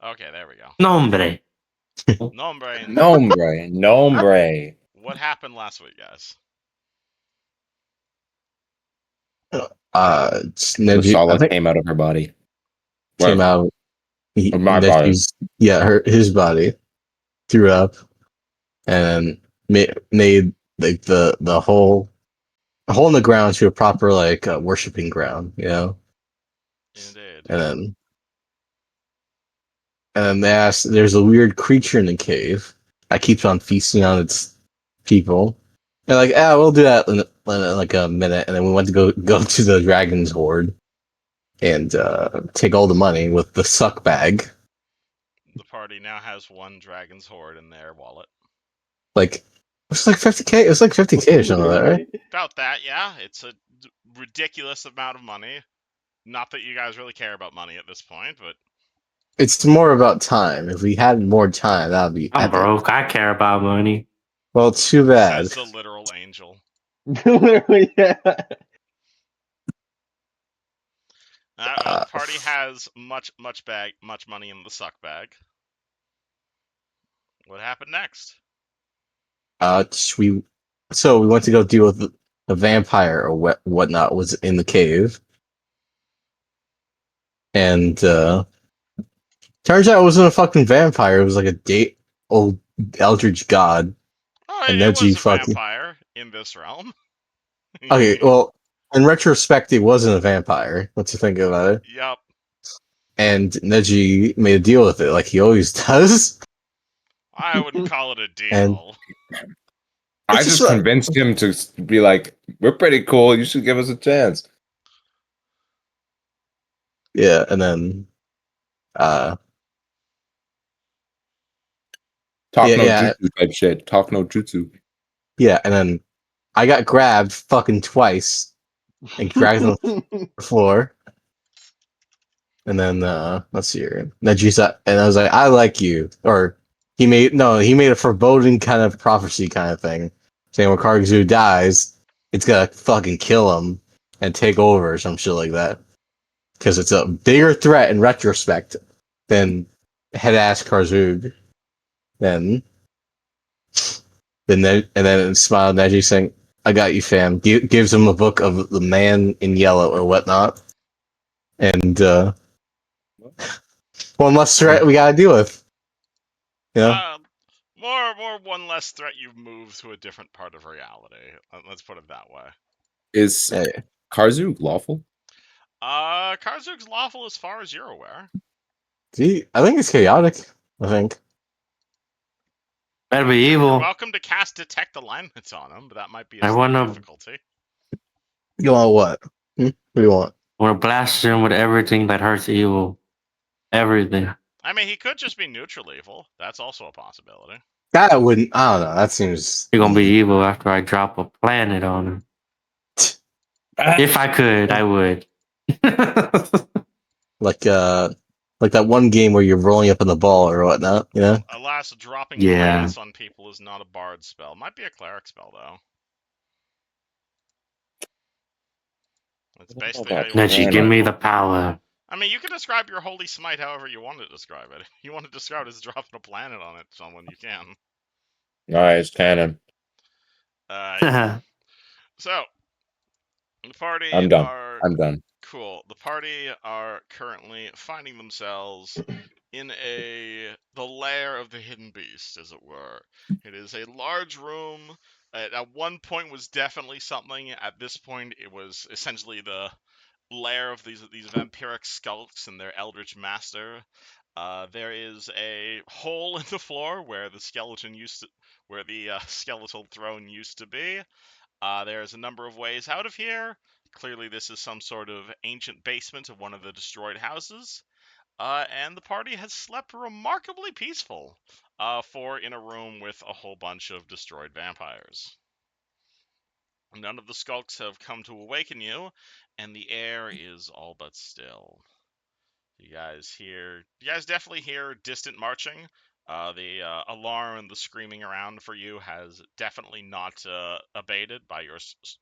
Okay, there we go. Nombre. Nombre. Nombre. What happened last week, guys? Neji, I Lissala think, came out of her body. came Well, out. of my body. His body threw up, and then made like the hole in the ground to a proper like worshiping ground, you know. Indeed. And then they asked, there's a weird creature in the cave that keeps on feasting on its people. And like, we'll do that in like a minute. And then we went to go to the dragon's hoard and take all the money with the suck bag. The party now has one dragon's hoard in their wallet. Like, it's like 50K. It was like 50K or something like that, right? About that, yeah. It's a ridiculous amount of money. Not that you guys really care about money at this point, but It's more about time. If we had more time, that would be I'm epic. broke. I care about money. Well, too bad. says the literal angel. Literally, yeah. The party has much money in the suck bag. What happened next? We went to go deal with the vampire or whatnot was in the cave, and turns out it wasn't a fucking vampire. It was like a old eldritch god. Oh, And it Neji was a vampire in this realm. Okay, well, in retrospect, it wasn't a vampire. Let's think about it. Yep. And Neji made a deal with it, like he always does. I wouldn't call it a deal. And I It's just just like- convinced him to be like, we're pretty cool. You should give us a chance. yeah, and then Talk Yeah, no yeah. jutsu type shit. Talk no jutsu. yeah, and then I got grabbed fucking twice and dragged on the floor. And then let's see here. Neji said, and I was like, I like you. Or he made a foreboding kind of prophecy kind of thing. Saying when Kargazu dies, it's gonna fucking kill him and take over or some shit like that. Because it's a bigger threat in retrospect than head ass Karzug. Then and then smiled Neji saying, I got you, fam. Gives him a book of the man in yellow or whatnot. And one less threat we gotta deal with. Yeah. More one less threat you've moved to a different part of reality. Let's put it that way. Is Hey. Karzu lawful? Karzug's lawful as far as you're aware. See, I think it's chaotic. I think. Better be You're evil. welcome to cast detect alignments on him, but that might be I a wanna- slight difficulty. You want what? What do you want? I want to blast him with everything that hurts evil. Everything. I mean, he could just be neutral evil. That's also a possibility. That wouldn't. I don't know. That seems. He's gonna be evil after I drop a planet on him. If I could, I would. like that one game where you're rolling up in the ball or whatnot. You know. Alas, dropping Yeah. planets on people is not a bard spell. Might be a cleric spell though. It's basically how you want to Neji, describe give me it. the power. I mean, you can describe your holy smite however you want to describe it. If you want to describe it as dropping a planet on it, someone, you can. Nice canon. So, the party I'm done. are I'm done. cool. The party are currently finding themselves in the lair of the hidden beast, as it were. It is a large room. At one point was definitely something. At this point, it was essentially the lair of these vampiric skulks and their eldritch master. There is a hole in the floor where the skeletal throne used to be. There's a number of ways out of here. Clearly, this is some sort of ancient basement of one of the destroyed houses. And the party has slept remarkably peaceful for in a room with a whole bunch of destroyed vampires. None of the skulks have come to awaken you, and the air is all but still. You guys definitely hear distant marching. The alarm and the screaming around for you has definitely not abated by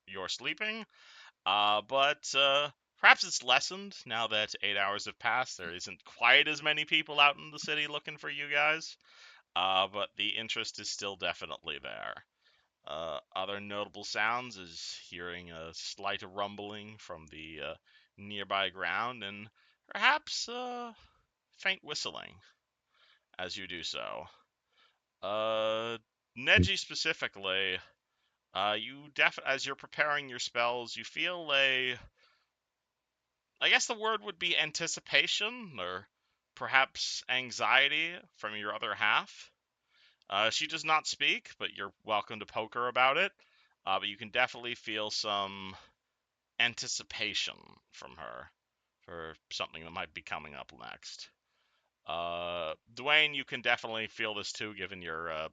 your sleeping. But Perhaps it's lessened now that 8 hours have passed. There isn't quite as many people out in the city looking for you guys, but the interest is still definitely there. Other notable sounds is hearing a slight rumbling from the nearby ground and perhaps faint whistling as you do so. Neji specifically, as you're preparing your spells, you feel I guess the word would be anticipation or perhaps anxiety from your other half. She does not speak, but you're welcome to poke her about it. But you can definitely feel some anticipation from her for something that might be coming up next. Dwayne, you can definitely feel this too, given your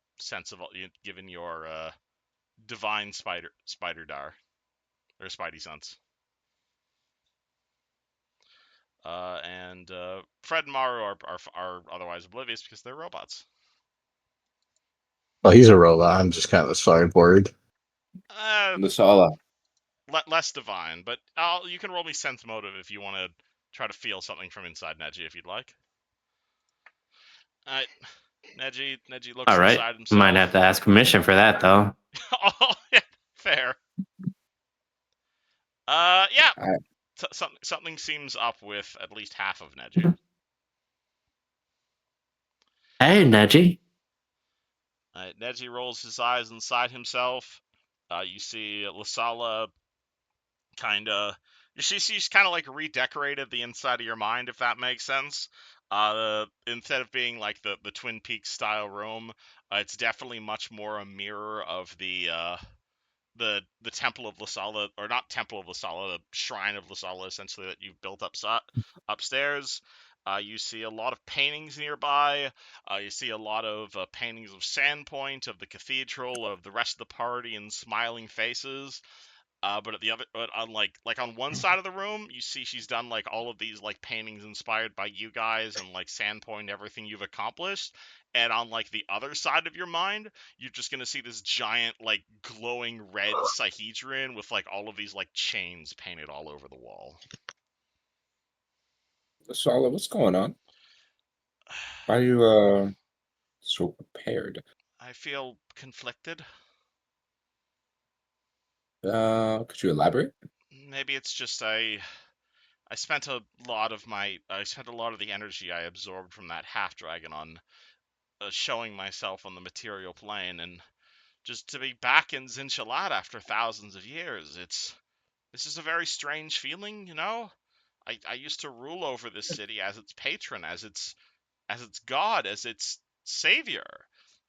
given your divine spider dar or spidey sense. And Fred and Maru are otherwise oblivious because they're robots. Well, he's a robot. I'm just kind of sorry worried. Lissala. Less divine, but you can roll me sense motive if you want to try to feel something from inside Neji if you'd like. Neji looks All right. inside Might himself. have to ask permission for that though. Oh, yeah, fair. Yeah. I, Something seems up with at least half of Neji. Hey, Neji. Neji rolls his eyes inside himself. You see Lissala kind of. She's kind of like redecorated the inside of your mind, if that makes sense. Instead of being like the Twin Peaks style room, it's definitely much more a mirror of the Temple of Lissala, or not Temple of Lissala, the Shrine of Lissala, essentially, that you've built upstairs. You see a lot of paintings nearby. You see a lot of paintings of Sandpoint, of the cathedral, of the rest of the party, and smiling faces. But at the other, but on like on one side of the room, you see she's done like all of these like paintings inspired by you guys and like Sandpoint, everything you've accomplished. And on like the other side of your mind, you're just gonna see this giant like glowing red Sahedron with like all of these like chains painted all over the wall. Lissala, what's going on? Why are you so prepared? I feel conflicted. Could you elaborate? Maybe it's just I spent a lot of the energy I absorbed from that half dragon on showing myself on the material plane, and just to be back in Zinchalat after thousands of years, this is a very strange feeling, you know? I used to rule over this city as its patron, as its god, as its savior.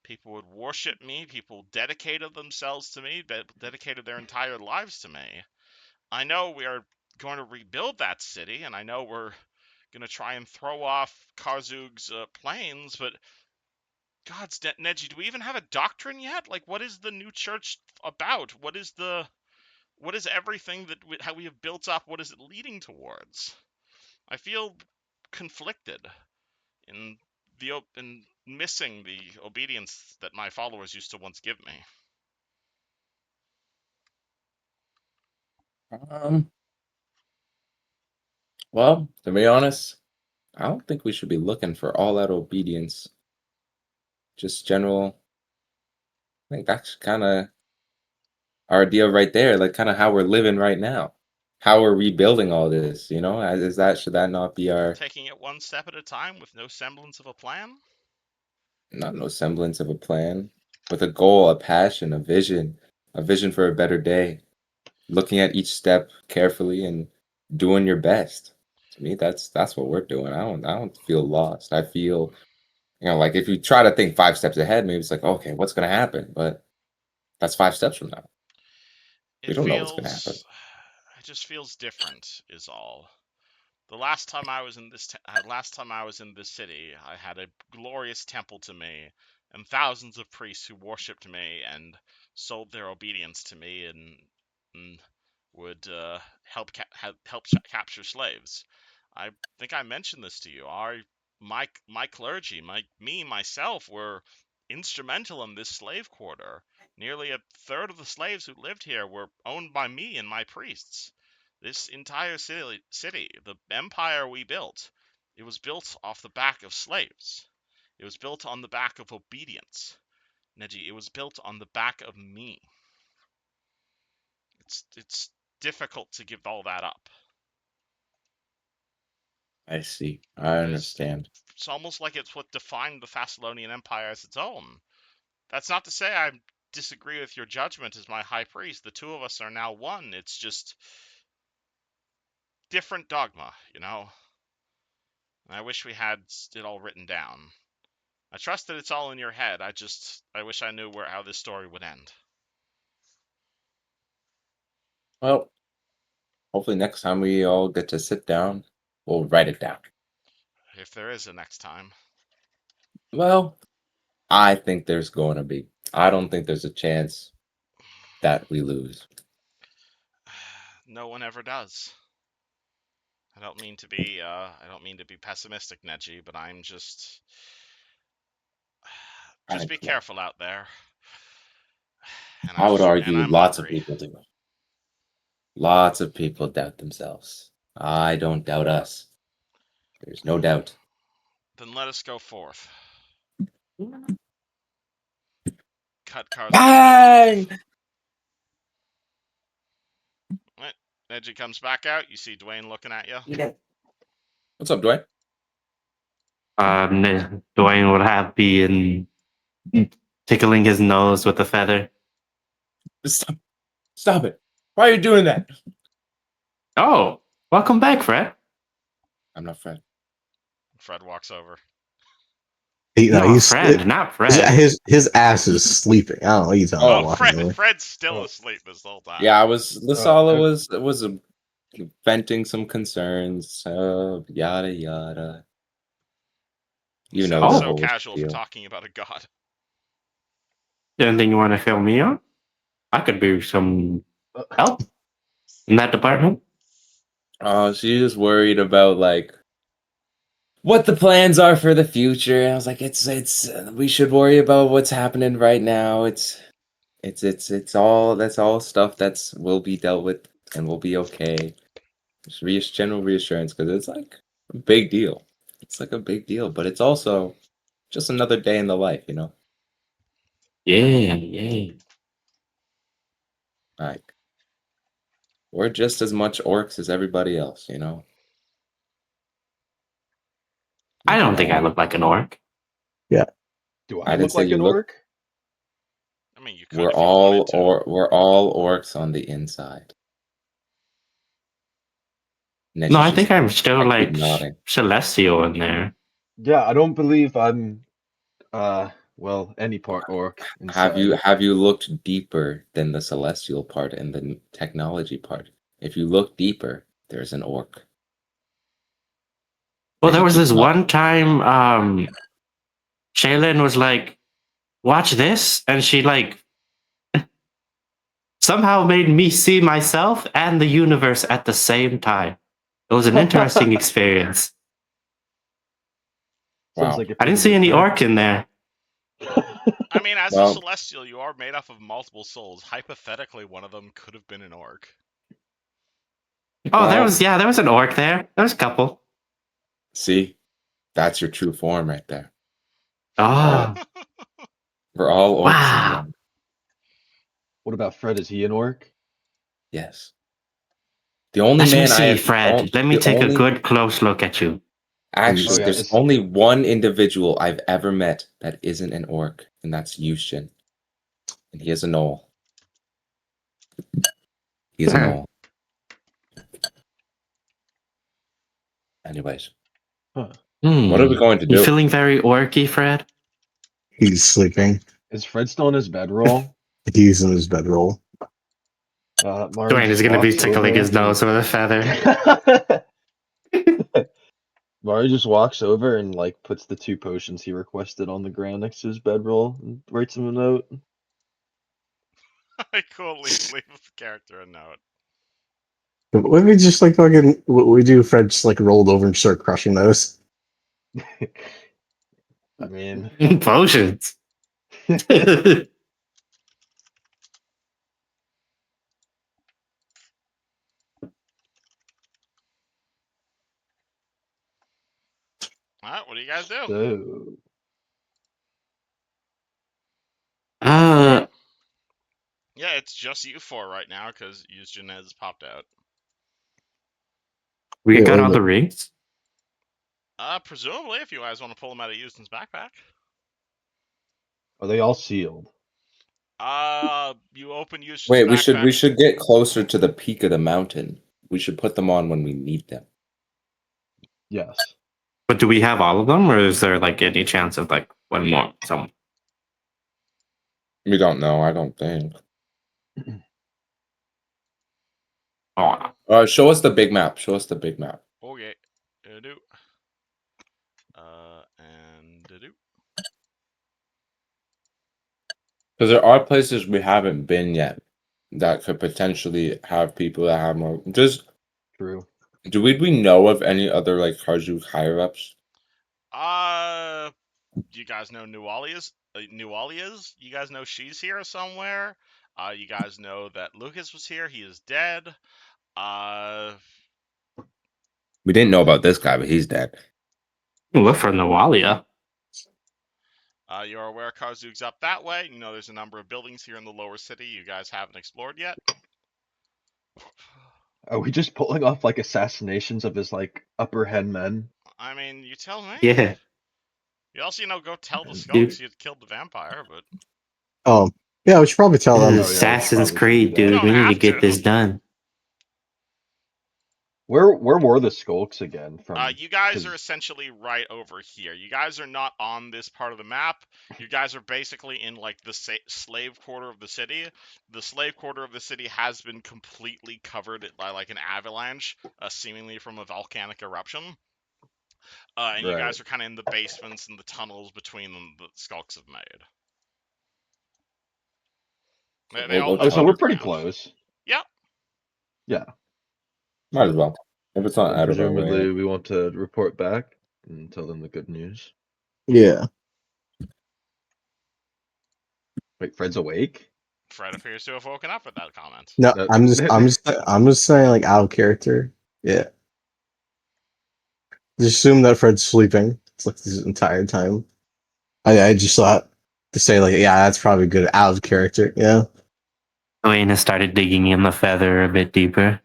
People would worship me, people dedicated themselves to me, dedicated their entire lives to me. I know we are going to rebuild that city, and I know we're going to try and throw off Karzug's planes, but Gods, Neji, do we even have a doctrine yet? Like, what is the new church about? What is everything how we have built up? What is it leading towards? I feel conflicted in in missing the obedience that my followers used to once give me. Um, well, to be honest, I don't think we should be looking for all that obedience. Just general. I think that's kind of our deal right there, like kind of how we're living right now, how we're rebuilding all this. Is that should that not be our Taking it one step at a time with no semblance of a plan? not no semblance of a plan, with a goal, a passion, a vision for a better day, looking at each step carefully and doing your best. To me, that's what we're doing. I don't feel lost. I feel, like if you try to think 5 steps ahead, maybe it's like, okay, what's gonna happen? But that's 5 steps from now. We It don't know what's gonna happen. feels, it just feels different, is all. The last time I was in this city, I had a glorious temple to me, and thousands of priests who worshipped me and sold their obedience to me, and would help capture slaves. I think I mentioned this to you. My clergy, myself, were instrumental in this slave quarter. Nearly a third of the slaves who lived here were owned by me and my priests. This entire city, the empire we built, it was built off the back of slaves. It was built on the back of obedience. Neji, it was built on the back of me. It's difficult to give all that up. I see. I It's, understand. it's almost like it's what defined the Thessalonian Empire as its own. That's not to say I disagree with your judgment as my high priest. The two of us are now one. It's just different dogma, you know? And I wish we had it all written down. I trust that it's all in your head. I wish I knew how this story would end. Well, hopefully next time we all get to sit down, we'll write it down. If there is a next time. Well, I think there's going to be. I don't think there's a chance that we lose. No one ever does. I don't mean to be pessimistic, Neji, but I'm just be Well, careful out there. And I would argue I'm lots of hungry. people do. Lots of people doubt themselves. I don't doubt us. There's no doubt. Then let us go forth. Cut cars. Bang! Right. Neji comes back out. You see Dwayne looking at you. What's up, Dwayne? Dwayne would have been tickling his nose with a feather. Stop it. Why are you doing that? Oh, welcome back, Fred. I'm not Fred. Fred walks over. No, He's Fred, not Fred. his ass is sleeping. I don't know. He's not Oh, walking over. Fred's still Oh. asleep this whole time. Yeah, Lissala okay. was venting some concerns. Yada yada. You know Sounds the so whole casual for spiel. talking about a god. Anything you want to fill me on? I could be some help in that department. She's just worried about like what the plans are for the future. I was like, it's we should worry about what's happening right now. It's all that's all stuff that's will be dealt with and will be okay. Just general reassurance because it's like a big deal. It's like a big deal, but it's also just another day in the life, you know. Yeah. Like we're just as much orcs as everybody else, you know. I We don't think I all. look like an orc. Do I I didn't look say like you an look. orc? I mean, you could if you wanted to. We're all orcs on the inside. No, Neji's I just think I'm still I keep like nodding. celestial in there. Yeah, I don't believe I'm well, any part orc inside. Have you looked deeper than the celestial part and the technology part? If you look deeper, there's an orc. Well, And there he was keeps this nodding. one time Shaylin was like, watch this, and she like somehow made me see myself and the universe at the same time. It was an interesting experience. Sounds Wow. like a I didn't pretty see good any time. orc in there. I mean, as a Well, celestial, you are made up of multiple souls. Hypothetically, one of them could have been an orc. Oh, well, there was an orc there. There was a couple. see, that's your true form right there. Oh, We're all orcs in the wow. end. What about Fred? Is he an orc? Yes. The only Let me man I see, have, Fred. Let me the take a only, good close look at you. Oh actually, yeah, there's it's only one individual I've ever met that isn't an orc, and that's Yushin. And he is a gnoll. He's a gnoll. Anyways, huh. what are we going to You do? feeling very orky, Fred? He's sleeping. Is Fred still in his bedroll? He's in his bedroll. Mari Dwayne is just going to be walks tickling over his nose and with a feather. Mari just walks over and like puts the 2 potions he requested on the ground next to his bedroll and writes him a note. I cool. Leave the character a note. What if we just like fucking what we do? Fred just like rolled over and start crushing those. I mean, Potions. Alright, what do you guys do? So, Yeah, it's just you four right now because Yuzjin has popped out. we Wait, got wait, all wait. the rings. Presumably, if you guys want to pull them out of Yuzjin's backpack. are they all sealed? You open Yuzjin's Wait, backpack. we should get closer to the peak of the mountain. We should put them on when we need them. Yes. But do we have all of them, or is there like any chance of like one more? Some. We don't know. I don't think. Oh, Show us the big map. Show us the big map. Okay. Do. And do. Because there are places we haven't been yet that could potentially have people that have more. Just True. do we know of any other like Karjuk higher ups? You guys know Nualia's? You guys know she's here somewhere? You guys know that Lucas was here. He is dead. We didn't know about this guy, but he's dead. look for Nawalia. You're aware Karzuk's up that way. You know there's a number of buildings here in the lower city you guys haven't explored yet. Are we just pulling off like assassinations of his like upper head men? I mean, you tell me. Yeah. You also, go tell the Dude. skulks you killed the vampire, but Oh, yeah, we should probably tell This them. is yeah, we should Assassin's probably Creed, do that. dude. You We don't need to have get to. this done. Where were the skulks again from? you guys 'cause- are essentially right over here. You guys are not on this part of the map. You guys are basically in like the slave quarter of the city. The slave quarter of the city has been completely covered by like an avalanche, seemingly from a volcanic eruption. And you Right. guys are kind of in the basements and the tunnels between them that skulks have made. They all We'll Oh, live so we're pretty underground. close. Yeah. Yeah. Might as well. If it's not And out of our way. presumably we want to report back and tell them the good news. Yeah. Wait, Fred's awake? Fred appears to have woken up at that comment. No, That- I'm just saying, like, out of character. Yeah. Just assume that Fred's sleeping. It's like this entire time. I just thought to say, like, yeah, that's probably good out of character. Yeah. Elena started digging in the feather a bit deeper.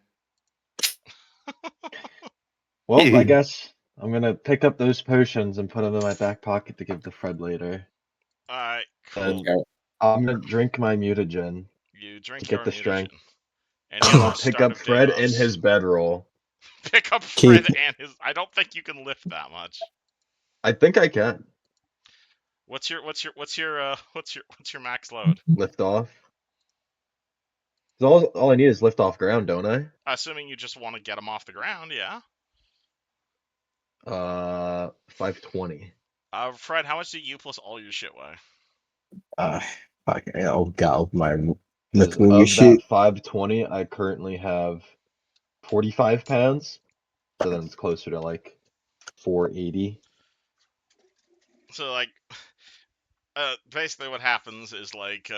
Well, I guess I'm gonna pick up those potions and put them in my back pocket to give to Fred later. Alright, cool. And Okay. I'm gonna drink my mutagen You drink to get your the mutagen. strength. And you and have I'll the pick start up of Fred in Deimos. his bedroll. Pick up Keep- Fred and his. I don't think you can lift that much. I think I can What's your max load? lift off. 'Cause all I need is lift off ground, don't I? Assuming you just want to get him off the ground, yeah. 520. Fred, how much do you plus all your shit weigh? Fuck, oh god, my 'Cause when you of shoot. that 520, I currently have 45 pounds. So then it's closer to like 480. So like, basically what happens is like,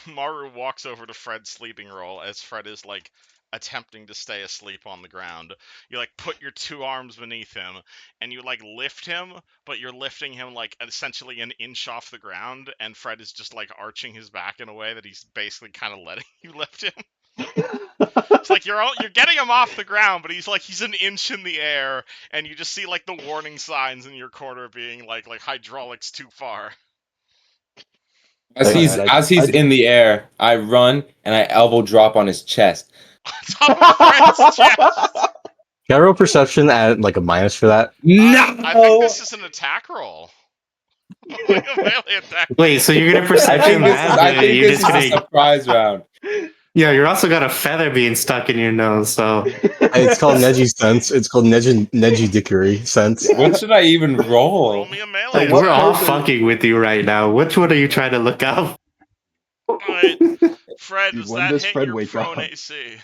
Maru walks over to Fred's sleeping roll as Fred is like attempting to stay asleep on the ground. You like put your two arms beneath him and you like lift him, but you're lifting him like essentially an inch off the ground, and Fred is just like arching his back in a way that he's basically kind of letting you lift him. It's like you're getting him off the ground, but he's an inch in the air, and you just see like the warning signs in your corner being like hydraulics too far. As Alright, he's in the air, I run and I elbow drop on his chest. On top of Fred's chest. Can I roll perception at like a minus for that? No. I think this is an attack roll. Like a melee attack. Wait, so you're gonna I perception think that? this You're is just a gonna. surprise round. Yeah, you're also got a feather being stuck in your nose, so It's called Neji sense. It's called Neji dickery sense. What should I even roll? Roll me a melee like, what we're all purpose- fucking with you right now. Which one are you trying to look up? Alright, Fred, Dude, does when that does hit Fred your wake prone up? AC?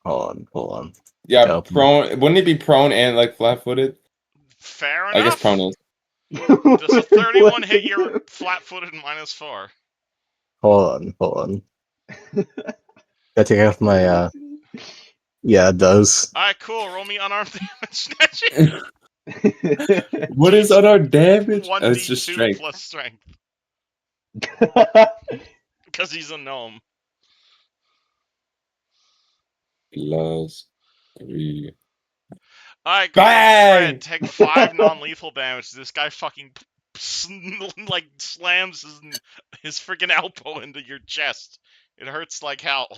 Hold on. Yeah, Go. prone. Wouldn't it be prone and like flat-footed? Fair I guess enough. prone is. Does a 31 hit your flat-footed -4? Hold on. Gotta take off my Yeah, it does. Alright, cool. Roll me unarmed damage, Neji. What is on our damage? Oh, it's just 1d2 strength. plus strength. Because he's a gnome. Plus 3. Alright, cool. Bang! Fred, take 5 non-lethal damage. This guy fucking like slams his freaking elbow into your chest. It hurts like hell.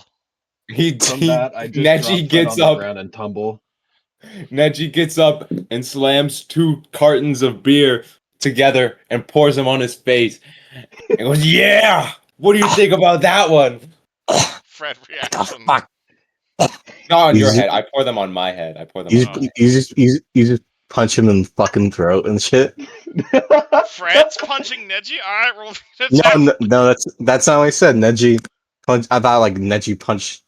From that, I just Neji drop Fred gets on the up. ground and tumble. Neji gets up and slams 2 cartons of beer together and pours them on his face. And goes, "Yeah! What do you think about that one?" Fred The reaction. fuck? Not on You your just- head. I pour them on my head. I pour them You on just, my head. you just punch him in the fucking throat and shit. Fred's punching Neji? Alright, roll me an No, attack. no, that's not what I said. Neji punch. I thought like Neji punched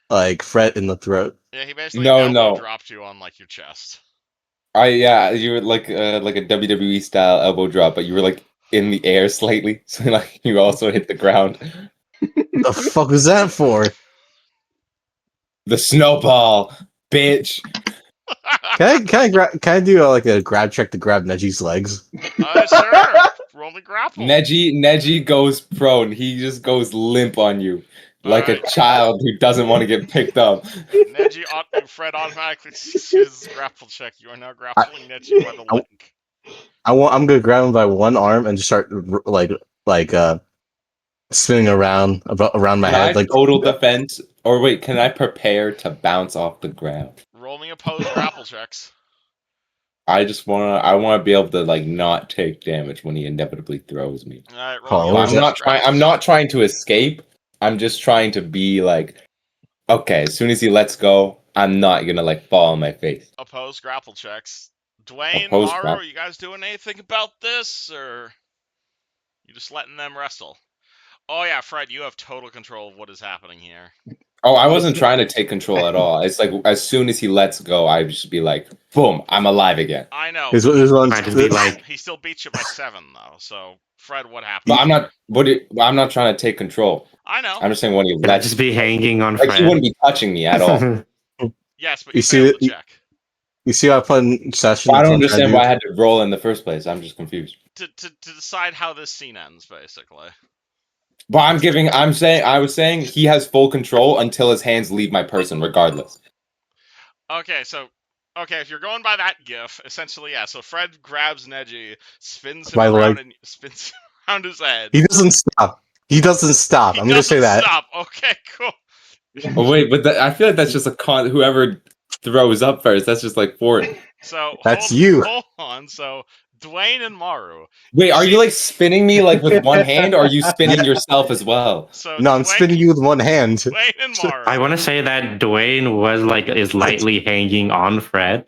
like Fred in the throat. Yeah, he basically No, elbow no. dropped you on like your chest. Yeah, you were like a WWE style elbow drop, but you were like in the air slightly, so like you also hit the ground. The fuck was that for? The snowball, bitch. Can I do like a grab check to grab Neji's legs? Sure. Roll me grapple. Neji goes prone. He just goes limp on you, like Alright. a child who doesn't want to get picked up. Neji, Fred automatically chooses grapple check. You are now grappling Neji by the leg. I'm gonna grab him by one arm and just start spinning around around my Can I head like total defense? Or wait, can I prepare to bounce off the ground? Roll me opposed grapple checks. I wanna be able to like not take damage when he inevitably throws me. Alright, Hold roll on, me what was opposed grapple I'm checks. not trying to escape. I'm just trying to be like, okay, as soon as he lets go, I'm not gonna like fall on my face. Opposed grapple checks. Dwayne, Opposed Maru, grapple. are you guys doing anything about this, or you just letting them wrestle? Oh yeah, Fred, you have total control of what is happening here. Oh, I wasn't trying to take control at all. It's like as soon as he lets go, I just be like, boom, I'm alive again. I know. This one Might just be like, He still beat you by 7 though. So Fred, what happened? But I'm not trying to take control. I know. I'm just saying when he could I lets just be hanging on like he Fred? wouldn't be touching me at all. Yes, but You you see failed it- the check. you see how I put in session. I That's don't what I'm trying to understand do? why I had to roll in the first place. I'm just confused. To decide how this scene ends, basically. But I was saying he has full control until his hands leave my person, regardless. Okay, so if you're going by that gif, essentially, yeah. So Fred grabs Neji, spins him By the around, leg. and spins around his head. He doesn't stop. He doesn't stop. He I'm gonna say doesn't that. stop. Okay, cool. Oh wait, but I feel like that's just a con. Whoever throws up first, that's just like for it. So That's you. Hold on. So Dwayne and Maru. Wait, are see- you like spinning me like with one hand, or are you spinning yourself as well? So No, I'm Dwayne, spinning you with one hand. Dwayne and Maru. I want to say that Dwayne is lightly hanging on Fred.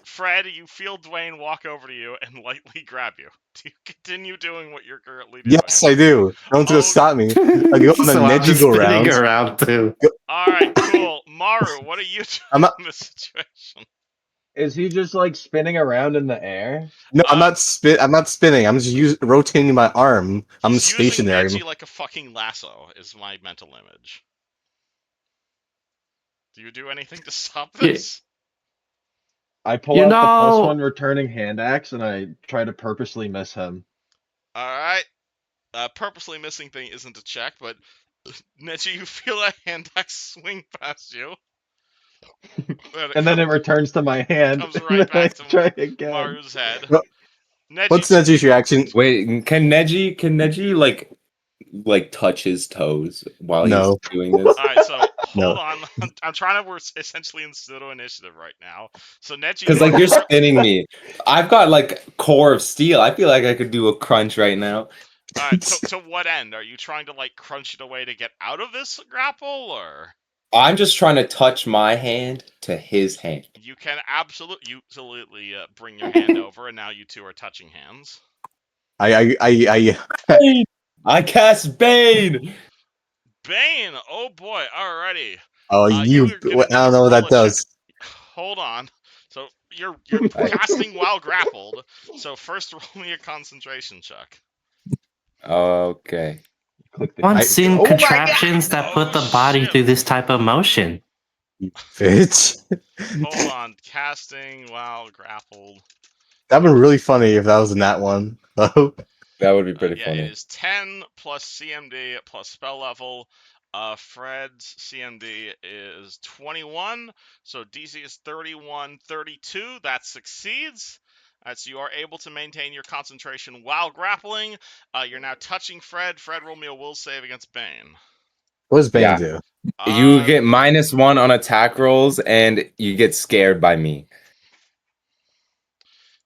Fred, you feel Dwayne walk over to you and lightly grab you. Do you continue doing what you're currently doing? Yes, I do. No one's Oh. gonna stop me. I go on the So I'm Neji just go spinning round. around too. All right, cool. Maru, what are you doing I'm not- in this situation? Is he just like spinning around in the air? No, I'm not spinning. I'm just rotating my arm. I'm He's using stationary. Neji like a fucking lasso, is my mental image. Do you do anything to stop this? I pull You out the know- +1 returning hand axe and I try to purposely miss him. Alright. Purposely missing thing isn't a check, but Neji, you feel a hand axe swing past you. And then it returns to my hand. comes and right then I back to try again. Maru's head. Well, Neji, What's Neji's reaction? Wait, can Neji like touch his toes while No. he's doing this? Alright, so No. hold on. I'm trying to work essentially in pseudo initiative right now. So Neji, Because like you're spinning me. I've got like core of steel. I feel like I could do a crunch right now. Alright, to what end? Are you trying to like crunch it away to get out of this grapple, or I'm just trying to touch my hand to his hand. you can absolutely bring your hand over, and now you two are touching hands. I I cast Bane. Bane, oh boy, alrighty. oh you you are gonna I don't know what roll that a does. Hold on. So you're casting while grappled. So first roll me a concentration check. Okay. Click the Once seen Oh my contraptions that God! put the Oh, body shit. through this type of motion. Bitch. Hold on. Casting while grappled. That'd been really funny if that was in that one. Oh, That would be pretty Yeah, it funny. is 10 plus CMD plus spell level. Fred's CMD is 21, so DC is 31, 32. That succeeds. So you are able to maintain your concentration while grappling. You're now touching Fred. Fred, roll me a will save against Bane. what does Bane Yeah. do? You Uh, get -1 on attack rolls, and you get scared by me.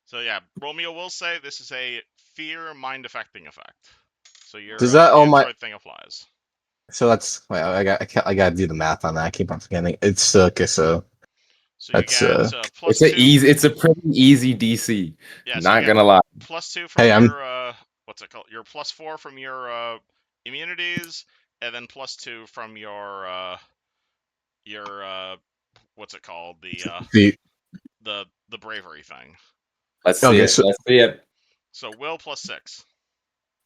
so yeah, roll me a will save. This is a fear mind affecting effect. So your Does that all my? android thing applies. So that's wait, I gotta do the math on that. I keep on forgetting. It's okay. So So you that's get It's plus a 2. It's a pretty easy DC. Yeah, so you Not get gonna lie. +2 from hey, I'm your what's it called? Your +4 from your immunities, and then +2 from your what's it called? the The bravery thing. Let's see okay. it. So Let's see it. So will +6.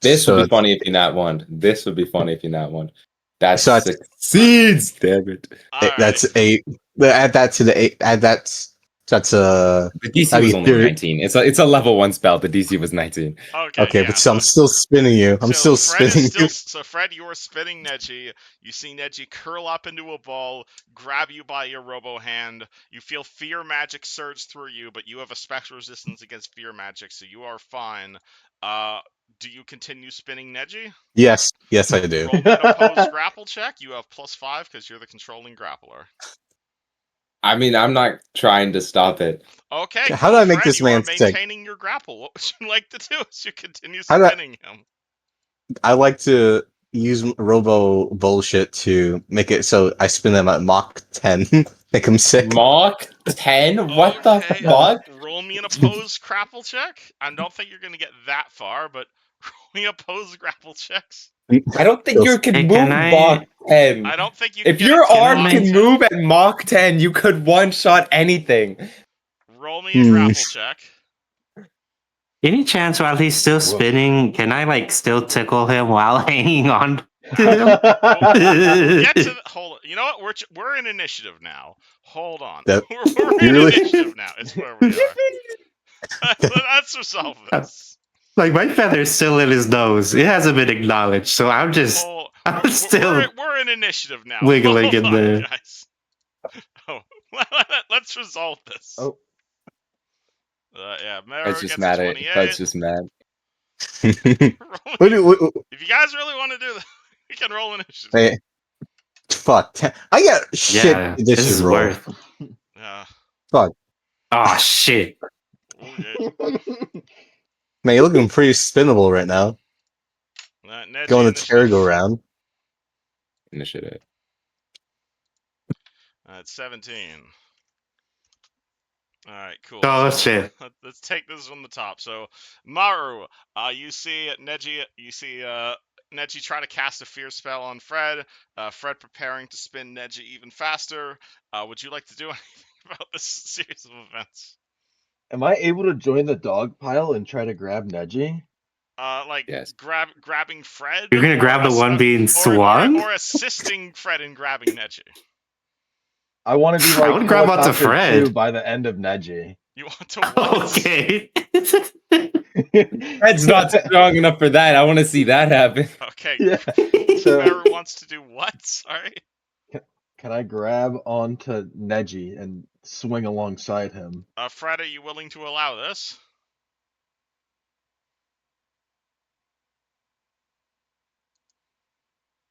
This would so be funny if you not won. This would be funny if you not won. That so that's succeeds. Damn it. All right. that's 8. Add that to the 8. Add that. That's The DC that'd was be only 30. 19. It's a level 1 spell. The DC was 19. Okay, Okay, yeah. but so I'm still spinning you. I'm So still Fred is spinning still you. so Fred, you are spinning Neji. You see Neji curl up into a ball, grab you by your robo hand. You feel fear magic surge through you, but you have a special resistance against fear magic, so you are fine. Do you continue spinning Neji? Yes, yes, I do. Roll me an opposed grapple check. You have +5 because you're the controlling grappler. I mean, I'm not trying to stop it. Okay, How cool. do I make Fred, this you are man sick? maintaining your grapple. What would you like to do as you continue How do spinning him? I like to use Robo bullshit to make it so I spin them at Mach 10, make them sick. Mach 10? What the Okay, fuck? roll me an opposed grapple check. I don't think you're going to get that far, but roll me opposed grapple checks. I don't think you can Hey, move can Mach I 10. I don't think you can If get it your to can I arm Mach make can 10. move at Mach 10, you could one-shot anything. Roll me a Hmm. grapple check. any chance while he's still Woof. spinning, can I like still tickle him while hanging on to him? We'll get to the, hold on. You know what? We're in initiative now. Hold on. That We're you in really initiative now. It's where we are. Let's resolve this. Like my feather's still in his nose. It hasn't been acknowledged, so I'm just Hold, I'm still we're in initiative now. wiggling Hold in on, there. guys. Oh, let's resolve this. Oh, Yeah, Mero Fred's just gets a mad at 28. Fred's just mad. If you guys really want to do that, we can roll initiative. Hey, fuck. I got shit Yeah, this edition is roll. worth. Yeah. Fuck. Oh shit! Okay. Man, you're looking pretty spinnable right now. Neji Going the initiative. merry-go-round. Initiative. It's 17. All right, cool. Oh So shit! let's take this from the top. So Maru, you see Neji. Neji try to cast a fear spell on Fred. Fred preparing to spin Neji even faster. Would you like to do anything about this series of events? am I able to join the dog pile and try to grab Neji? Like Yes. grabbing Fred, You're gonna or grab the one being swung? or assisting Fred in grabbing Neji. I want to be I like would grab onto helicopter Fred. 2 by the end of Neji. You want to what? Okay. Fred's not strong enough for that. I want to see that happen. Okay. Yeah. So Mary wants to do what? Sorry. can I grab onto Neji and swing alongside him? Fred, are you willing to allow this?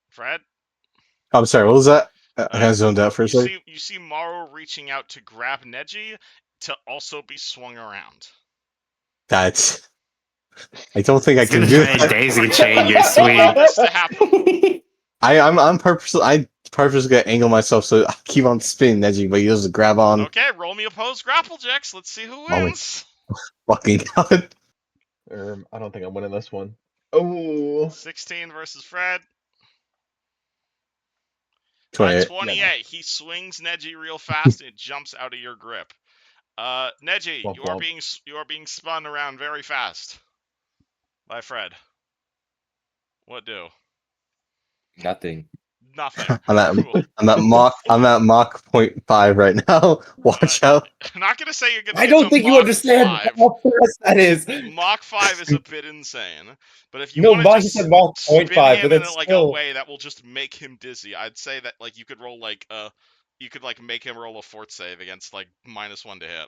Fred? I'm sorry, what was that? I zoned out for a second. You see Morrow reaching out to grab Neji to also be swung around. That's. I don't think I He's can gonna do try and that. daisy chain your Allow swing. this to happen. I'm purposely gonna angle myself so I keep on spinning Neji, but he doesn't grab on. Okay, roll me opposed grapple checks. Let's see who Oh my wins. fucking god. I don't think I'm winning this one. Oh, 16 versus Fred. 28. 28. He swings Neji real fast and it jumps out of your grip. Neji, Womp womp. you are being spun around very fast by Fred. What do? Nothing. Nothing. I'm at Cool. I'm at Mach 0.5 right now. Watch out. I'm not gonna say you're gonna I get don't to think you Mach understand 5. how fast that is. Mach 5 is a bit insane, but if you No, want to Mach said just Mach spin 0.5, but him in that's like a still. way that will just make him dizzy, I'd say that like you could roll like you could like make him roll a fort save against like -1 to hit.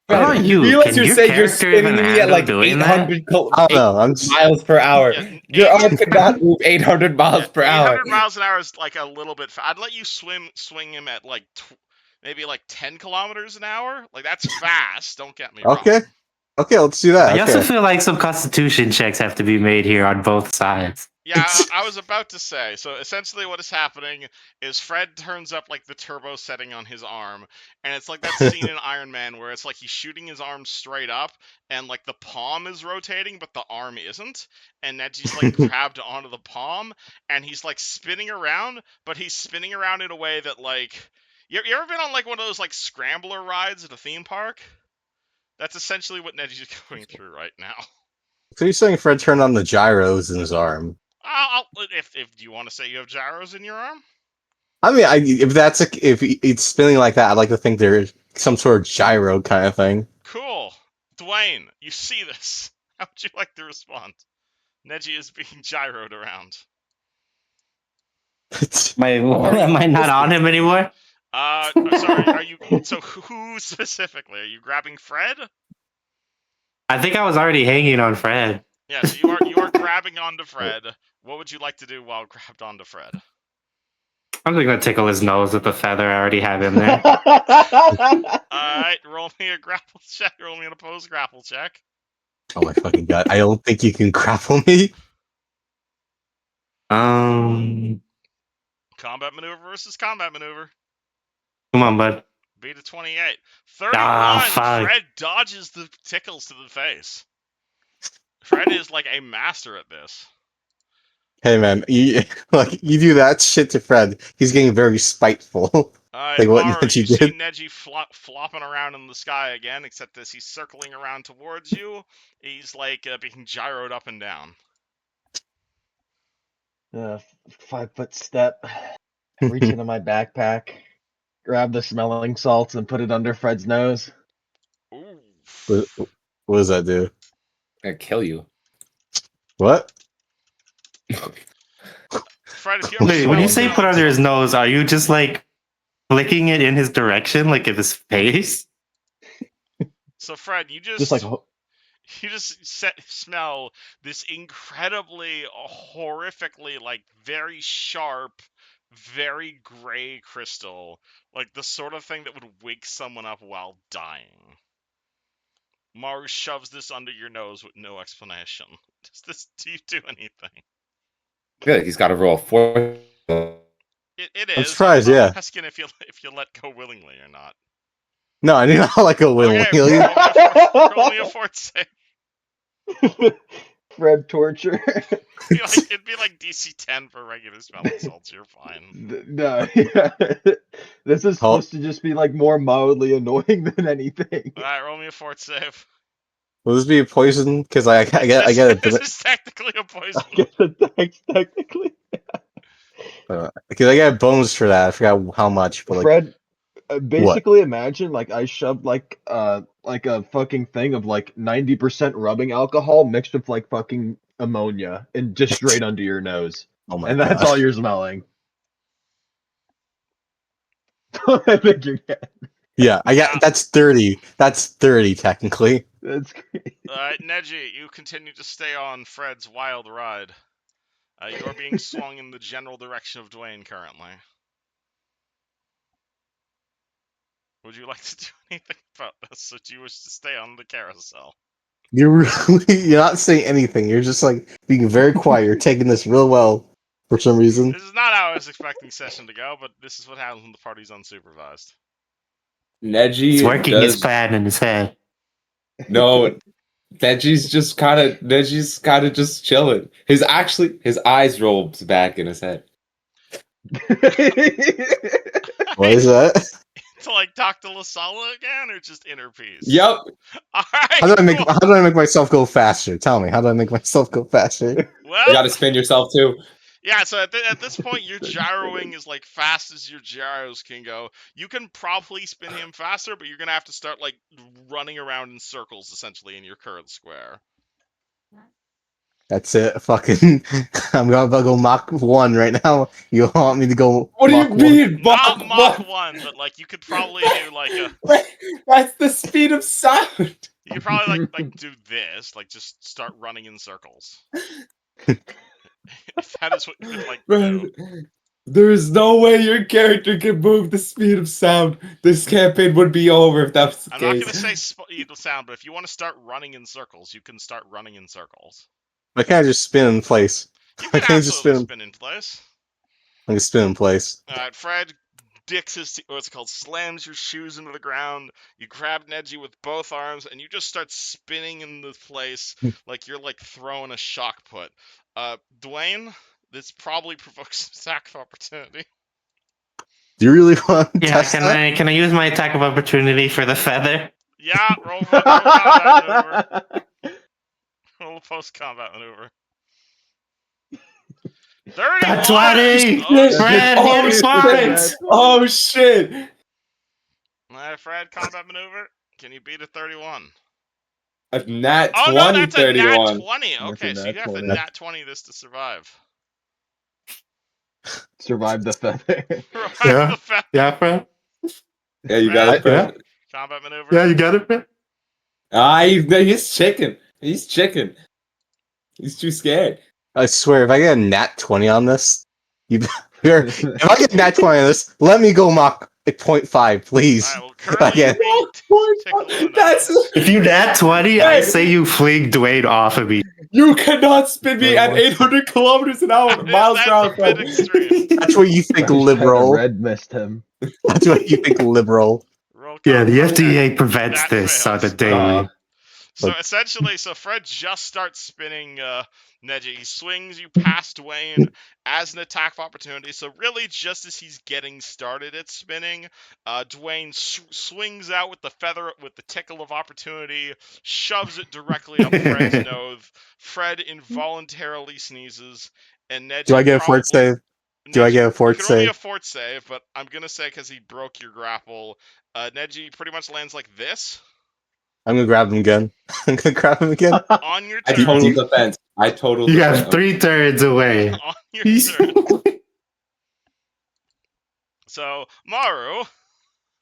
What about Fred, you? realize Can you're your saying you're character even spinning me at handle like doing that? 800, I don't know. I'm just, miles per hour. Yeah, Your arm 800 could not move 800 miles per hour. 800 miles an hour is like a little bit. I'd let you swing him at like maybe like 10 kilometers an hour. Like that's fast. Don't get me okay. wrong. Okay, let's do that. I also Okay. feel like some constitution checks have to be made here on both sides. Yeah, I was about to say. So essentially, what is happening is Fred turns up like the turbo setting on his arm, and it's like that scene in Iron Man where it's like he's shooting his arm straight up, and like the palm is rotating, but the arm isn't, and Neji's like grabbed onto the palm, and he's like spinning around, but he's spinning around in a way that like you ever been on like one of those like scrambler rides at a theme park? That's essentially what Neji's going through right now. So you're saying Fred turned on the gyros in his arm? If you want to say you have gyros in your arm. I mean, if it's spinning like that, I'd like to think there's some sort of gyro kind of thing. Cool. Dwayne, you see this. How would you like to respond? Neji is being gyroed around. Am I not on him anymore? Sorry, are you... So who specifically? Are you grabbing Fred? I think I was already hanging on Fred. Yeah, so you are grabbing onto Fred. What would you like to do while grabbed onto Fred? I'm just gonna tickle his nose with the feather. I already have him there. Alright, roll me a grapple check. Roll me an opposed grapple check. Oh my fucking god! I don't think you can grapple me. Combat maneuver versus combat maneuver. Come on, bud. Beat a 28. 31! Fuck. Fred dodges the tickles to the face. Fred is like a master at this. Hey man, you do that shit to Fred, he's getting very spiteful. Like what Maru, Neji you see did. Neji flopping around in the sky again, except as he's circling around towards you, he's like being gyroed up and down. 5-foot step. Reach into my backpack, grab the smelling salts, and put it under Fred's nose. Ooh. What does that do? Gonna kill you. What? Fred, if you ever Wait, when you smell say put smelling under his salts- nose, are you just like flicking it in his direction, like in his face? So Fred, you Just like smell this incredibly, horrifically, like very sharp, very gray crystal, like the sort of thing that would wake someone up while dying. Maru shoves this under your nose with no explanation. Do you do anything? I feel like he's got to roll 4. It I'm is. surprised, I'm yeah. asking if you let go willingly or not. No, I do not like a willingly. Okay, roll me a fort save. Fred torture. It'd be like DC 10 for regular spell assaults. You're fine. No, yeah. This is supposed to just be like more mildly annoying than anything. All right, roll me a fort save. Will this be a poison? Because I get This is technically a poison. I guess it's technically. because I get bones for that. I forgot how much, but like Fred, basically imagine like I shoved like a fucking thing of like 90% rubbing alcohol mixed with like fucking ammonia and just straight under your nose. oh my And god, that's all you're smelling. I think you're dead. Yeah, I got that's 30. That's 30 technically. That's great. Alright, Neji, you continue to stay on Fred's wild ride. You're being swung in the general direction of Dwayne currently. Would you like to do anything about this, or do you wish to stay on the carousel? You're not saying anything. You're just like being very quiet. You're taking this real well for some reason. This is not how I was expecting session to go, but this is what happens when the party's unsupervised. Neji He's working his does... plan in his head. No, Neji's kind of just chilling. His eyes rolls back in his head. What is that? To like talk to Lissala again, or just inner peace? Yep. Alright, How do I make myself go faster? Tell me, how do I make myself go faster? Well, You gotta spin yourself too. Yeah, so at this point, your gyroing is like fast as your gyros can go. You can probably spin him faster, but you're gonna have to start like running around in circles essentially in your current square. That's it. Fucking, I'm gonna go Mach 1 right now. You want me to go What do you Mach 1? mean, Not Mach Mach 1? 1, but like you could probably do like a. That's the speed of sound. You could probably like do this, like just start running in circles. If that is what you would like to Bro, do. there is no way your character can move the speed of sound. This campaign would be over if that was the I'm not case. gonna say speed of sound, but if you want to start running in circles, you can start running in circles. I can't just spin in place. You I can can't just absolutely spin. spin in place. I can spin in place. Alright, Fred dicks his, what's it called, slams your shoes into the ground. You grab Neji with both arms, and you just start spinning in the place like you're like throwing a shock put. Dwayne, this probably provokes an attack of opportunity. Do you really want to Yeah, test can that? I use my attack of opportunity for the feather? Yeah, roll combat maneuver. Roll a post-combat maneuver. 31! That's 20! Oh, Fred, shit! you're smart! Oh shit! Alright, Fred, combat maneuver. Can you beat a 31? A nat Oh 20, no, that's a nat 31. 20. That's Okay, a so you nat have to 20. nat 20 this to survive. Survive the feather. Revive Yeah, the feather. yeah, Fred? Yeah, you got it, Yeah, Fred. Combat maneuver. yeah, you got it, Fred? He's chicken. He's chicken. He's too scared. I swear, if I get a nat 20 on this, if I get a nat 20 on this, let me go Mach 0.5, please. Alright, well, currently Again. you're being tickled in the That's nose. If you nat 20, I Hey. say you fling Dwayne off of me. You cannot spin me Bro, at what? 800 kilometers an hour, miles per That's hour. a bit Fred. extreme. That's what you think liberal. Red missed him. That's what you think liberal. Roll Yeah, the combat. Okay, FDA prevents that this on a fails. daily. So essentially, Fred just starts spinning Neji. He swings you past Dwayne as an attack of opportunity. So really, just as he's getting started at spinning, Dwayne swings out with the feather, with the tickle of opportunity, shoves it directly up Fred's nose. Fred involuntarily sneezes, and Neji Do I get a fort save? Do I get a fort you can only save? a fort save, but I'm gonna say because he broke your grapple, Neji pretty much lands like this I'm gonna grab him again. I'm gonna grab him again. on your I turn. total defense. I total You defense. have 3 turns away. On your He's, turn. So, Maru,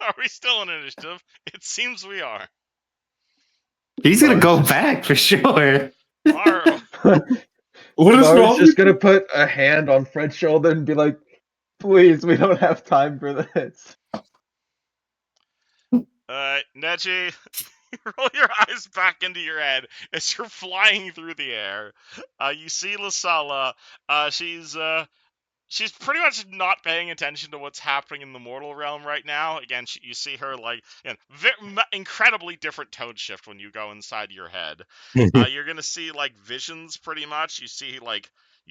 are we still in initiative? It seems we are. he's gonna go Maru's just- back for sure. Maru, What is Maru's wrong just with gonna put a hand on Fred's shoulder and be like, "Please, we don't have time for this." Neji, roll your eyes back into your head as you're flying through the air. You see Lissala. She's pretty much not paying attention to what's happening in the mortal realm right now. Again, you see her like incredibly different tone shift when you go inside your head. You're gonna see like visions, pretty much. You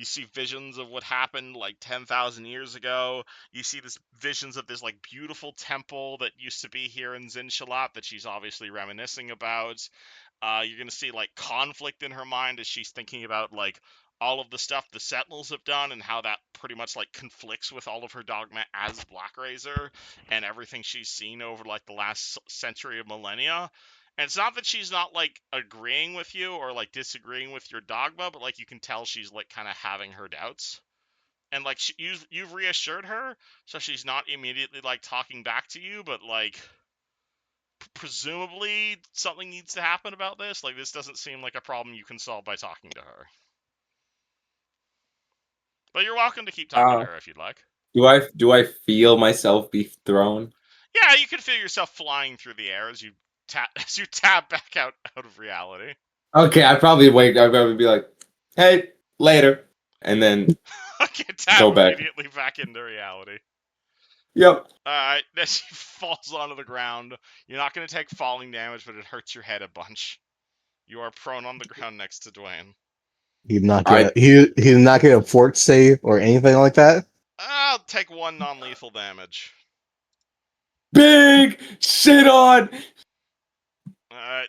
see visions of what happened like 10,000 years ago. You see this visions of this like beautiful temple that used to be here in Zinshalat that she's obviously reminiscing about. You're gonna see like conflict in her mind as she's thinking about like all of the stuff the Sentinels have done and how that pretty much like conflicts with all of her dogma as Black Razor and everything she's seen over like the last century of millennia. And it's not that she's not like agreeing with you or like disagreeing with your dogma, but like you can tell she's like kind of having her doubts. And like you've reassured her, so she's not immediately like talking back to you, but like presumably something needs to happen about this. Like this doesn't seem like a problem you can solve by talking to her. But you're welcome to keep talking to her if you'd like. do I feel myself be thrown? Yeah, you can feel yourself flying through the air as you tap back out of reality. Okay, I'd probably be like, hey, later. And then Okay, tap Go back. immediately back into reality. yep. Alright, then she falls onto the ground. You're not going to take falling damage, but it hurts your head a bunch. You are prone on the ground next to Dwayne. He did not get he did not get a fort save or anything like that. I'll take 1 non-lethal damage. Big shit on.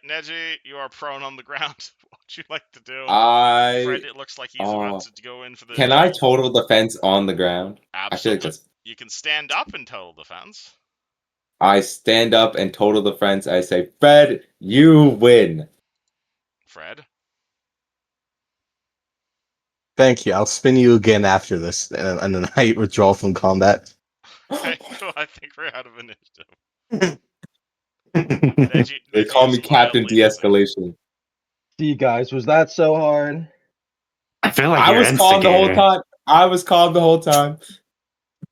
Neji, you are prone on the ground. would you like to do? Fred, I it looks like he's about oh, to go in for the. can I total defense on the ground? I feel like Absolutely. that's. You can stand up in total defense. I stand up and total defense. I say, Fred, you win. Fred. Thank you. I'll spin you again after this, and then I withdraw from combat. Okay, cool. I think we're out of initiative. I They Neji call is me Captain wildly dizzy. De-escalation. See, guys, was that so hard? feel like I you're was calm the whole instigator. time. I was calm the whole time.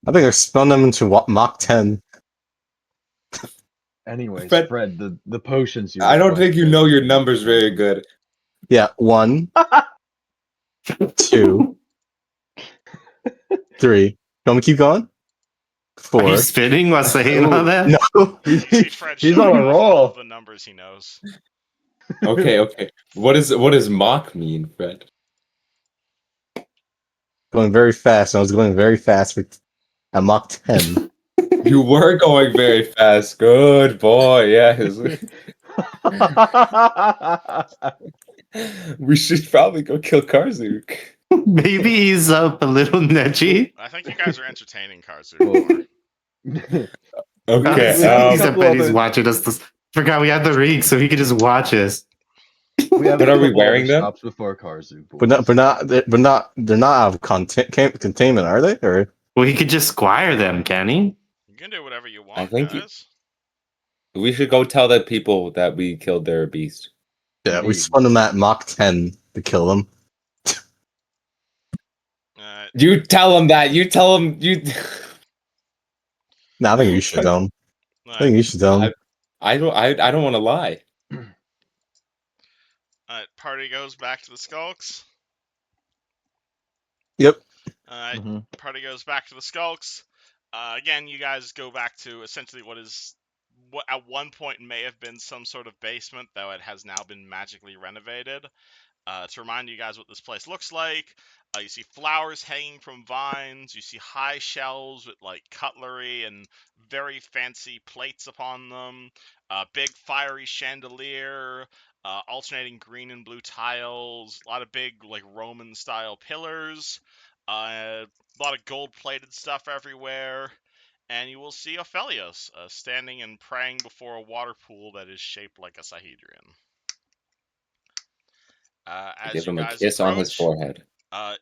I think I spun them into Mach 10. Anyways, Fred, Fred, the potions you I don't think you requested. know your numbers very good. Yeah, 1, 2, 3. You want me to keep going? Are you 4. spinning while saying all Ooh. that? No. See Fred He's showing on a off all roll. of the numbers he knows. Okay. What does mock mean, Fred? Going very fast. I was going very fast at Mach 10. You were going very fast. Good boy. Yes. We should probably go kill Karzuk. Maybe he's up a little Neji. I think you guys are entertaining Karzu Well, more. Okay. We have a He's couple bet he's other- watching us. Forgot we had the ring, so he could just watch us. We have But a are we couple other wearing them? stops before Karzu. But they're not out of containment, are they? Or Well, he could just squire them, can he? You can do whatever you I want, think guys. we should go tell the people that we killed their beast. yeah, we Indeed. spun them at Mach 10 to kill them. You tell them that. You tell them you. No, I think you should tell them. I think you should tell them. I don't want to lie. Party goes back to the Skulks. Yep. Mhm. Party goes back to the Skulks. Again, you guys go back to essentially what at one point may have been some sort of basement, though it has now been magically renovated. To remind you guys what this place looks like, you see flowers hanging from vines. You see high shelves with like cutlery and very fancy plates upon them. Big fiery chandelier. Alternating green and blue tiles. A lot of big like Roman style pillars. A lot of gold plated stuff everywhere. And you will see Ophelios standing and praying before a water pool that is shaped like a Sahedrian. As Give you him a guys kiss on his approach, forehead.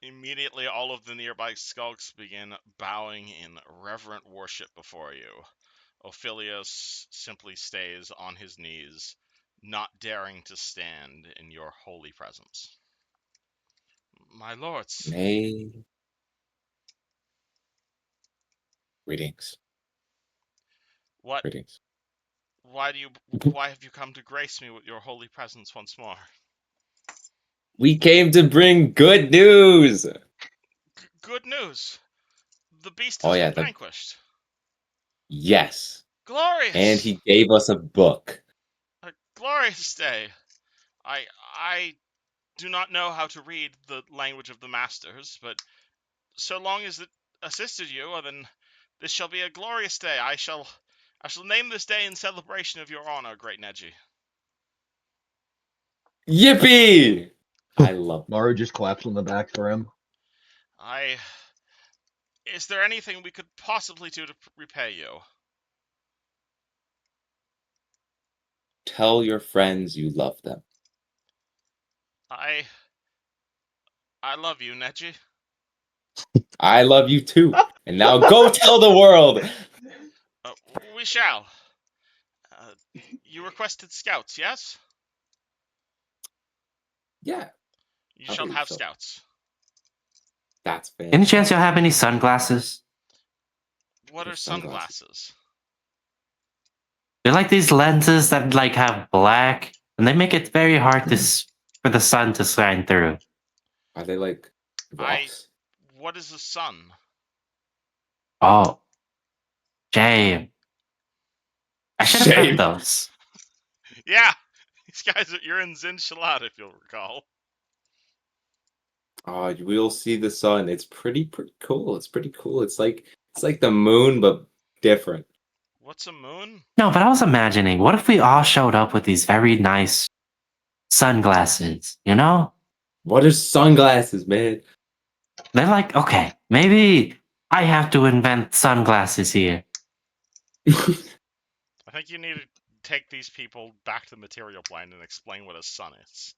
immediately all of the nearby skulks begin bowing in reverent worship before you. Ophelios simply stays on his knees, not daring to stand in your holy presence. My lords, Nay. Greetings. what? Greetings. Why have you come to grace me with your holy presence once more? We came to bring good news. Good news! The beast Oh has yeah, been vanquished. yes. Glorious! And he gave us a book. A glorious day. I do not know how to read the language of the masters, but so long as it assisted you, then this shall be a glorious day. I shall name this day in celebration of your honor, great Neji. Yippee! I love it. Maru just claps on the back for him. Is there anything we could possibly do to repay you? Tell your friends you love them. I love you, Neji. I love you too. And now go tell the world. We shall. You requested scouts, yes? Yeah, You I shall believe have so. scouts. That's Any fantastic. chance you'll have any sunglasses? What are sunglasses? They're like these lenses that like have black, and they make it very hard for the sun to shine through. Are they like rocks? What is the sun? Oh, shame. I should have Shame. had those. Yeah, these guys you're in Zin Shalat, if you'll recall. Oh, we'll see the sun. It's pretty cool. It's pretty cool. It's like the moon, but different. What's a moon? No, but I was imagining, what if we all showed up with these very nice sunglasses, you know? What are sunglasses, man? They're like, okay, maybe I have to invent sunglasses here. I think you need to take these people back to the material plane and explain what a sun is.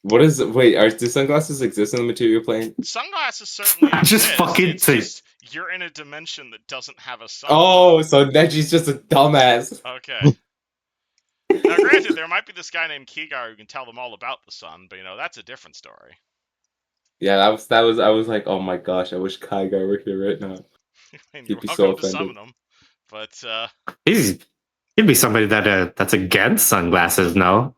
What is? Wait, do sunglasses exist in the material plane? Sunglasses certainly I just exist. fucking It's say- just you're in a dimension that doesn't have a sun. Oh, so Neji's just a dumbass. Okay. Now, granted, there might be this guy named Kigar who can tell them all about the sun, but that's a different story. Yeah, that was. I was like, oh my gosh, I wish Kygar were here right now. And He'd you're be so welcome to offended. summon him. But He'd be somebody that's against sunglasses, no?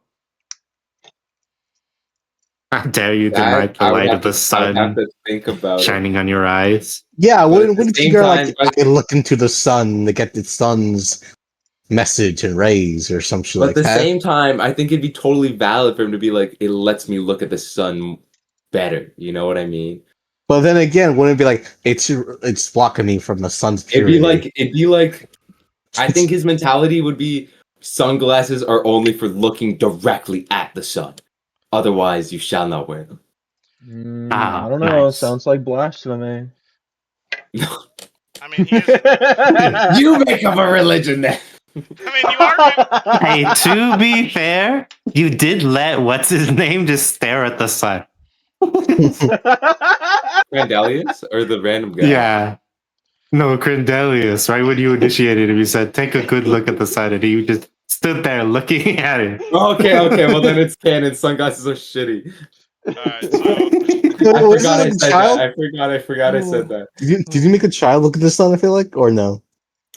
How dare you deny That the I would light have of the to. I would have sun to think about it. shining on your eyes? Yeah, But at the wouldn't same you go time, like I look into the sun to get the sun's message and rays or some shit But like at the that? same time, I think it'd be totally valid for him to be like, it lets me look at the sun better. You know what I mean? But then again, wouldn't it be like it's blocking me from the sun's It'd be purity? like, I think his mentality would be sunglasses are only for looking directly at the sun. Otherwise, you shall not wear them. I don't know. Nice. Sounds like blasphemy. I mean, he is. You make up a religion then. I mean, you are. Hey, to be fair, you did let what's his name just stare at the sun. Randalius or the random guy? Yeah. No, Crendelius, right when you initiated him, you said, take a good look at the sun, and he just stood there looking at it. Okay. Well, then it's canon. Sunglasses are shitty. Alright, so I Was forgot it I like a said child? that. I forgot I said that. Did you make a child look at the sun? I feel like, or no?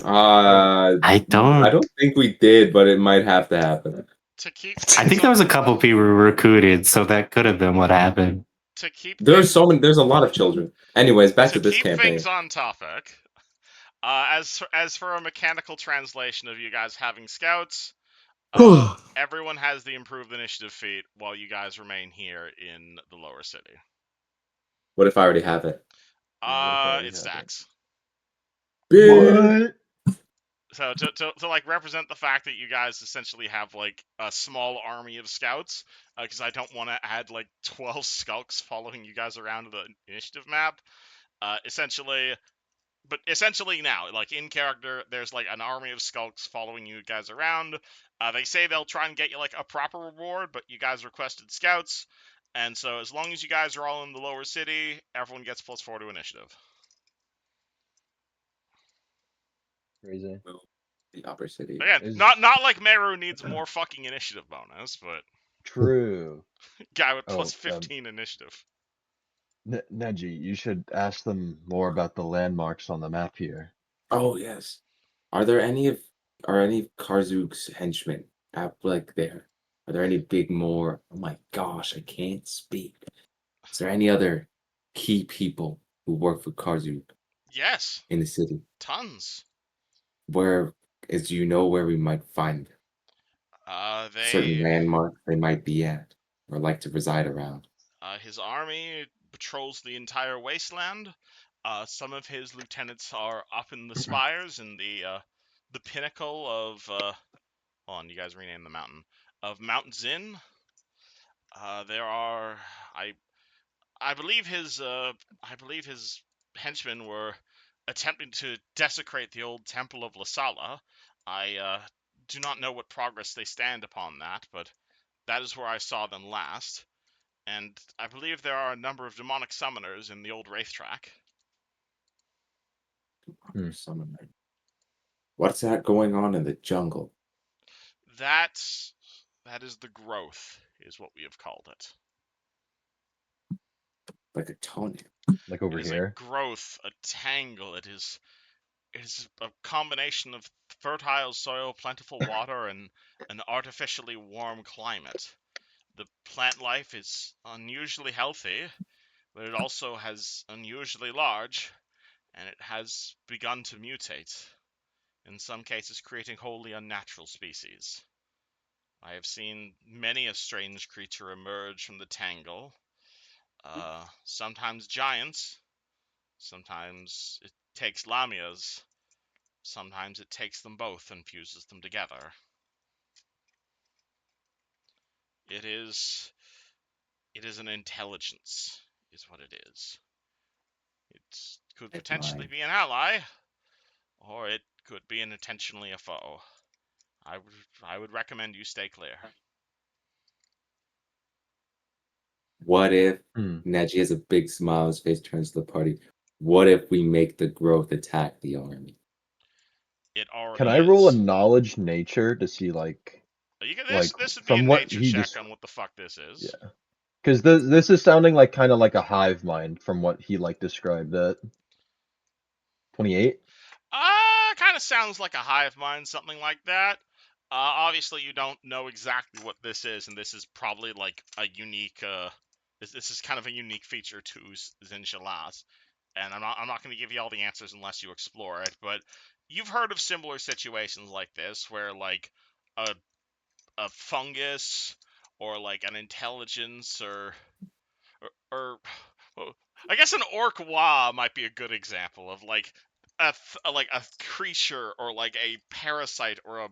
I I don't. don't think we did, but it might have to happen. to keep I things think there was a couple people recruited, so that could have been what happened. to keep There's things, so many. There's a lot of children. Anyways, back to to this keep campaign. things on topic. As for a mechanical translation of you guys having scouts, everyone has the improved initiative feat while you guys remain here in the lower city. What if I already have it? what if I already It have stacks. What? So to like represent the fact that you guys essentially have like a small army of scouts, because I don't want to add like 12 skulks following you guys around the initiative map. Essentially now, like in character, there's like an army of skulks following you guys around. They say they'll try and get you like a proper reward, but you guys requested scouts, and so as long as you guys are all in the lower city, everyone gets +4 to initiative. Crazy. The upper city. Again, not like Meru needs more fucking initiative bonus, but True. guy with Oh, +15 initiative. Neji, you should ask them more about the landmarks on the map here. Oh yes. Are there any of Karzug's henchmen out like there? Are there any big more? Oh my gosh, I can't speak. Is there any other key people who work for Karzug Yes, in the city? tons. Where do you know where we might find certain They landmarks they might be at or like to reside around? his army patrols the entire wasteland. Some of his lieutenants are up in the spires in the pinnacle of hold on, you guys rename the mountain of Mount Zin. There are I I believe his henchmen were attempting to desecrate the old temple of Lissala. I do not know what progress they stand upon that, but that is where I saw them last. And I believe there are a number of demonic summoners in the old Wraith track. Summoner. What's that going on in the jungle? That is the growth, is what we have called it. Like a toenail. Like over It is here. a growth, a tangle. It is a combination of fertile soil, plentiful water, and an artificially warm climate. The plant life is unusually healthy, but it also has unusually large, and it has begun to mutate, in some cases creating wholly unnatural species. I have seen many a strange creature emerge from the tangle. Sometimes giants, sometimes it takes lamias, sometimes it takes them both and fuses them together. It is an intelligence, is what it is. It could potentially be an ally, or it could be intentionally a foe. I would recommend you stay clear. What if Hmm. Neji has a big smile, his face turns to the party? What if we make the growth attack the army? It already Can I roll a is. knowledge nature to see This would be a from what nature he check just on what the fuck this is. yeah. Because this is sounding like kind of like a hive mind from what he described it. 28. Kind of sounds like a hive mind, something like that. Obviously, you don't know exactly what this is, and this is probably like a unique. This is kind of a unique feature to Zinchalas, and I'm not going to give you all the answers unless you explore it. But you've heard of similar situations like this, where like a fungus or like an intelligence or well, I guess an orc wa might be a good example of like like a creature or like a parasite or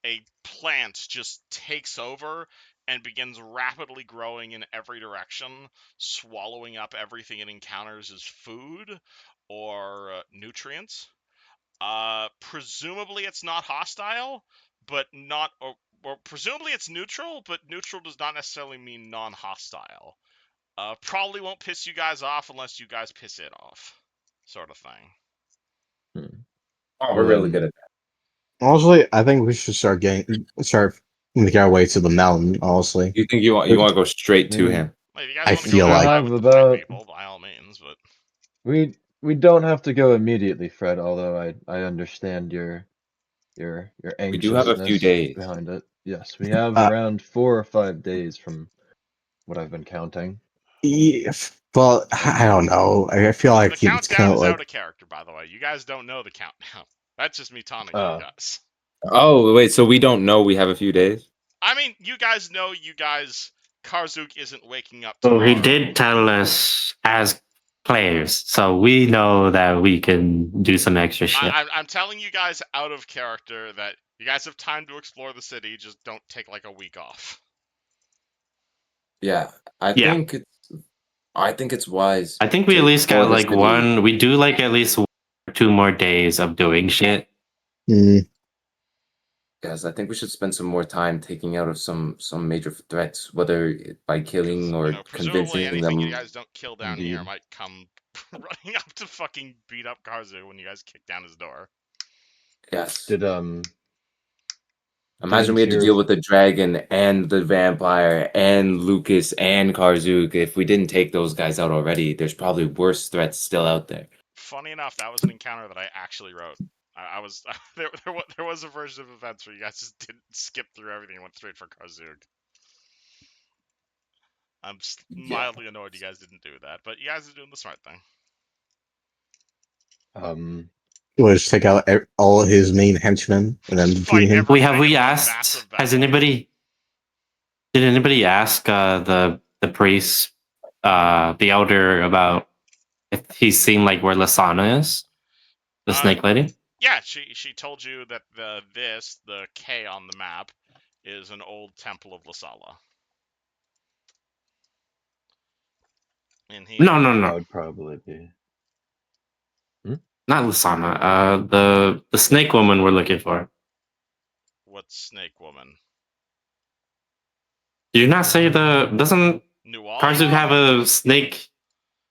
a plant just takes over and begins rapidly growing in every direction, swallowing up everything it encounters as food or nutrients. Presumably it's not hostile, but not or presumably it's neutral, but neutral does not necessarily mean non-hostile. Probably won't piss you guys off unless you guys piss it off, sort of thing. Oh, we're really good at that. Honestly, I think we should start making our way to the mountain. Honestly, You think you want to go straight to Mm. him? Like, if you guys I want to go feel We that like way have with the point about people, by all means, but we don't have to go immediately, Fred. Although I understand your We do have a few anxiousness days. behind it. Yes, we have uh, around 4 or 5 days from what I've been counting. well, I don't know. I feel the like it's kind countdown of is out like of character, by the way. You guys don't know the countdown. That's just me taunting you Uh, guys. Oh, wait, so we don't know we have a few days? I mean, you guys know Karzuk isn't waking up Well, he tomorrow. did tell us as players, so we know that we can do some extra shit. I'm telling you guys out of character that you guys have time to explore the city, just don't take like a week off. Yeah, I Yeah. think it's wise I think we to at least explore got the like city. we do like at least 1 or 2 more days of doing shit. mm, Yes, I think we should spend some more time taking out of some major threats, whether by Because, killing or presumably convincing anything you them. guys don't kill down here indeed. might come running up to fucking beat up Karzu when you guys kick down his door. Yes. Did Imagine didn't we had to hear deal with the dragon and the vampire and Lucas and Karzuk. If we didn't take those guys out already, there's probably worse threats still out there. Funny enough, that was an encounter that I actually wrote. I was there was a version of events where you guys just didn't skip through everything and went straight for Karzuk. I'm Yeah. mildly annoyed you guys didn't do that, but you guys are doing the smart thing. we'll just take out all of his main henchmen and then Just defeat fight him. everything We in one asked? massive Has battle. did anybody ask the priest, the elder, about if he's seen like where Lissana is, the snake lady? Yeah, she told you that the K on the map is an old temple of Lissala. And he No, that would probably be. not Lissana. The snake woman we're looking for. What snake woman? Did you not say doesn't Karzuk Nualia? have a snake?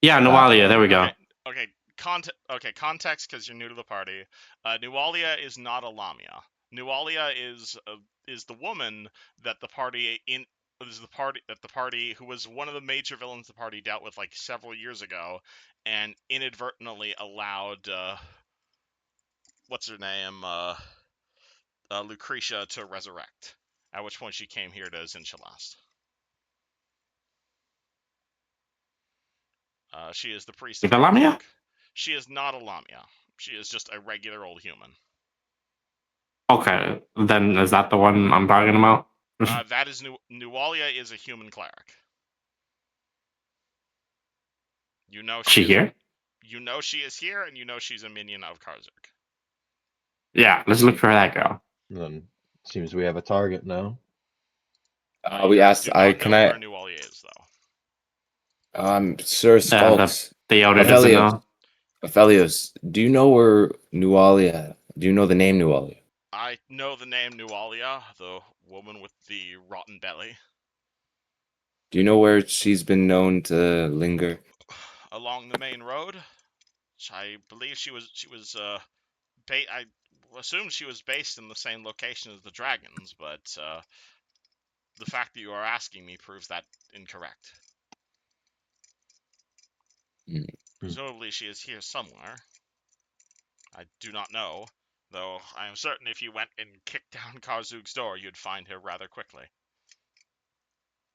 Yeah, Nawalia. There we go. Okay. Context, because you're new to the party. Nualia is not a Lamia. Nualia is the woman that the party who was one of the major villains the party dealt with like several years ago, and inadvertently allowed what's her name Lucretia to resurrect. At which point she came here to Zinchalast. She is the priest of The Lamia? Karzuk. She is not a Lamia. She is just a regular old human. Okay, then is that the one I'm talking about? That is Nualia is a human cleric. You know She is. here? You know she is here, and you know she's a minion of Karzuk. Yeah, let's look for that girl. Then seems we have a target now. We guys asked. do not Can know I? where Nualia is, though. Sir The Skulks. the elder doesn't Aphelios. know. Aphelios, do you know where Nualia? Do you know the name Nualia? I know the name Nualia, the woman with the rotten belly. Do you know where she's been known to linger? Along the main road. I believe she was I assume she was based in the same location as the dragons, but the fact that you are asking me proves that incorrect. Hmm. Presumably she is here somewhere. I do not know, though I am certain if you went and kicked down Karzug's door, you'd find her rather quickly.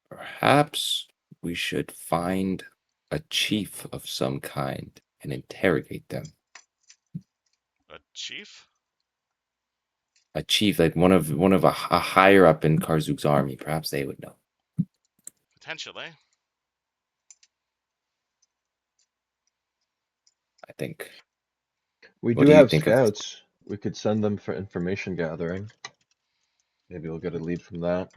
Perhaps we should find a chief of some kind and interrogate them. A chief? A chief, like one of a higher up in Karzuk's army. Perhaps they would know. Potentially. I think. We What do do you have think of this? scouts. We could send them for information gathering. Maybe we'll get a lead from that.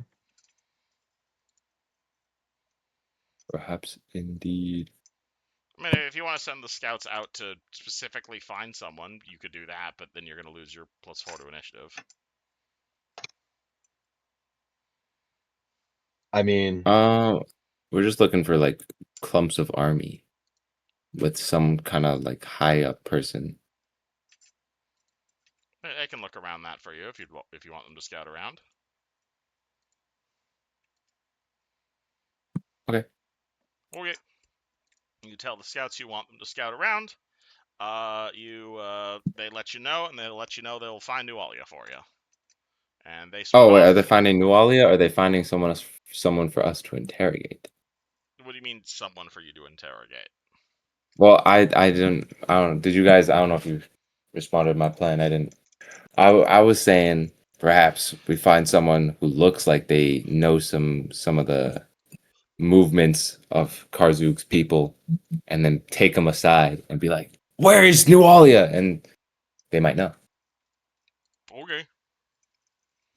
Perhaps indeed. I mean, if you want to send the scouts out to specifically find someone, you could do that, but then you're going to lose your +4 to initiative. I mean, We're just looking for like clumps of army with some kind of like high up person. I can look around that for you if you want them to scout around. Okay. Okay. You tell the scouts you want them to scout around. They let you know, and they'll let you know they'll find Nualia for you. And they sort Oh, wait, are they off. finding Nualia? Or are they finding someone for us to interrogate? What do you mean, someone for you to interrogate? Well, I don't. Did you guys? I don't know if you responded to my plan. I didn't. I was saying perhaps we find someone who looks like they know some of the movements of Karzuk's people, and then take them aside and be like, "Where is Nualia?" And they might know. Okay.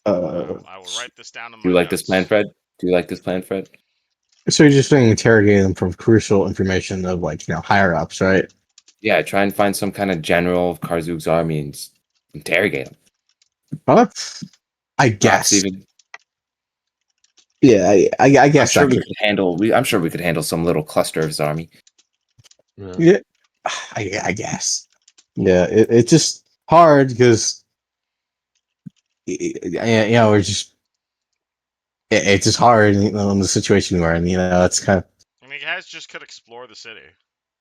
Uh, I will write this down in Do my you like this plan, notes. Fred? Do you like this plan, Fred? so you're just saying interrogating them from crucial information of like higher ups, right? Yeah, try and find some kind of general of Karzuk's army and interrogate him. Huh? I Perhaps guess. even. Yeah, I I'm guess sure that we could. could handle. I'm sure we could handle some little cluster of his army. yeah. Yeah, I guess. Yeah, it's just hard because we're just it's just hard in the situation we're in. It's kind of I mean, you guys just could explore the city.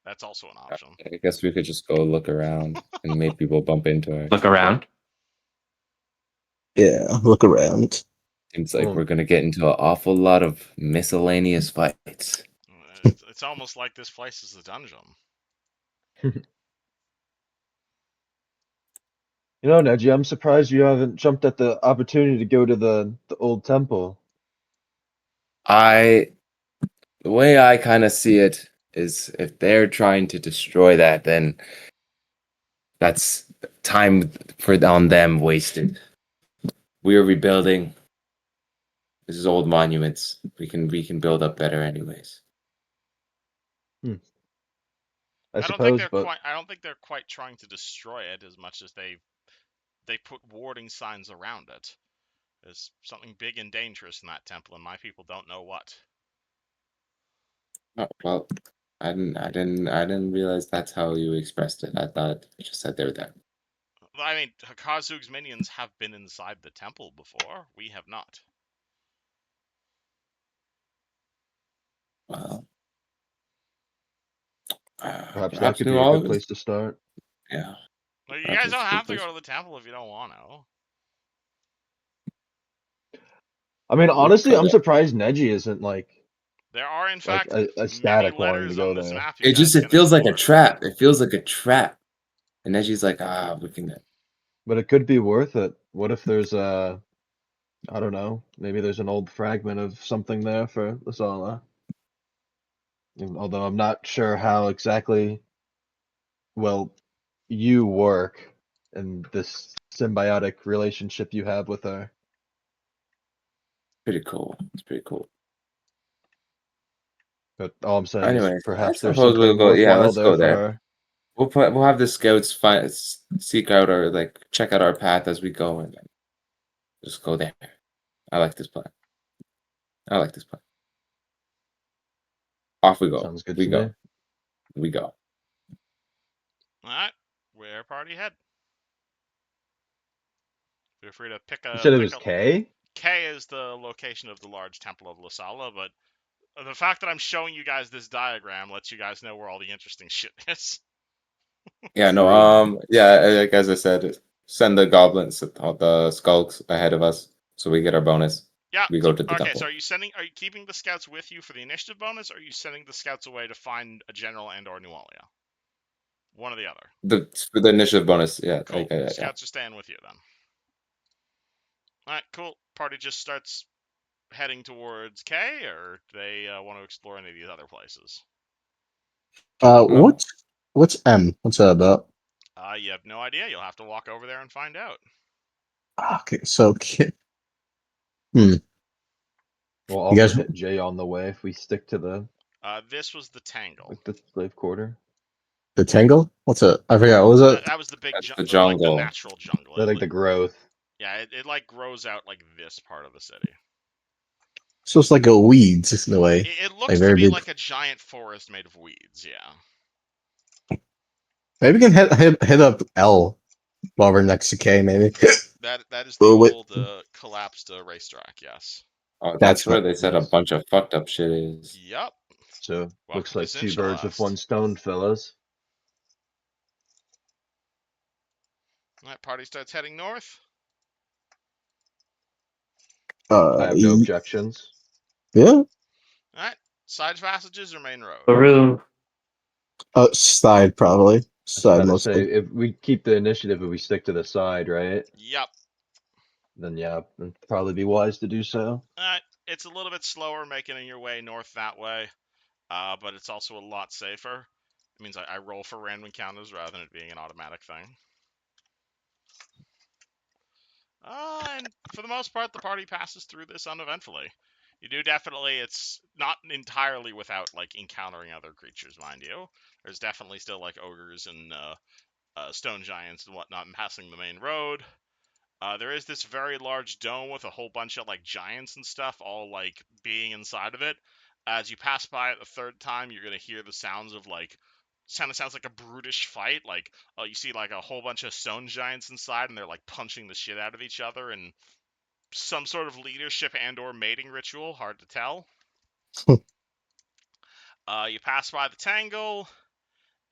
That's also an option. I guess we could just go look around and maybe we'll bump into her. Look around. look around. Seems like Well, we're gonna get into an awful lot of miscellaneous fights. It's almost like this place is a dungeon. Neji, I'm surprised you haven't jumped at the opportunity to go to the old temple. The way I kind of see it is if they're trying to destroy that, then that's time on them wasted. We are rebuilding. This is old monuments. We can build up better anyways. I I don't think suppose, they're but quite. I don't think they're quite trying to destroy it as much as they put warding signs around it. There's something big and dangerous in that temple, and my people don't know what. Oh, well, I didn't realize that's how you expressed it. I thought you just said they were there. I mean, Hakazug's minions have been inside the temple before. We have not. Well, perhaps that perhaps could New be a good Orleans. place to start. Yeah, Well, you perhaps guys it's don't a good have to place. go to the temple if you don't want to. I mean, We honestly, I'm could. surprised Neji isn't There are, in like fact, a many static wanting to letters on go this there. map you guys It can feels like a explore. trap. It feels like a trap. And then she's like, we can. But it could be worth it. What if there's I don't know, maybe there's an old fragment of something there for Lissala. Although I'm not sure how exactly well you work and this symbiotic relationship you have with her. Pretty cool. It's pretty cool. But all I'm saying is Anyways, I perhaps there's suppose we'll something go. Yeah, worthwhile let's there go for there. her. We'll have the scouts seek out or like check out our path as we go and then just go there. I like this plan. I like this plan. Off we go. Sounds good We to go. me. We go. All right, where party head? Feel free to pick You a. said it was K? K is the location of the large temple of Lissala, but the fact that I'm showing you guys this diagram lets you guys know where all the interesting shit is. Yeah, no, yeah, like as I said, send the goblins, the skulks ahead of us so we get our bonus. Yeah. We go to the okay, temple. so are you keeping the scouts with you for the initiative bonus, or are you sending the scouts away to find a general and/or Nualia? One or the other. For the initiative bonus, yeah. Cool. Yeah. Scouts are staying with you then. All right, cool. Party just starts heading towards K, or do they want to explore any of these other places? What's M? What's that about? You have no idea. You'll have to walk over there and find out. Okay, so We'll You also guys- hit J on the way if we stick to the This was the Tangle. like the slave quarter. the Tangle? What's it? I forgot. What was it? That was the big That's the like the jungle. natural jungle. I like the growth. Yeah, it like grows out like this part of the city. So it's like a weeds in a way. It looks Like to very be big. like a giant forest made of weeds. Yeah. Maybe we can hit up L while we're next to K. Maybe. That is the Oh, wait. old collapsed racetrack. Yes. Oh, That's that's where right. they said a Yes. bunch of fucked up shit is. Yep. So Welcome looks like to two birds with Sinjalast. one stone, fellas. All right, party starts heading north. I have no objections. Yeah. All right, side passages or main road. Peru. Side probably. I was Side about to mostly. say if we keep the initiative, if we stick to the side, right? Yep. Then yeah, it'd probably be wise to do so. It's a little bit slower making your way north that way, but it's also a lot safer. It means I roll for random encounters rather than it being an automatic thing. And for the most part, the party passes through this uneventfully. You do definitely, it's not entirely without, like, encountering other creatures, mind you. There's definitely still, like, ogres and stone giants and whatnot passing the main road. There is this very large dome with a whole bunch of, like, giants and stuff all, like, being inside of it. As you pass by it the third time, you're going to hear the sounds of, like, sounds like a brutish fight. Like, you see, like, a whole bunch of stone giants inside, and they're, like, punching the shit out of each other, and some sort of leadership and or mating ritual, hard to tell. You pass by the Tangle,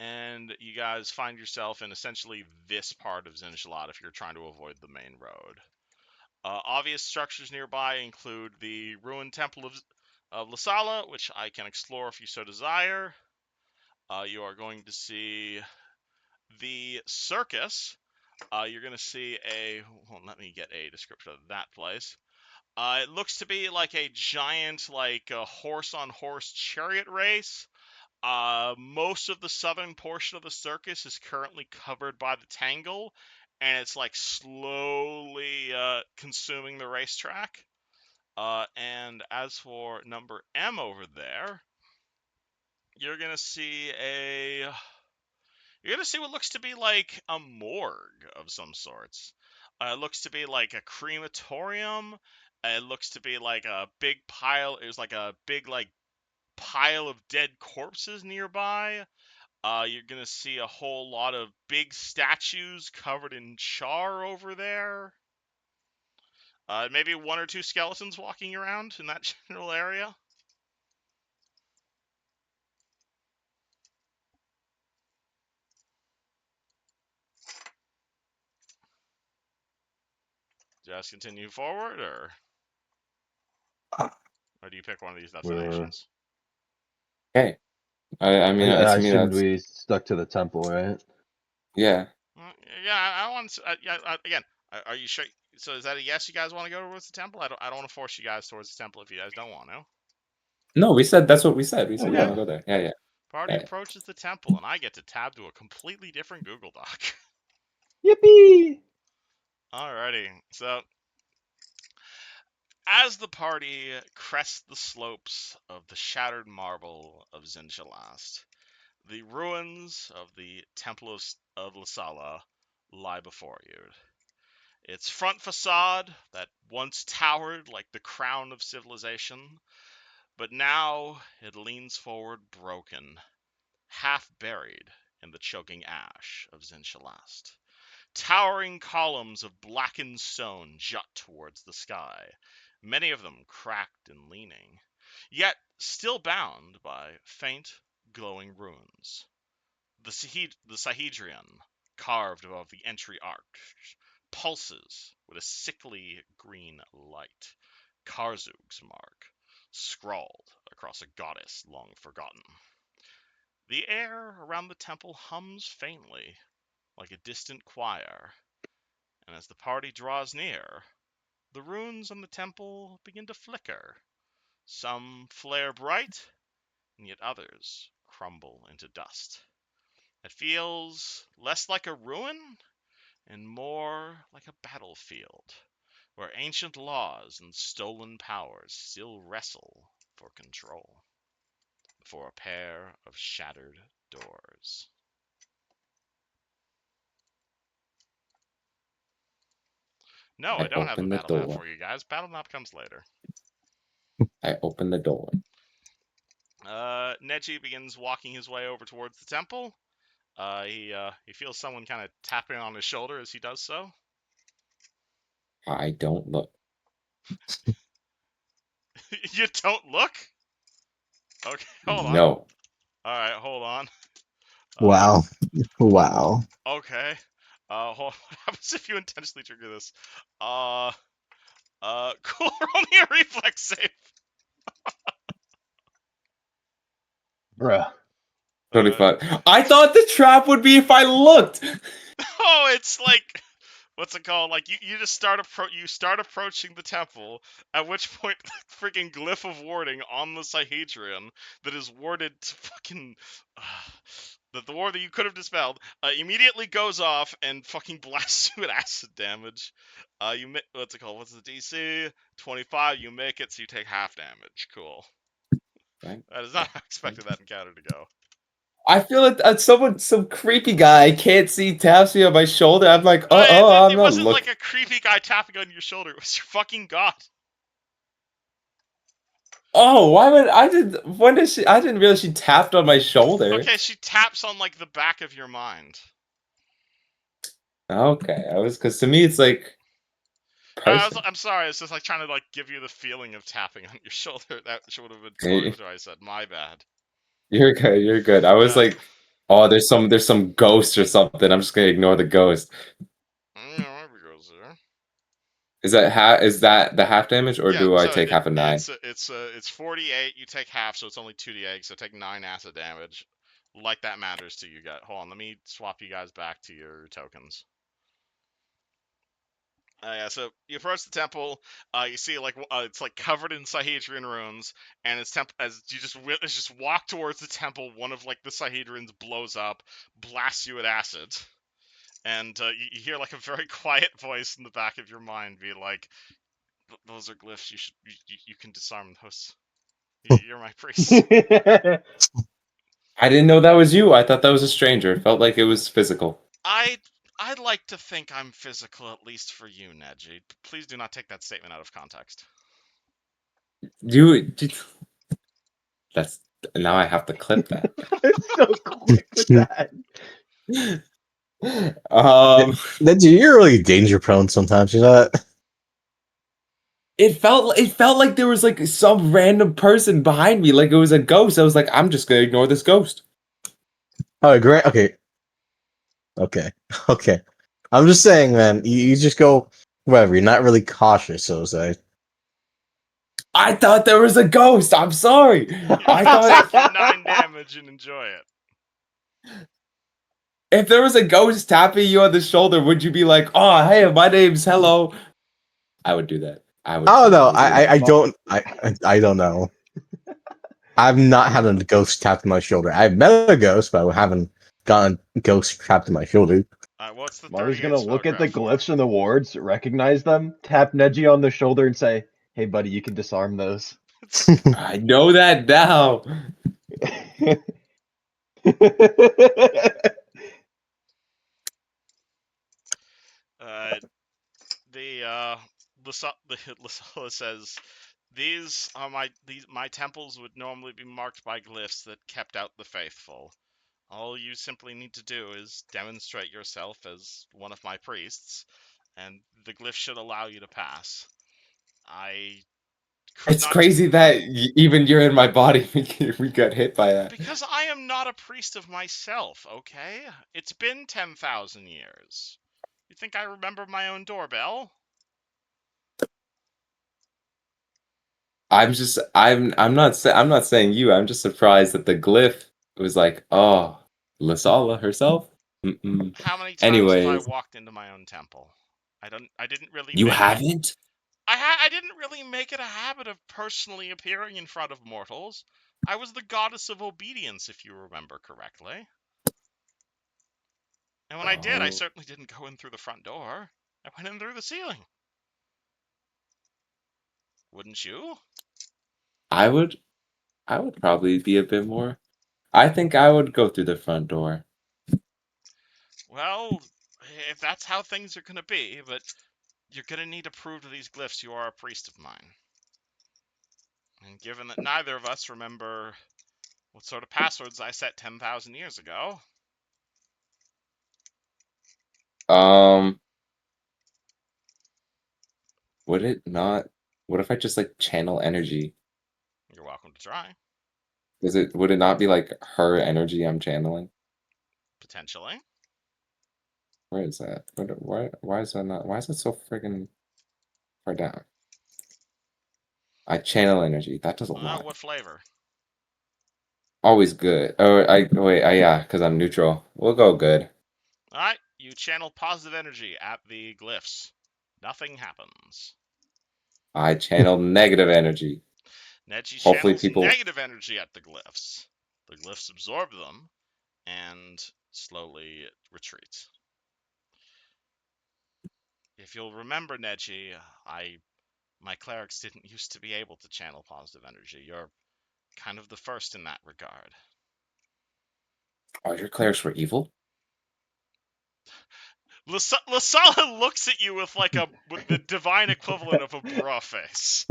and you guys find yourself in essentially this part of Zinjalat if you're trying to avoid the main road. Obvious structures nearby include the ruined temple of Lissala, which I can explore if you so desire. You are going to see the circus. You're going to see let me get a description of that place. It looks to be like a giant, like a horse-on-horse chariot race. Most of the southern portion of the circus is currently covered by the Tangle, and it's like slowly consuming the racetrack. And as for number M over there, you're gonna see what looks to be like a morgue of some sorts. It looks to be like a crematorium. It looks to be like a big pile. There's like a big like pile of dead corpses nearby. You're gonna see a whole lot of big statues covered in char over there. Maybe one or two skeletons walking around in that general area. Just continue forward, or do you pick one of these destinations? Okay. I mean, I to me, assumed that's we stuck to the temple, right? yeah. Yeah, I want to. Again, are you sure? So is that a yes? You guys want to go towards the temple? I don't want to force you guys towards the temple if you guys don't want to. No, we said that's what we said. We said we Okay. want to go there. Yeah. Party approaches the temple, and I get to tab to a completely different Google Doc. Yippee! Alrighty, so As the party crests the slopes of the shattered marble of Zinchalast, the ruins of the Temple of Lissala lie before you. Its front facade, that once towered like the crown of civilization, but now it leans forward broken, half buried in the choking ash of Zinchalast. Towering columns of blackened stone jut towards the sky, many of them cracked and leaning, yet still bound by faint, glowing runes. The Sahedrian, carved above the entry arch, pulses with a sickly green light. Karzug's mark, scrawled across a goddess long forgotten. The air around the temple hums faintly, like a distant choir, and as the party draws near, the runes on the temple begin to flicker. Some flare bright, and yet others crumble into dust. It feels less like a ruin and more like a battlefield, where ancient laws and stolen powers still wrestle for control, before a pair of shattered doors. No, I I don't have a open the battle map door. for you guys. Battle map comes later. I open the door. Neji begins walking his way over towards the temple. He feels someone kind of tapping on his shoulder as he does so. I don't look. You don't look? Okay, hold on. No. All right, hold on. Wow. Wow. Okay. What happens if you intentionally trigger this? Cool. Roll me a reflex save. Bruh. 25. I thought the trap would be if I looked. Oh, it's like, what's it called? Like you just start approaching the temple, at which point the freaking glyph of warding on the Sahedrian that is warded to fucking the ward that you could have dispelled immediately goes off and fucking blasts you with acid damage. What's it called? What's the DC? 25. You make it, so you take half damage. Cool. Right. That is not how I expected that encounter to go. I feel like some creepy guy can't see taps me on my shoulder. I'm like, It I'm not wasn't looking. like a creepy guy tapping on your shoulder. It was your fucking god. Oh, why would I did? When did she? I didn't realize she tapped on my shoulder. Okay, she taps on like the back of your mind. Okay, I was because to me it's like person. I'm sorry. It's just like trying to like give you the feeling of tapping on your shoulder. That should have been totally what I said. My bad. You're good. You're good. I was like, oh, there's some ghost or something. I'm just gonna ignore the ghost. Yeah, maybe goes there. Is that the half damage or Yeah, do I so take half of 9? it's 48. You take half, so it's only 2d8. So take 9 acid damage. Like that matters to you guys. Hold on, let me swap you guys back to your tokens. Yeah, so you approach the temple. You see like it's like covered in Sahedrian runes, and as you just walk towards the temple, one of like the Sahedrians blows up, blasts you with acid, and you hear like a very quiet voice in the back of your mind be like, "Those are glyphs. You can disarm those. You're my priest." I didn't know that was you. I thought that was a stranger. It felt like it was physical. I'd like to think I'm physical, at least for you, Neji. Please do not take that statement out of context. That's now I have to clip that. It's so quick with that. Neji, you're really danger prone sometimes, you know that? It felt like there was like some random person behind me, like it was a ghost. I was like, I'm just gonna ignore this ghost. Oh, great. Okay. Okay. I'm just saying, man, you just go whatever. You're not really cautious, so to say. I thought there was a ghost. I'm sorry. I thought Take your 9 damage and enjoy it. if there was a ghost tapping you on the shoulder, would you be like, "Oh, hey, my name's Hello"? I would do that. I would. Oh no, totally do that. I don't know. I've not had a ghost tapped on my shoulder. I've met a ghost, but I haven't gotten a ghost trapped in my shoulder. What's the Mario's 38 gonna look at the spellcraft for? glyphs and the wards, recognize them, tap Neji on the shoulder, and say, Hey, buddy, you can disarm those. I know that now. The Lissala says, these my temples would normally be marked by glyphs that kept out the faithful. All you simply need to do is demonstrate yourself as one of my priests, and the glyph should allow you to pass. I could It's not crazy that even you're in my body. We got hit by that. because I am not a priest of myself, okay? It's been 10,000 years. You think I remember my own doorbell? I'm not saying you. I'm just surprised that the glyph was like, oh, Lissala herself. Mm-mm. How many times have I Anyways, walked into my own temple? I didn't really you make it. haven't? I didn't really make it a habit of personally appearing in front of mortals. I was the goddess of obedience, if you remember correctly. And when I did, I Oh, certainly didn't go in through the front door. I went in through the ceiling. Wouldn't you? I would I would probably be a bit more. I think I would go through the front door. Well, if that's how things are gonna be, but you're gonna need to prove to these glyphs you are a priest of mine. And given that neither of us remember what sort of passwords I set 10,000 years ago, Um, would it not? What if I just like channel energy? you're welcome to try. Would it not be like her energy I'm channeling? Potentially. Where is that? Why is that not? Why is it so friggin' far down? I channel energy. That does a lot. What flavor? Always good. Oh, yeah, because I'm neutral. We'll go good. Alright, you channel positive energy at the glyphs. Nothing happens. I channel negative energy. Neji Hopefully, channels people. negative energy at the glyphs. The glyphs absorb them and slowly retreat. If you'll remember, Neji, my clerics didn't used to be able to channel positive energy. You're kind of the first in that regard. Oh, your clerics were evil? Lissala looks at you with with the divine equivalent of a bruh face.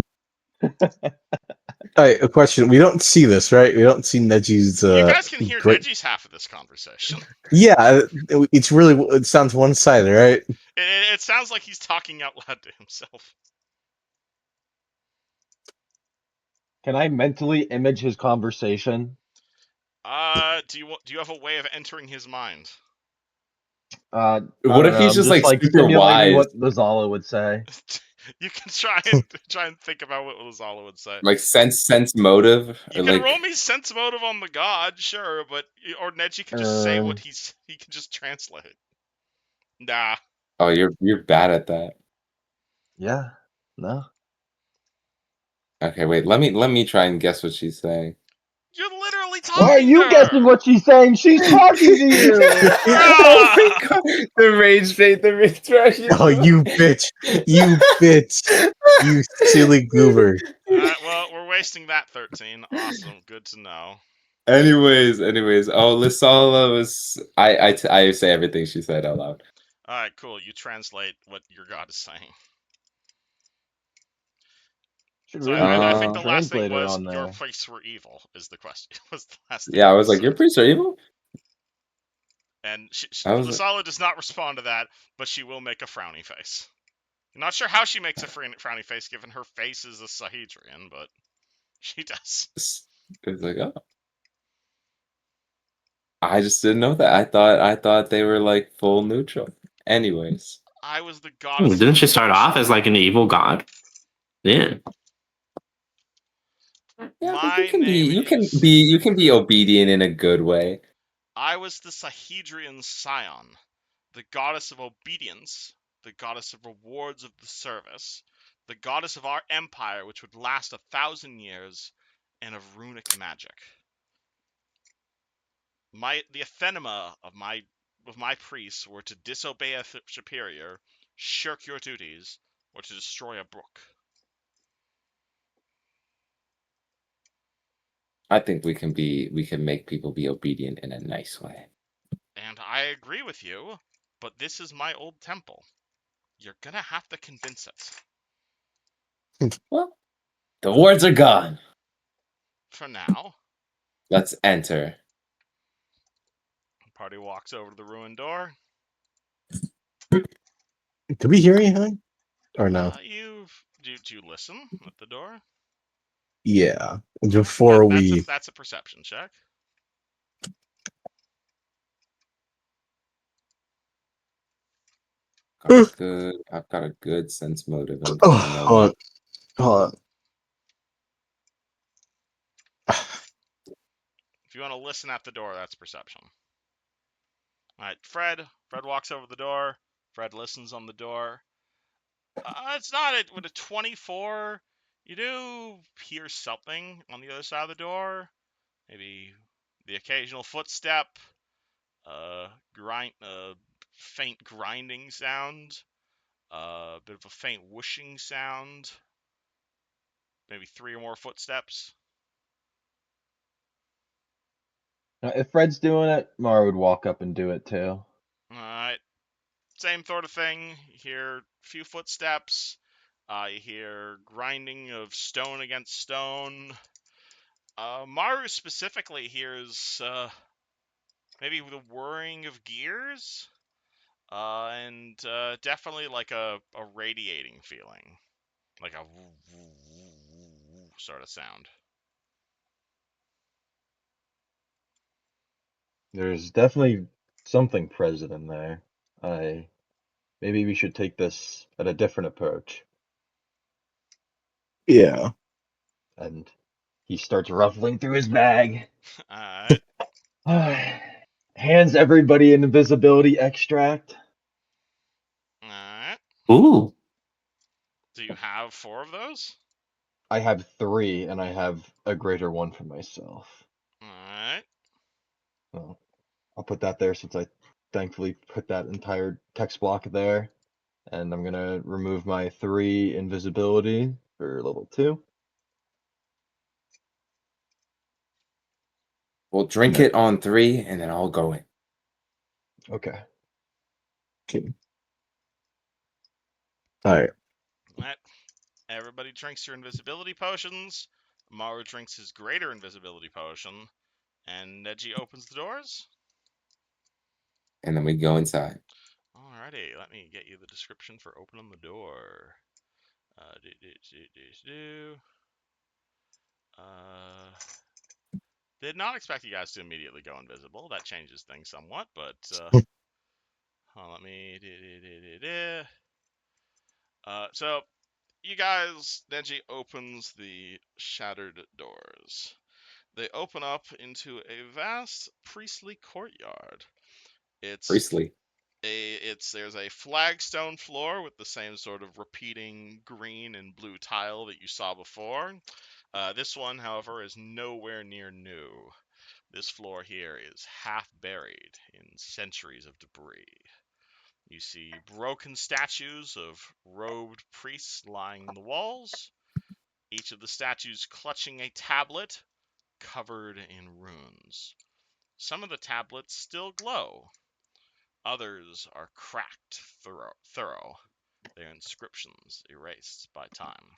All right, a question. We don't see this, right? We don't see Neji's. You guys can hear Great. Neji's half of this conversation. Yeah, it's really. It sounds one-sided, right? It sounds like he's talking out loud to himself. Can I mentally image his conversation? Do you have a way of entering his mind? I What don't if know. he's I'm just just like like super simulating wise, what Lizala would say. You can try and think about what Lizala would say. like sense motive, You or can roll like me sense motive on the god, sure, but or Neji can just say what he can just translate. Nah, oh, you're bad at that. Yeah. No. Okay, wait. Let me try and guess what she's saying. you're literally Why are talking to you guessing her. what she's saying? She's talking to you. Oh my Bruh! god! The rage bait, the rage trash. Oh, you bitch! You bitch! You silly goober! Well, we're wasting that 13. Awesome, good to know. Anyways. Oh, Lissala was. I say everything she said out loud. All right, cool. You translate what your god is saying. Should So really put I a think the last thing translator was on your there. priests were evil. Is the question? Was the last thing Yeah, I that was was like, said. your priests are evil. And I was like, Lissala does not respond to that, but she will make a frowny face. I'm not sure how she makes a frowny face, given her face is a Sahedrian, but she does. it was like, oh, I just didn't know that. I thought they were like full neutral. Anyways, I was the goddess of Didn't she start obedience. off as like an evil god? Yeah. yeah, but you My can be name you can is. be you can be obedient in a good way. I was the Sahedrian Scion, the goddess of obedience, the goddess of rewards of the service, the goddess of our empire, which would last 1,000 years, and of runic magic. The athenema of my priests were to disobey a superior, shirk your duties, or to destroy a brook. I think we can make people be obedient in a nice way. And I agree with you, but this is my old temple. You're gonna have to convince us. Well, the wards are gone. For now. Let's enter. Party walks over to the ruined door. Did we hear anything? Or no? Do you listen at the door? Yeah. Before we. That's a perception check. I've got a good sense motive. And Oh, I know hold on. If you want to listen at the door, that's perception. All right, Fred. Fred walks over the door. Fred listens on the door. It's not it with a 24. You do hear something on the other side of the door. Maybe the occasional footstep. Faint grinding sound. A bit of a faint whooshing sound. Maybe 3 or more footsteps. If Fred's doing it, Mara would walk up and do it too. Alright. Same sort of thing. You hear a few footsteps. You hear grinding of stone against stone. Maru specifically hears maybe the whirring of gears. And definitely like a radiating feeling. Like a woo, woo, woo, woo, woo sort of sound. There's definitely something present in there. Maybe we should take this at a different approach. Yeah. And he starts ruffling through his bag. Alright. Hands everybody an invisibility extract. Alright. Ooh. Do you have 4 of those? I have 3, and I have a greater one for myself. Alright. Well, I'll put that there since I thankfully put that entire text block there. And I'm gonna remove my 3 invisibility for level 2. we'll drink it on 3 and then I'll go in. Okay. All right. Alright. Everybody drinks your invisibility potions. Maru drinks his greater invisibility potion. And Neji opens the doors. And then we go inside. Alrighty, let me get you the description for opening the door. Did not expect you guys to immediately go invisible. That changes things somewhat, but let me. So you guys, Neji opens the shattered doors. They open up into a vast priestly courtyard. Priestley. There's a flagstone floor with the same sort of repeating green and blue tile that you saw before. This one, however, is nowhere near new. This floor here is half buried in centuries of debris. You see broken statues of robed priests lying in the walls, each of the statues clutching a tablet covered in runes. Some of the tablets still glow. Others are cracked thorough, their inscriptions erased by time.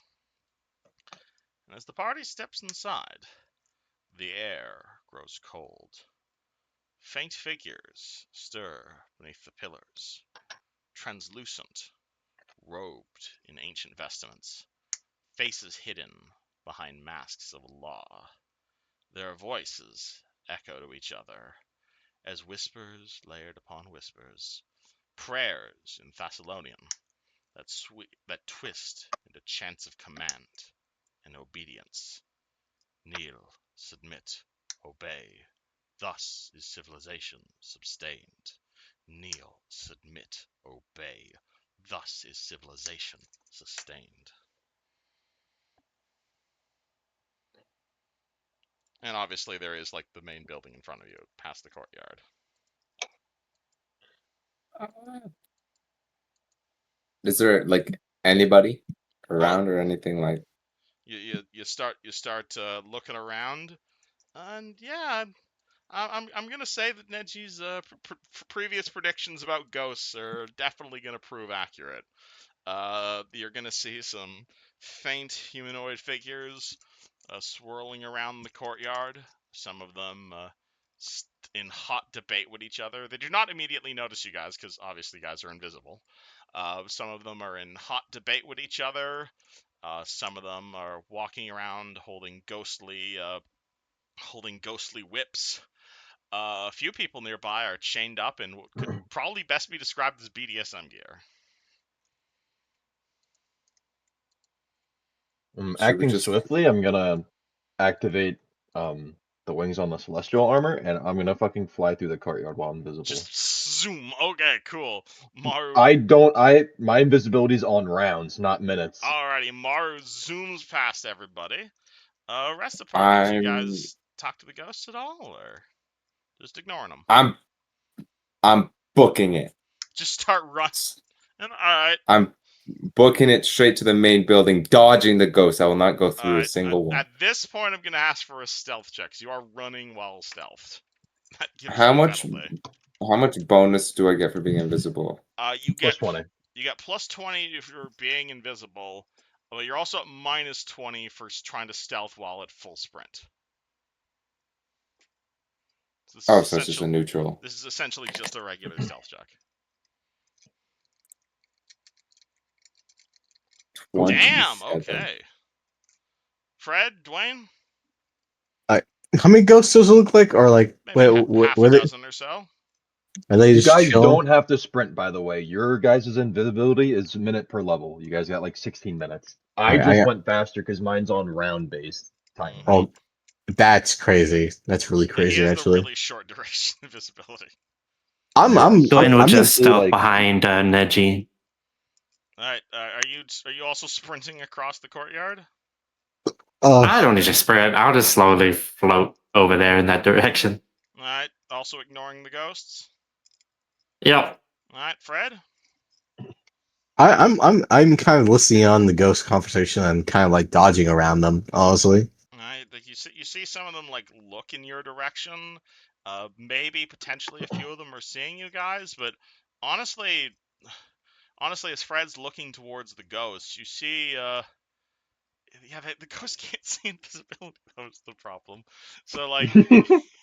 And as the party steps inside, the air grows cold. Faint figures stir beneath the pillars, translucent, robed in ancient vestments, faces hidden behind masks of law. Their voices echo to each other as whispers layered upon whispers, prayers in Thessalonian that twist into chants of command and obedience. Kneel, submit, obey. Thus is civilization sustained. Kneel, submit, obey. Thus is civilization sustained. And obviously there is like the main building in front of you, past the courtyard. Is there like anybody around or anything like? You start looking around, And yeah, I'm gonna say that Neji's previous predictions about ghosts are definitely gonna prove accurate. You're gonna see some faint humanoid figures swirling around the courtyard. Some of them in hot debate with each other. They do not immediately notice you guys because obviously you guys are invisible. Some of them are in hot debate with each other. Some of them are walking around holding ghostly whips. A few people nearby are chained up in what could probably best be described as BDSM gear. Should we Acting just swiftly, I'm gonna activate the wings on the celestial armor, and I'm gonna fucking fly through the courtyard while invisible. Just zoom. Okay, cool. Maru. My invisibility's on rounds, not minutes. Alrighty, Maru zooms past everybody. Rest of the party, did you I'm guys talk to the ghosts at all, or just ignoring them? I'm booking it. Just start running. Alright. I'm booking it straight to the main building, dodging the ghost. I will not go through a Alright. single one. At this point, I'm gonna ask for a stealth check, 'cause you are running while stealthed. That gives How you a much penalty. bonus do I get for being invisible? You Plus get 20. You get plus 20 if you're being invisible, but you're also at minus 20 for trying to stealth while at full sprint. So So it's just a neutral. this is essentially just a regular stealth check. 27. Damn, okay. Fred, Dwayne? How many ghosts does it look like? Or like, Maybe half a were they, dozen or so. are they You just guys chill? don't have to sprint, by the way. Your guys' invisibility is a minute per level. You guys got like 16 minutes. I Alright, just went faster because mine's on round based timer. Oh, that's crazy. That's really Yeah, he crazy, has the actually. really short duration invisibility. I'm Yeah, I'm so I'm, Dwayne will I'm just basically, stealth like, behind Neji. Alright, are you also sprinting across the courtyard? I don't need to spread. I'll just slowly float over there in that direction. Alright, also ignoring the ghosts. Yep. Alright, Fred? I'm kind of listening on the ghost conversation and kind of like dodging around them, honestly. Alright, like you see some of them like look in your direction. Maybe potentially a few of them are seeing you guys, but honestly, as Fred's looking towards the ghosts, you see yeah, the ghost can't see invisibility. That was the problem. So like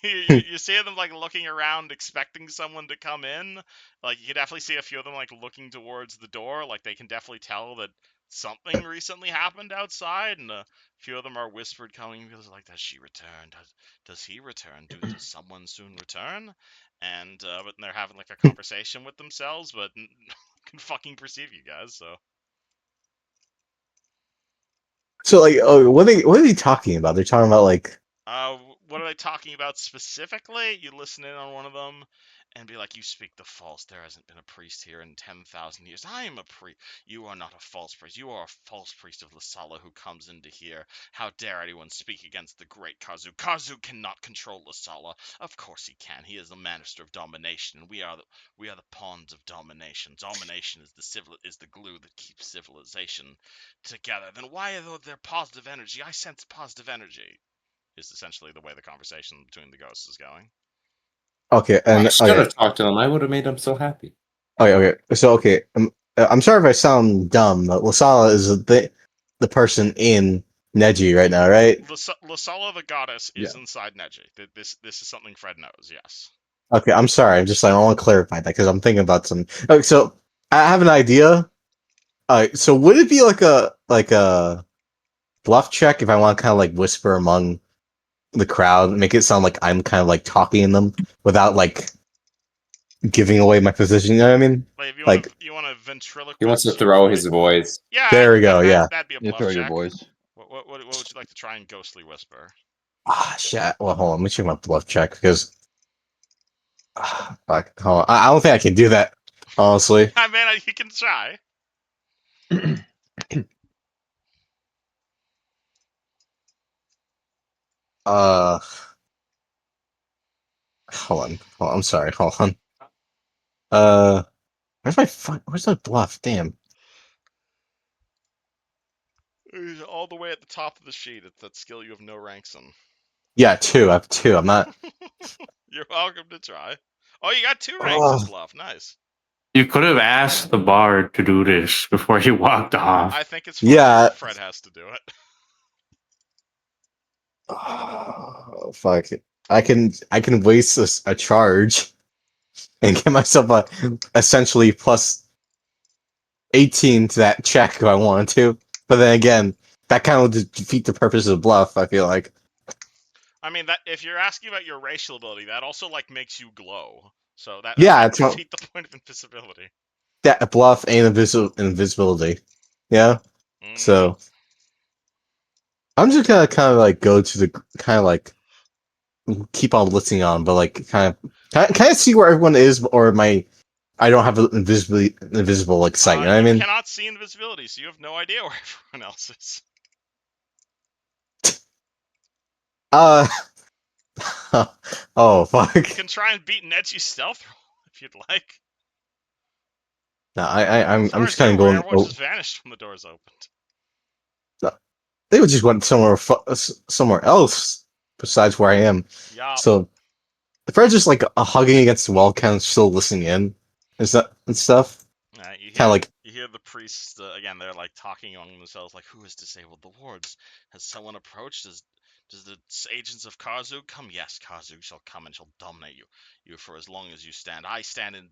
you see them like looking around, expecting someone to come in. Like you can definitely see a few of them like looking towards the door. Like they can definitely tell that something recently happened outside, and a few of them are whispered coming because like, does she return? Does he return? Does someone soon return? And but they're having like a conversation with themselves, but can fucking perceive you guys. So. So like, oh, what are they talking about? They're talking about like, What are they talking about specifically? You listen in on one of them and be like, "You speak the false. There hasn't been a priest here in 10,000 years. I am a priest. You are not a false priest. You are a false priest of Lissala who comes into here. How dare anyone speak against the great Kazu? Kazu cannot control Lissala. Of course he can. He is the minister of domination, and we are the pawns of domination. Domination is the glue that keeps civilization together. Then why are there positive energy? I sense positive energy." Is essentially the way the conversation between the ghosts is going. okay, I and should okay, have talked to him. I would have made him so happy. okay. So okay, I'm sorry if I sound dumb, but Lissala is the person in Neji right now, right? Lissala the goddess is Yeah. inside Neji. This is something Fred knows. Yes. Okay, I'm sorry. I'm just like, I want to clarify that because I'm thinking about some. Okay, so I have an idea. So would it be like a bluff check if I want to kind of like whisper among the crowd, make it sound like I'm kind of like talking in them without like giving away my position? You know what I mean? Like if Like, you want to He wants to ventriloquist your throw voice. his voice. Yeah, there we go. Yeah. that'd be a You bluff throw your check. voice. What would you like to try and ghostly whisper? Ah, shit. Well, hold on. Let me check my bluff check because. Fuck. Hold on. I don't think I can do that. Honestly. I mean, you can try. Uh. Hold on. I'm sorry. Hold on. Uh. Where's my bluff? Damn. All the way at the top of the sheet. It's that skill you have no ranks in. Yeah, 2. I have 2. I'm not. You're welcome to try. Oh, you got 2 ranks as bluff. Nice. You could have asked the bard to do this before he walked off. I think it's funnier Yeah. if Fred has to do it. Oh, fuck. I can waste a charge and get myself a essentially plus 18 to that check if I wanted to. But then again, that kind of would defeat the purpose of bluff, I feel like. I mean, that if you're asking about your racial ability, that also like makes you glow. So that Yeah, might it's not defeat the point of invisibility. that bluff and invisibility. Yeah. Mm-hmm. So I'm just gonna kind of like go to the kind of like keep on listening on, but like kind of see where everyone is, or I don't have an invisible like sight. You know what I You mean? cannot see invisibility, so you have no idea where everyone else is. Oh fuck. You can try and beat Neji's stealth roll if you'd like. No, I'm As far just as kind you're of aware, going. everyone just vanished when the doors opened. They would just went somewhere else besides where I am. Yeah. So if I just like hugging against the wall, kind of still listening in and stuff, You kind of like hear the priests again. They're like talking among themselves, like, "Who has disabled the wards? Has someone approached? Does the agents of Kazu come? Yes, Kazu shall come and shall dominate you for as long as you stand. I stand in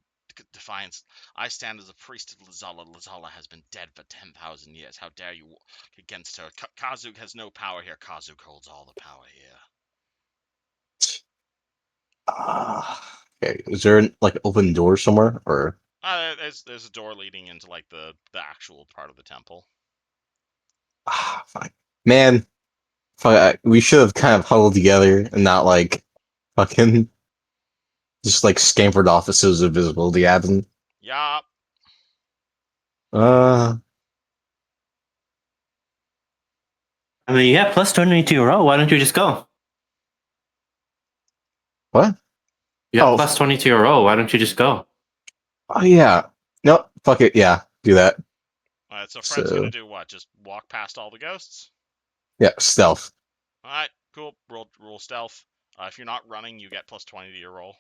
defiance. I stand as a priest of Lissala. Lissala has been dead for 10,000 years. How dare you walk against her? Kazu has no power here. Kazu holds all the power here." okay. Is there like an open door somewhere or? There's a door leading into like the actual part of the temple. Fuck. Man, fuck, we should have kind of huddled together and not like fucking just like scampered off as soon as invisibility happened. Yeah. I mean, yeah, plus 20 to your roll. Why don't you just go? What? You got Oh. plus 20 to your roll. Why don't you just go? Oh yeah. No, fuck it. Yeah, do that. Alright, so Fred's So- gonna do what? Just walk past all the ghosts? Yeah, stealth. Alright, cool. Roll stealth. If you're not running, you get plus 20 to your roll.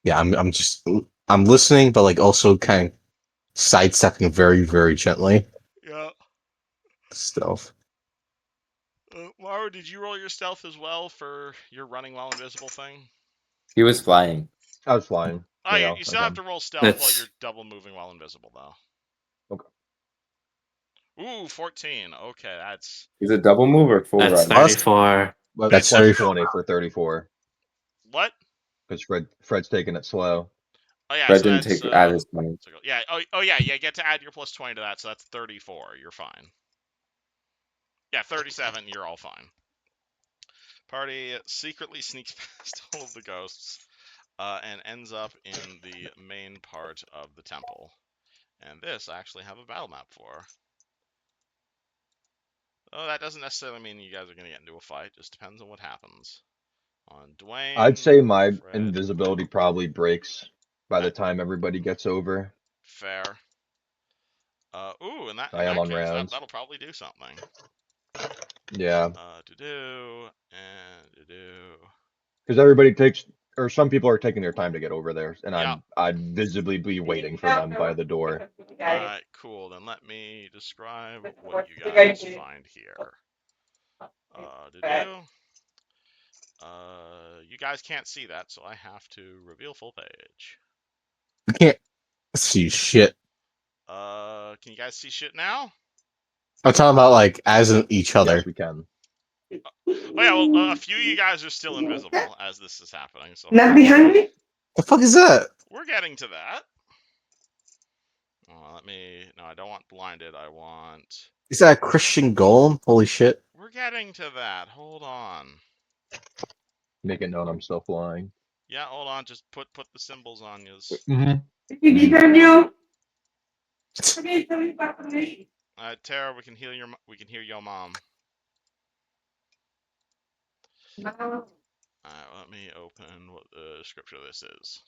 Yeah, I'm listening, but like also kind of sidestepping very, very gently. Yeah. Stealth. Mara, did you roll your stealth as well for your running while invisible thing? He was flying. I was flying. Oh, Yeah, you still have to roll stealth while That's- you're double moving while invisible, though. Okay. Ooh, 14. Okay, that's... He's a double move or full That's run. 34. But That's plus very- 20 for 34. What? Because Fred's taking it slow. Oh, yeah, Fred so didn't that's... take add his money. yeah, yeah, you get to add your plus 20 to that, so that's 34. You're fine. Yeah, 37, you're all fine. Party secretly sneaks past all of the ghosts and ends up in the main part of the temple. And this I actually have a battle map for. Oh, that doesn't necessarily mean you guys are going to get into a fight. Just depends on what happens. On Dwayne, I'd say my Fred, invisibility probably breaks by the time everybody gets over. fair. Ooh, in that I am on case, rounds. that'll probably do something. Yeah. To-do, and to-do. Because everybody takes, or some people are taking their time to get over there, and Yeah. I'd visibly be waiting for them by the door. Alright, cool. Then let me describe what you guys find here. To-do. You guys can't see that, so I have to reveal full page. You can't see shit. Can you guys see shit now? I'm talking about like as in each other. Yes, we can. Oh yeah, well, a few of you guys are still invisible as this is happening, so Not be hungry? The fuck is that? we're getting to that. No, I don't want blinded, I want... Is that a Christian golem? Holy shit. We're getting to that, hold on. Make it known I'm still flying. Yeah, hold on, just put the symbols on you. Mm-hmm. Did you? Tara, we can hear your mom. Alright, let me open what the scripture of this is.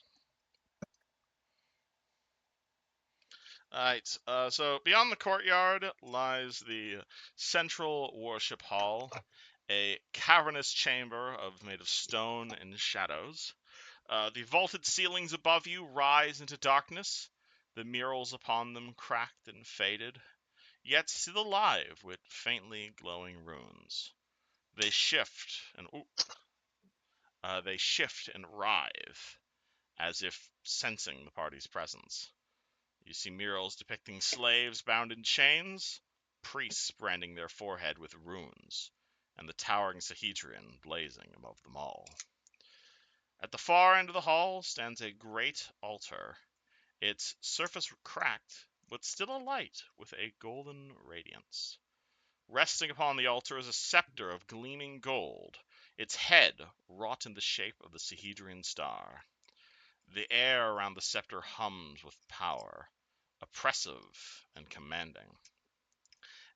Alright, so beyond the courtyard lies the central worship hall, A cavernous chamber made of stone and shadows. The vaulted ceilings above you rise into darkness, the murals upon them cracked and faded, yet still alive with faintly glowing runes. They shift and writhe, as if sensing the party's presence. You see murals depicting slaves bound in chains, priests branding their forehead with runes, and the towering Sahedrian blazing above them all. At the far end of the hall stands a great altar, its surface cracked, but still alight with a golden radiance. Resting upon the altar is a scepter of gleaming gold, its head wrought in the shape of the Sahedrian star. The air around the scepter hums with power, oppressive and commanding.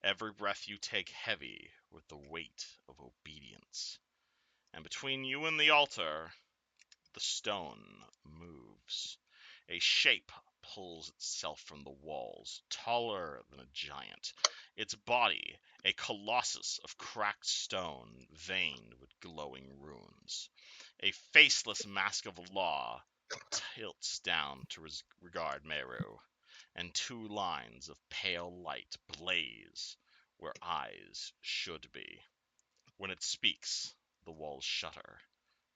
Every breath you take heavy with the weight of obedience. And between you and the altar, the stone moves. A shape pulls itself from the walls, taller than a giant. Its body, a colossus of cracked stone, veined with glowing runes. A faceless mask of law tilts down to regard Meru, and two lines of pale light blaze where eyes should be. When it speaks, the walls shudder,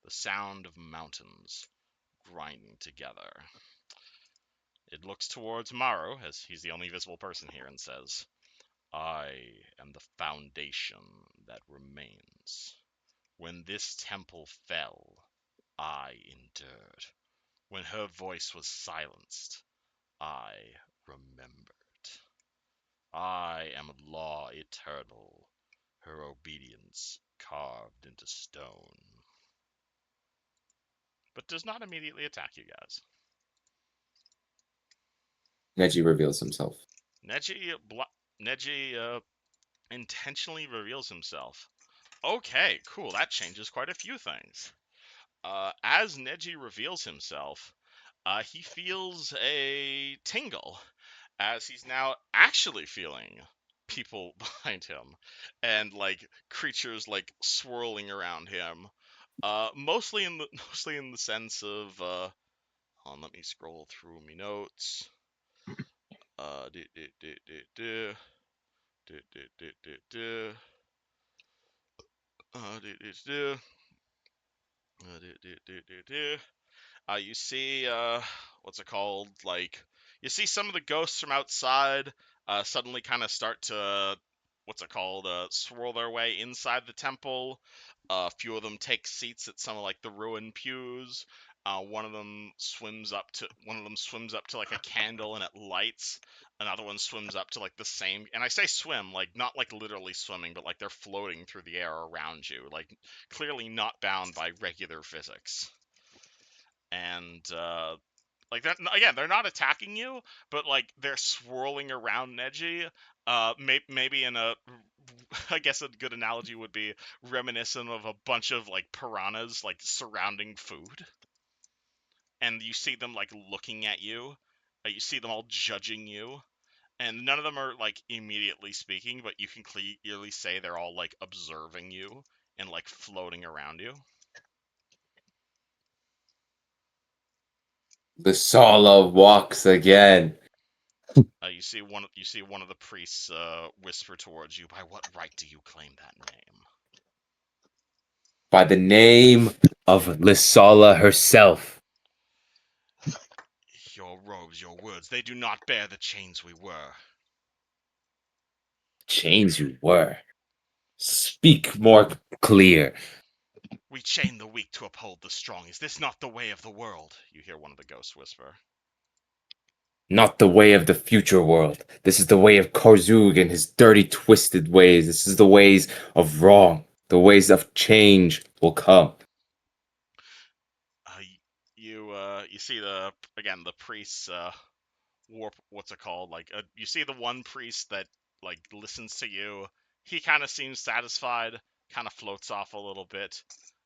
the sound of mountains grinding together. It looks towards Maru, as he's the only visible person here, and says, I am the foundation that remains. When this temple fell, I endured. When her voice was silenced, I remembered. I am law eternal, her obedience carved into stone. But does not immediately attack you guys. Neji reveals himself. Neji intentionally reveals himself. Okay, cool. That changes quite a few things. As Neji reveals himself, he feels a tingle, as he's now actually feeling people behind him and like creatures like swirling around him. Mostly in the sense of hold on, let me scroll through my notes. Do, do, do, do, do. Do, do, do, do, do. Do, do, do. Do, do, do, do, do. You see, what's it called? Like, you see some of the ghosts from outside suddenly kind of start to, what's it called? Swirl their way inside the temple. A few of them take seats at some of like the ruined pews. One of them swims up to like a candle and it lights. Another one swims up to like the same, and I say swim, like not like literally swimming, but like they're floating through the air around you, like clearly not bound by regular physics. And like they're not attacking you, but like they're swirling around Neji. Maybe in a, I guess a good analogy would be reminiscent of a bunch of like piranhas like surrounding food, and you see them like looking at you. You see them all judging you, and none of them are like immediately speaking, but you can clearly say they're all like observing you and like floating around you. Lissala walks again. You see one of the priests whisper towards you. By what right do you claim that name? By the name of Lissala herself. Your robes, your words, they do not bear the chains we were. Chains you were. Speak more clear. We chain the weak to uphold the strong. Is this not the way of the world? You hear one of the ghosts whisper. Not the way of the future world. This is the way of Korzug and his dirty, twisted ways. This is the ways of wrong. The ways of change will come. You see the priests warp. What's it called? Like you see the one priest that like listens to you. He kind of seems satisfied. Kind of floats off a little bit.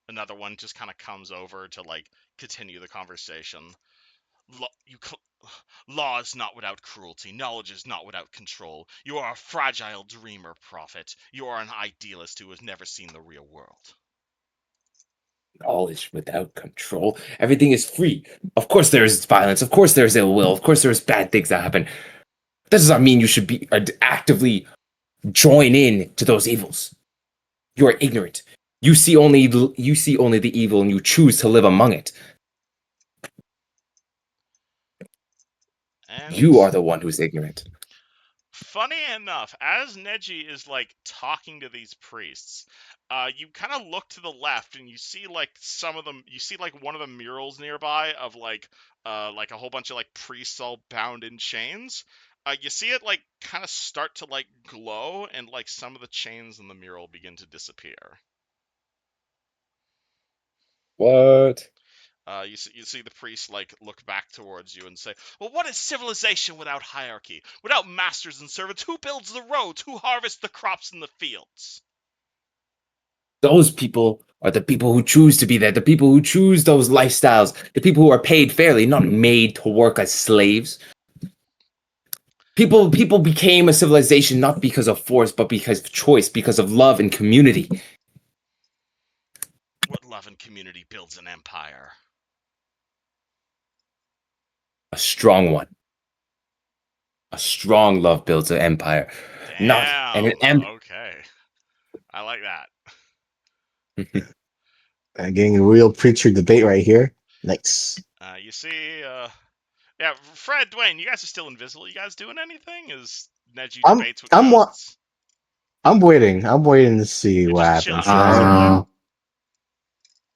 Another one just kind of comes over to like continue the conversation. Law is not without cruelty. Knowledge is not without control. You are a fragile dreamer, prophet. You are an idealist who has never seen the real world. Knowledge without control. Everything is free. Of course there is violence. Of course there is ill will. Of course there is bad things that happen. That does not mean you should be actively join in to those evils. You are ignorant. You see only the evil and you choose to live among it. And You are the one who's ignorant. funny enough, as Neji is like talking to these priests, you kind of look to the left and you see like some of them. You see like one of the murals nearby of like a whole bunch of like priests all bound in chains. You see it like kind of start to like glow, and like some of the chains in the mural begin to disappear. What? You see the priest like look back towards you and say, "Well, what is civilization without hierarchy? Without masters and servants? Who builds the roads? Who harvests the crops in the fields?" Those people are the people who choose to be there, the people who choose those lifestyles, the people who are paid fairly, not made to work as slaves. People became a civilization not because of force, but because of choice, because of love and community. What love and community builds an empire? A strong one. A strong love builds an empire. Not Damn. Okay. I like that. Getting a real preacher debate right here. Nice. You see, yeah, Fred, Dwayne, you guys are still invisible. You guys doing anything? Is Neji I'm debates with I'm wa- ghosts? I'm waiting. I'm waiting to see You're what just chilling. happens. You're Right?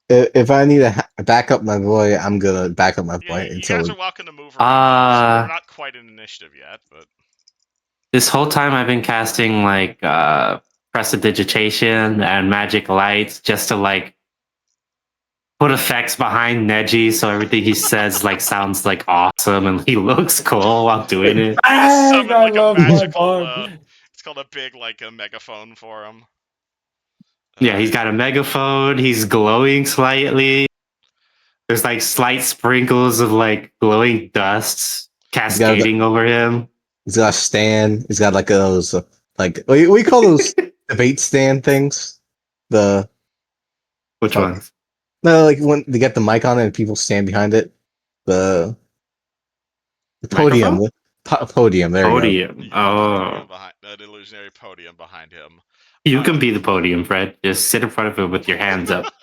chilling. If I need to back up my boy, I'm gonna back up my Yeah, boy you guys until are welcome to move around. We're Uh, not quite in initiative yet, but this whole time I've been casting like prestidigitation and magic lights just to like put effects behind Neji so everything he says like sounds like awesome and he looks cool while doing it. you just Dang, summon I like a love my magical. barb. It's called a big like a megaphone for him. Yeah, he's got a megaphone, he's glowing slightly. There's like slight sprinkles of like glowing dust cascading over him. he's got a stand. He's got like those like we call those debate stand things. The Which fuck. ones? No, like when they get the mic on it and people stand behind it. The podium. Microphone? Podium. There you go. Podium. You got a Oh. podium behind an illusionary podium behind him. You can be the podium, Fred. Just sit in front of it with your hands up.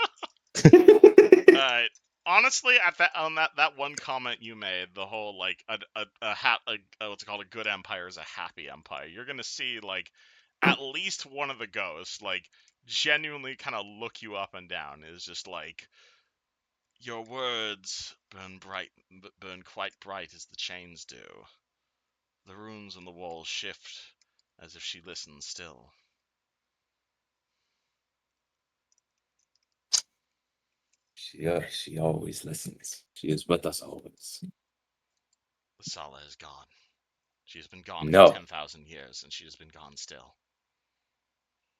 Honestly, at that one comment you made, the whole like what's it called, a good empire is a happy empire. You're gonna see like at least one of the ghosts like genuinely kind of look you up and down. Is just like, your words burn quite bright as the chains do. The runes on the walls shift as if she listens still. She always listens. She is with us always. Lissala is gone. She has been gone for No, 10,000 years, and she has been gone still.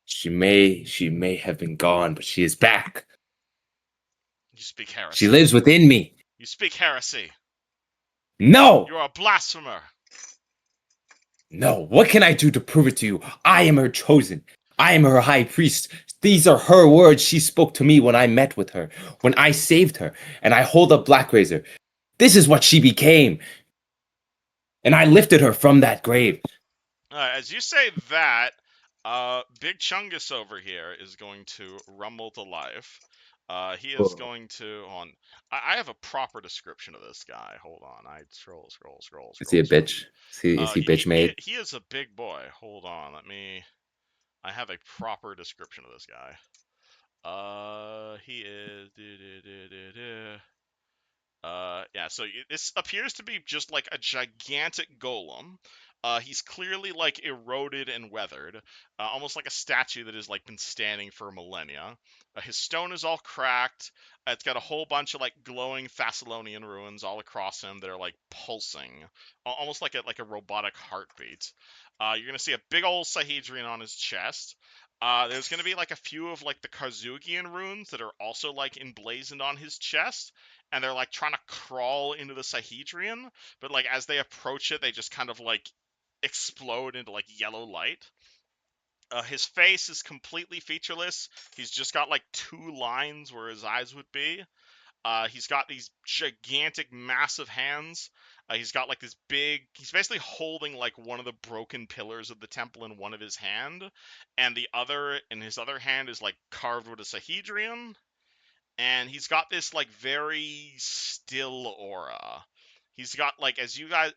she may have been gone, but she is back. You speak She heresy. lives within me. You speak heresy. No, You are a blasphemer. no. What can I do to prove it to you? I am her chosen. I am her high priest. These are her words she spoke to me when I met with her, when I saved her, and I hold up Black Razor. This is what she became. And I lifted her from that grave. As you say that, Big Chungus over here is going to rumble to life. He is going to I have a proper description of this guy. Hold on. I scroll. Is he a bitch? Is he bitch made? He is a big boy. Hold on. I have a proper description of this guy. He is. Yeah, so this appears to be just like a gigantic golem. He's clearly like eroded and weathered, almost like a statue that has like been standing for millennia. His stone is all cracked. It's got a whole bunch of like glowing Thessalonian ruins all across him that are like pulsing, almost like a robotic heartbeat. You're gonna see a big old Sahedrian on his chest. There's gonna be like a few of like the Karzugian runes that are also like emblazoned on his chest, and they're like trying to crawl into the Sahedrian, but like as they approach it, they just kind of like explode into like yellow light. His face is completely featureless. He's just got like 2 lines where his eyes would be. He's got these gigantic, massive hands. He's got like this big. He's basically holding like one of the broken pillars of the temple in one of his hand, and the other in his other hand is like carved with a Sahedrian. And he's got this like very still aura. He's got like as you got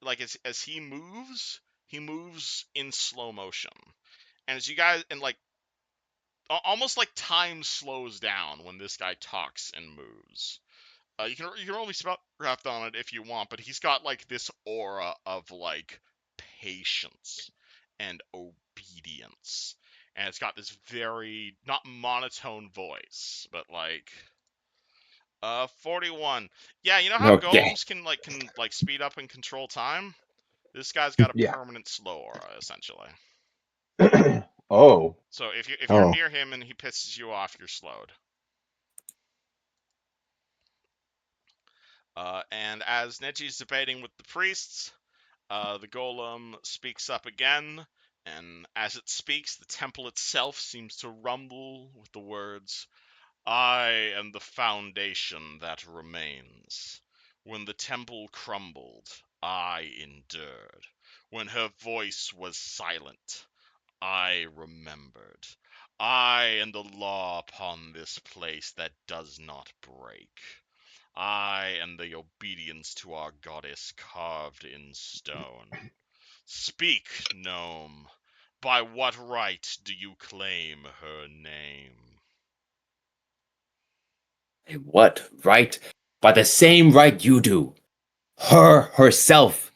like as he moves in slow motion. And as you guys and like almost like time slows down when this guy talks and moves. You can only spell craft on it if you want, but he's got like this aura of like patience and obedience, and it's got this very not monotone voice, but like 41. Yeah, you know how Okay. golems can speed up and control time? This guy's got a Yeah. permanent slow aura essentially. Oh. So if you're Oh. near him and he pisses you off, you're slowed. And as Neji's debating with the priests, the golem speaks up again, and as it speaks, the temple itself seems to rumble with the words, I am the foundation that remains. When the temple crumbled, I endured. When her voice was silent, I remembered. I am the law upon this place that does not break. I am the obedience to our goddess carved in stone. Speak, gnome. By what right do you claim her name? What right? By the same right you do. Her herself.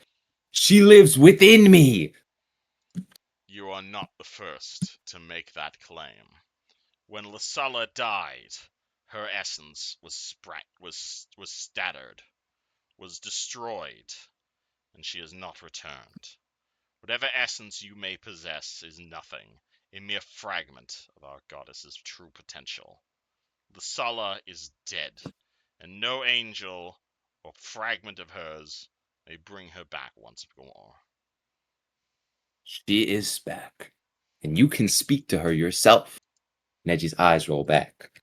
She lives within me. You are not the first to make that claim. When Lissala died, her essence was scattered, was destroyed, and she has not returned. Whatever essence you may possess is nothing, a mere fragment of our goddess's true potential. Lissala is dead, and no angel or fragment of hers may bring her back once more. She is back. And you can speak to her yourself. Neji's eyes roll back.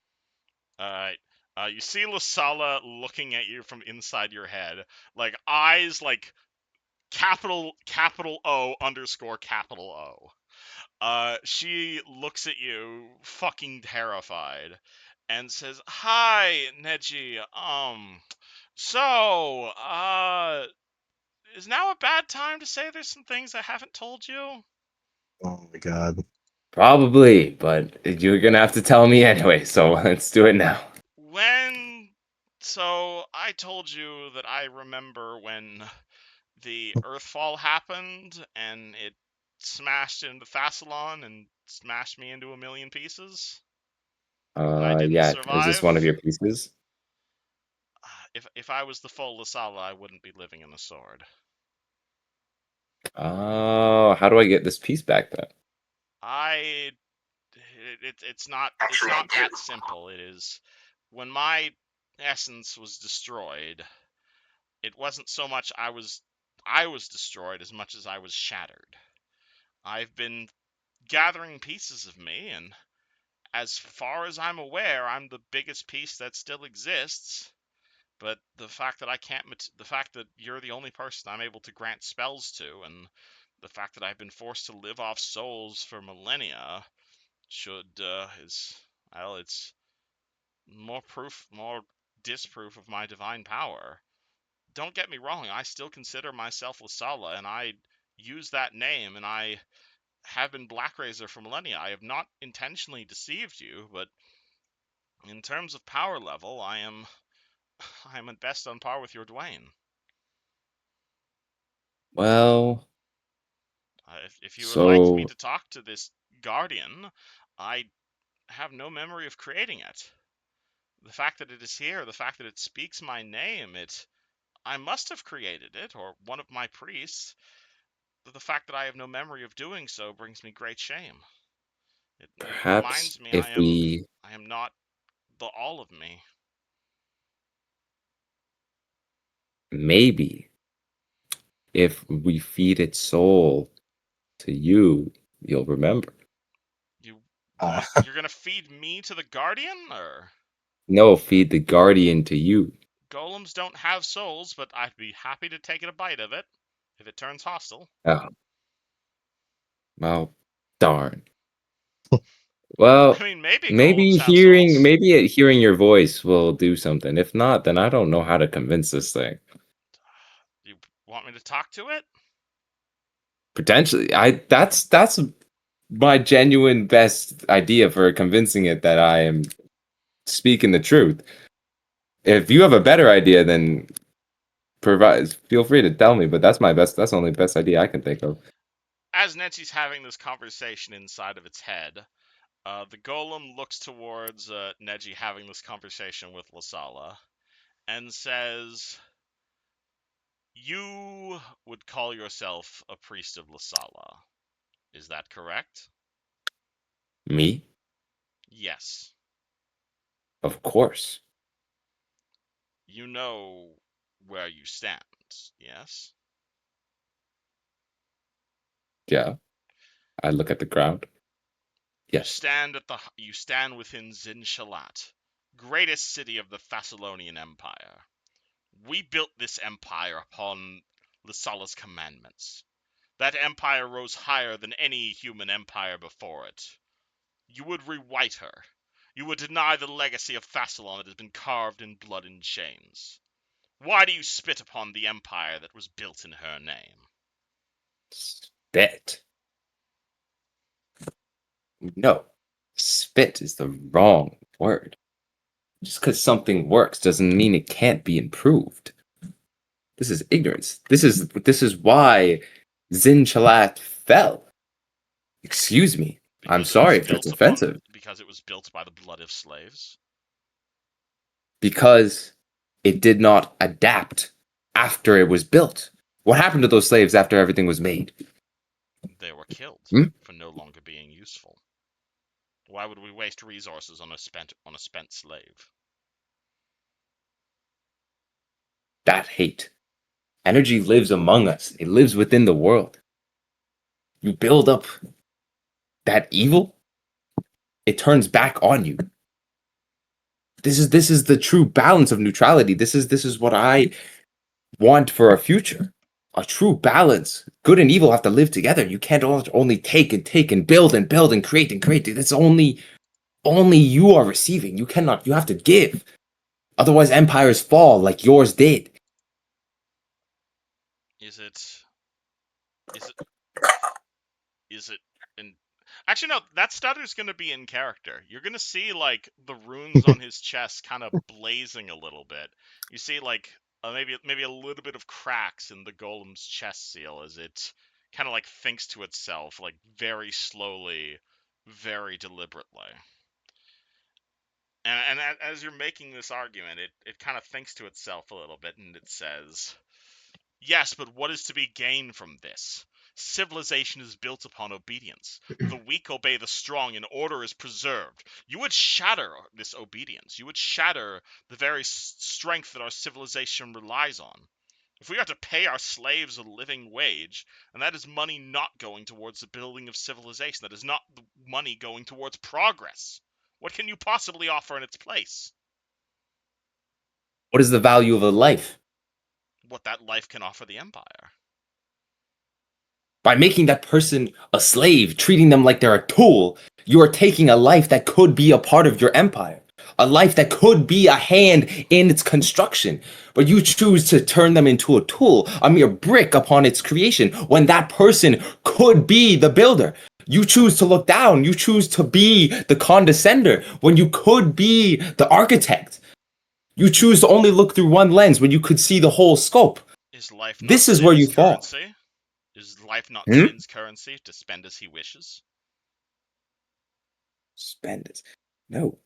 Alright. You see Lissala looking at you from inside your head, like eyes like capital O underscore capital O. She looks at you, fucking terrified, and says, "Hi, Neji. So, is now a bad time to say there's some things I haven't told you?" Oh my god. Probably, but you're gonna have to tell me anyway, so let's do it now. So I told you that I remember when the Earthfall happened and it smashed into Thassalon and smashed me into a million pieces, and I didn't Yeah, is this one of survive. your pieces? If I was the full Lissala, I wouldn't be living in a sword. Oh, how do I get this piece back then? It's not that simple. It is when my essence was destroyed. It wasn't so much I was destroyed as much as I was shattered. I've been gathering pieces of me, and as far as I'm aware, I'm the biggest piece that still exists. But the fact that the fact that you're the only person I'm able to grant spells to, and the fact that I've been forced to live off souls for millennia, it's more disproof of my divine power. Don't get me wrong, I still consider myself Lissala, and I use that name, and I have been Blackrazor for millennia. I have not intentionally deceived you, but in terms of power level, I am at best on par with your Dwayne. Well, If you would like me so to talk to this guardian, I have no memory of creating it. The fact that it is here, the fact that it speaks my name, I must have created it, or one of my priests. But the fact that I have no memory of doing so brings me great shame. It Perhaps reminds me if we I am not the all of me. maybe if we feed its soul to you, you'll remember. You Uh, you're gonna feed me to the Guardian, or No, feed the guardian to you. golems don't have souls, but I'd be happy to take a bite of it if it turns hostile. Oh, well, darn. Well, I mean, maybe golems have hearing souls. maybe hearing your voice will do something. If not, then I don't know how to convince this thing. You want me to talk to it? Potentially, that's my genuine best idea for convincing it that I am speaking the truth. If you have a better idea, then provide. Feel free to tell me. But that's my best. That's the only best idea I can think of. As Neji's having this conversation inside of its head, the golem looks towards Neji having this conversation with Lissala and says, "You would call yourself a priest of Lissala. Is that correct?" Me, Yes. of course. You know where you stand, yes? Yeah, I look at the ground. You Yes. stand you stand within Zinshalat, greatest city of the Thessalonian Empire. We built this empire upon Lissala's commandments. That empire rose higher than any human empire before it. You would rewrite her. You would deny the legacy of Thassalon that has been carved in blood and chains. Why do you spit upon the empire that was built in her name? Spit. No, spit is the wrong word. Just because something works doesn't mean it can't be improved. This is ignorance. This is why Zinchalat fell. Excuse me. I'm Because it sorry was if it's built upon offensive. because it was built by the blood of slaves. Because it did not adapt after it was built. What happened to those slaves after everything was made? They were killed Hmm? for no longer being useful. Why would we waste resources on a spent slave? That hate. Energy lives among us. It lives within the world. You build up that evil, it turns back on you. This is the true balance of neutrality. This is what I want for our future. A true balance. Good and evil have to live together. You can't only take and build and create and create. That's only you are receiving. You cannot. You have to give. Otherwise, empires fall like yours did. Is it is it is it in Actually, no, that stutter's gonna be in character. You're gonna see like the runes on his chest kind of blazing a little bit. You see like maybe a little bit of cracks in the golem's chest seal as it kind of like thinks to itself, like very slowly, very deliberately. And as you're making this argument, it kind of thinks to itself a little bit, and it says, "Yes, but what is to be gained from this? Civilization is built upon obedience. The weak obey the strong, and order is preserved. You would shatter this obedience. You would shatter the very strength that our civilization relies on. If we are to pay our slaves a living wage, and that is money not going towards the building of civilization, that is not the money going towards progress, what can you possibly offer in its place? What is the value of a life? What that life can offer the Empire." By making that person a slave, treating them like they're a tool, you are taking a life that could be a part of your empire. A life that could be a hand in its construction. But you choose to turn them into a tool, a mere brick upon its creation, when that person could be the builder. You choose to look down. You choose to be the condescender when you could be the architect. You choose to only look through one lens when you could see the whole scope. Is life not This is where you Zin's fall. currency? Is life not Hmm? Zin's currency to spend as he wishes? Spend it. No.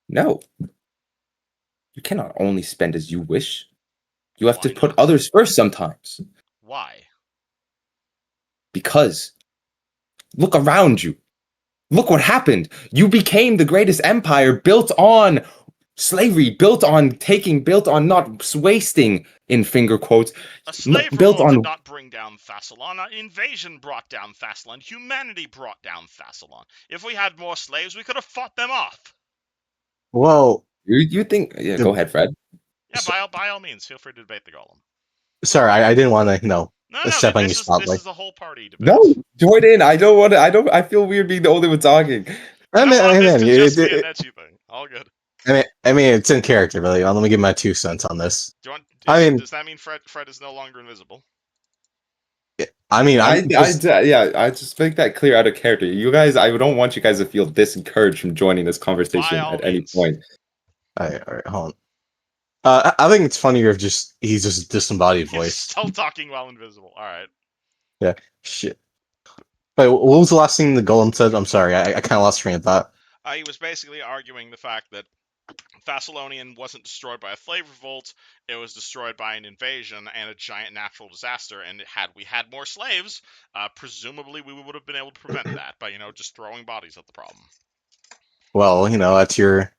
No. You cannot only spend as you wish. You have to Why put not? others first sometimes. Why? Because look around you. Look what happened. You became the greatest empire built on slavery, built on taking, built on not wasting, in finger quotes, A slave built revolt did on. not bring down Thassalon. An invasion brought down Thassalon. Humanity brought down Thassalon. If we had more slaves, we could have fought them off. Well, You think? Yeah, go ahead, Fred. Yeah, by all means, feel free to debate the golem. sorry, I didn't want to, No, step on your this spotlight. is a whole party debate. No, join in. I don't want to. I don't. I feel weird being the only one talking. I don't want this to just be a it, Neji thing. All good. I mean, it's in character, really. Let me give my 2 cents on this. Do you want? I mean, does that mean Fred is no longer invisible? I just make that clear out of character. You guys, I don't want you guys to feel discouraged from joining this conversation all at any means. point. all right, hold on. I think it's funnier if he's just a disembodied He's voice. still talking while invisible. All right. Yeah, shit. Wait, what was the last thing the golem said? I'm sorry, I kind of lost train of thought. He was basically arguing the fact that Thessalonian wasn't destroyed by a slave revolt, it was destroyed by an invasion and a giant natural disaster, and had we had more slaves, presumably we would have been able to prevent that by, just throwing bodies at the problem. Well, that's your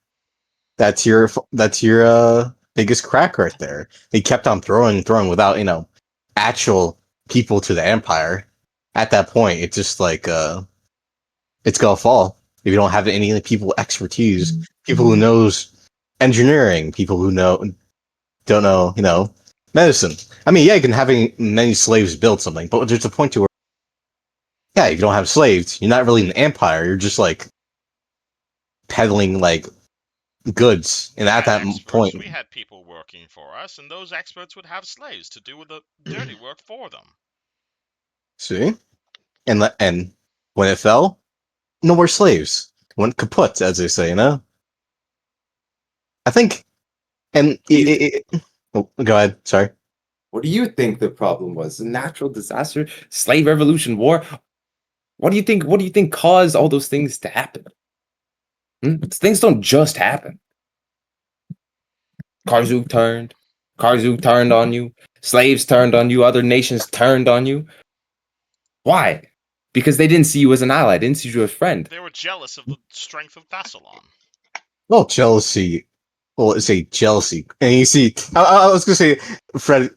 biggest crack right there. They kept on throwing without, actual people to the empire. At that point, it's just like it's gonna fall if you don't have any people expertise, people who knows engineering, people who don't know, medicine. I mean, yeah, you can have many slaves build something, but there's a point to where, yeah, if you don't have slaves, you're not really an empire. You're just like peddling like goods, and at that point, we had people working for us, and those experts would have slaves to do the dirty work for them. See, and when it fell, no more slaves. Went kaput, as they say. I think, and oh, go ahead. Sorry. What do you think the problem was? A natural disaster, slave revolution, war. What do you think? What do you think caused all those things to happen? Things don't just happen. Karzu turned on you. Slaves turned on you. Other nations turned on you. Why? Because they didn't see you as an ally. They didn't see you as a friend. They were jealous of the strength of Thassalon. Well, jealousy. Well, it's a jealousy, and you see, I was gonna say, Fred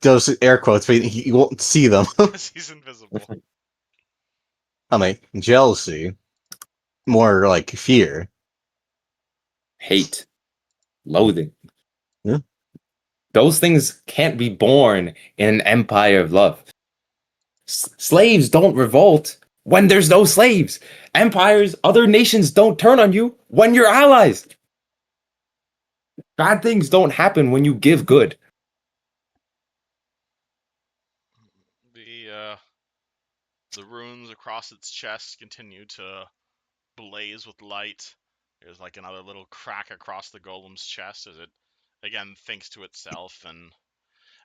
does air quotes, but he won't see them. Because he's invisible. I mean, jealousy, more like fear, Hate, loathing. Yeah. Those things can't be born in an empire of love. Slaves don't revolt when there's no slaves. Empires, other nations don't turn on you when you're allies. Bad things don't happen when you give good. The runes across its chest continue to blaze with light. There's like another little crack across the golem's chest as it again thinks to itself. And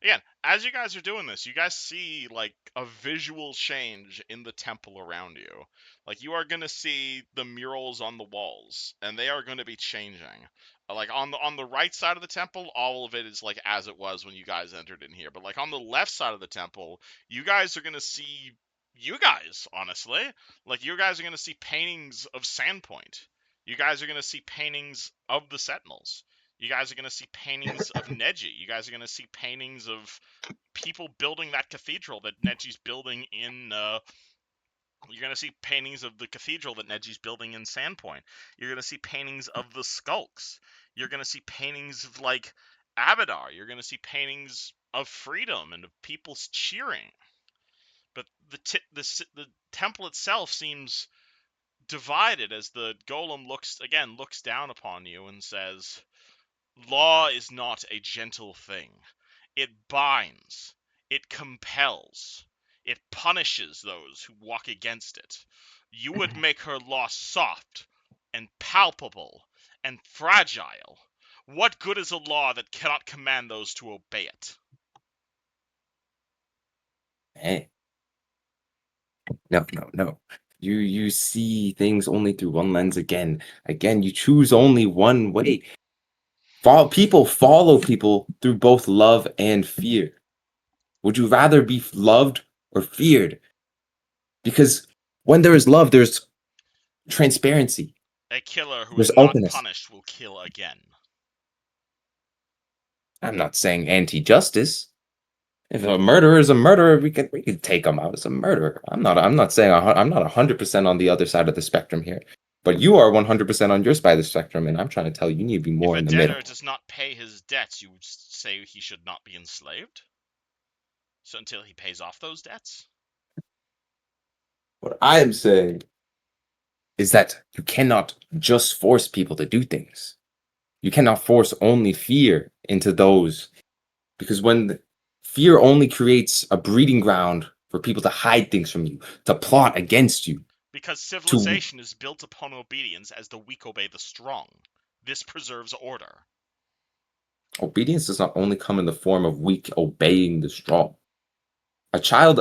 again, as you guys are doing this, you guys see like a visual change in the temple around you. Like you are gonna see the murals on the walls, and they are gonna be changing. Like on the right side of the temple, all of it is like as it was when you guys entered in here. But like on the left side of the temple, you guys are gonna see honestly. Like you guys are gonna see paintings of Sandpoint. You guys are gonna see paintings of the Sentinels. You guys are going to see paintings of Neji. You guys are going to see paintings of people building that cathedral that Neji's building in. You're going to see paintings of the cathedral that Neji's building in Sandpoint. You're going to see paintings of the skulks. You're going to see paintings of like Abadar. You're going to see paintings of freedom and of people cheering. But the temple itself seems divided as the golem looks down upon you and says, "Law is not a gentle thing. It binds, it compels, it punishes those who walk against it. You would make her law soft and palpable and fragile. What good is a law that cannot command those to obey it?" Hey. No. You see things only through one lens again. Again, you choose only one way. People follow people through both love and fear. Would you rather be loved or feared? Because when there is love, there's transparency. A killer who There's is not openness. punished will kill again. I'm not saying anti-justice. If a murderer is a murderer, we can take him out as a murderer. I'm not saying I'm not 100% on the other side of the spectrum here, but you are 100% on your side of the spectrum, and I'm trying to tell you, you need to be more If a in the middle. debtor does not pay his debts, you would say he should not be enslaved? So until he pays off those debts? What I am saying is that you cannot just force people to do things. You cannot force only fear into those, because when fear only creates a breeding ground for people to hide things from you, to plot against you. Because civilization is built upon obedience as the weak obey the strong. This preserves order. Obedience does not only come in the form of weak obeying the strong. A child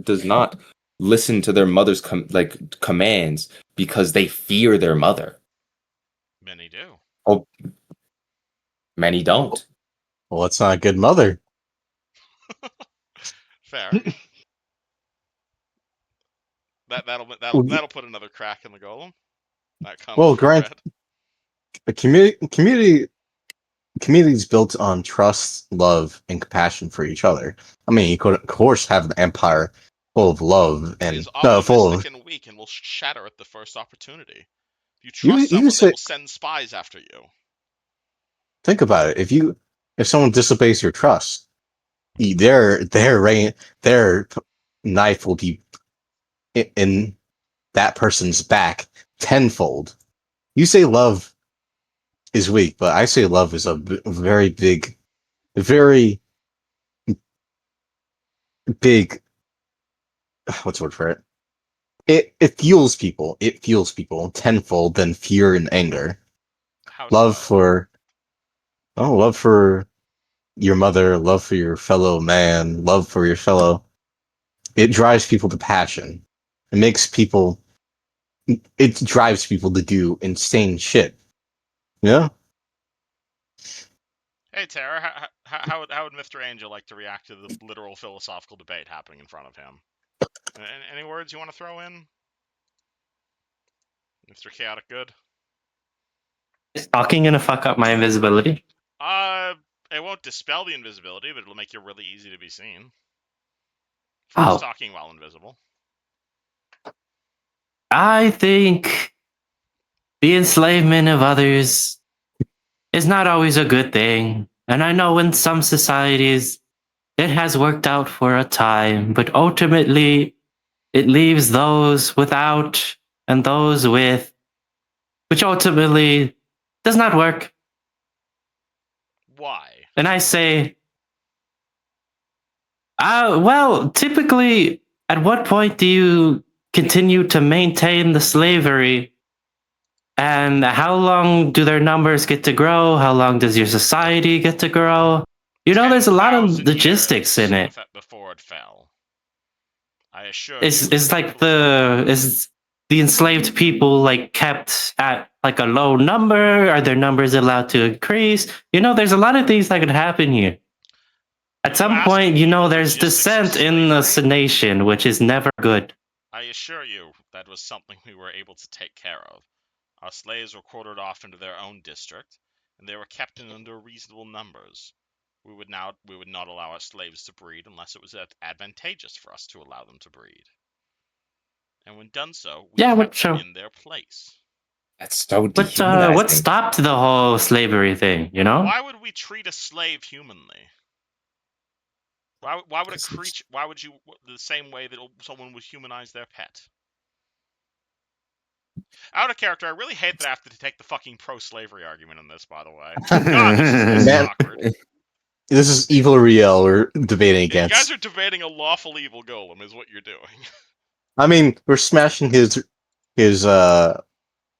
does not listen to their mother's commands because they fear their mother. Many do. Oh, many don't. Well, that's not a good mother. Fair. That'll put another crack in the golem. That comes Well, from Grant, red. a community is built on trust, love, and compassion for each other. I mean, you could, of course, have an empire full of love It and is full optimistic of. and weak and will shatter at the first opportunity. If you You trust you someone, they say will send spies after you. think about it. If someone disobeys your trust, their knife will be in that person's back tenfold. You say love is weak, but I say love is a very big, very big. What's the word for it? It fuels people. It fuels people tenfold than fear and anger. How Love so? for love for your mother, love for your fellow man, love for your fellow. It drives people to passion. It makes people. It drives people to do insane shit. Yeah. Hey Tara, how would Mr. Angel like to react to the literal philosophical debate happening in front of him? Any words you want to throw in, Mr. Chaotic Good? Is talking gonna fuck up my invisibility? It won't dispel the invisibility, but it'll make you really easy to be seen from Oh, stalking while invisible. I think the enslavement of others is not always a good thing. And I know in some societies it has worked out for a time, but ultimately it leaves those without and those with, which ultimately does not work. Why? And I say, well, typically, at what point do you continue to maintain the slavery? And how long do their numbers get to grow? How long does your society get to grow? You know, there's a lot of 10,000 logistics years in it. before it fell. I assure Is you. is like is the enslaved people like kept at like a low number? Are their numbers allowed to increase? You know, there's a lot of things that could happen here. Are At you some asking point, me you know, the there's logistics of dissent in the slavery? nation, which is never good. I assure you that was something we were able to take care of. Our slaves were quartered off into their own district, and they were kept in under reasonable numbers. We would not allow our slaves to breed unless it was advantageous for us to allow them to breed. And when done so, we Yeah, kept what them so? in their place. That's so What dehumanizing. stopped the whole slavery thing? You know? Why would we treat a slave humanly? Why would a creature? Why would you the same way that someone would humanize their pet? Out of character, I really hate that I have to take the fucking pro-slavery argument in this. By the way, God, this is Man, awkward. this is evil Riel we're debating You guys against. are debating a lawful evil golem, is what you're doing. I mean, we're smashing his How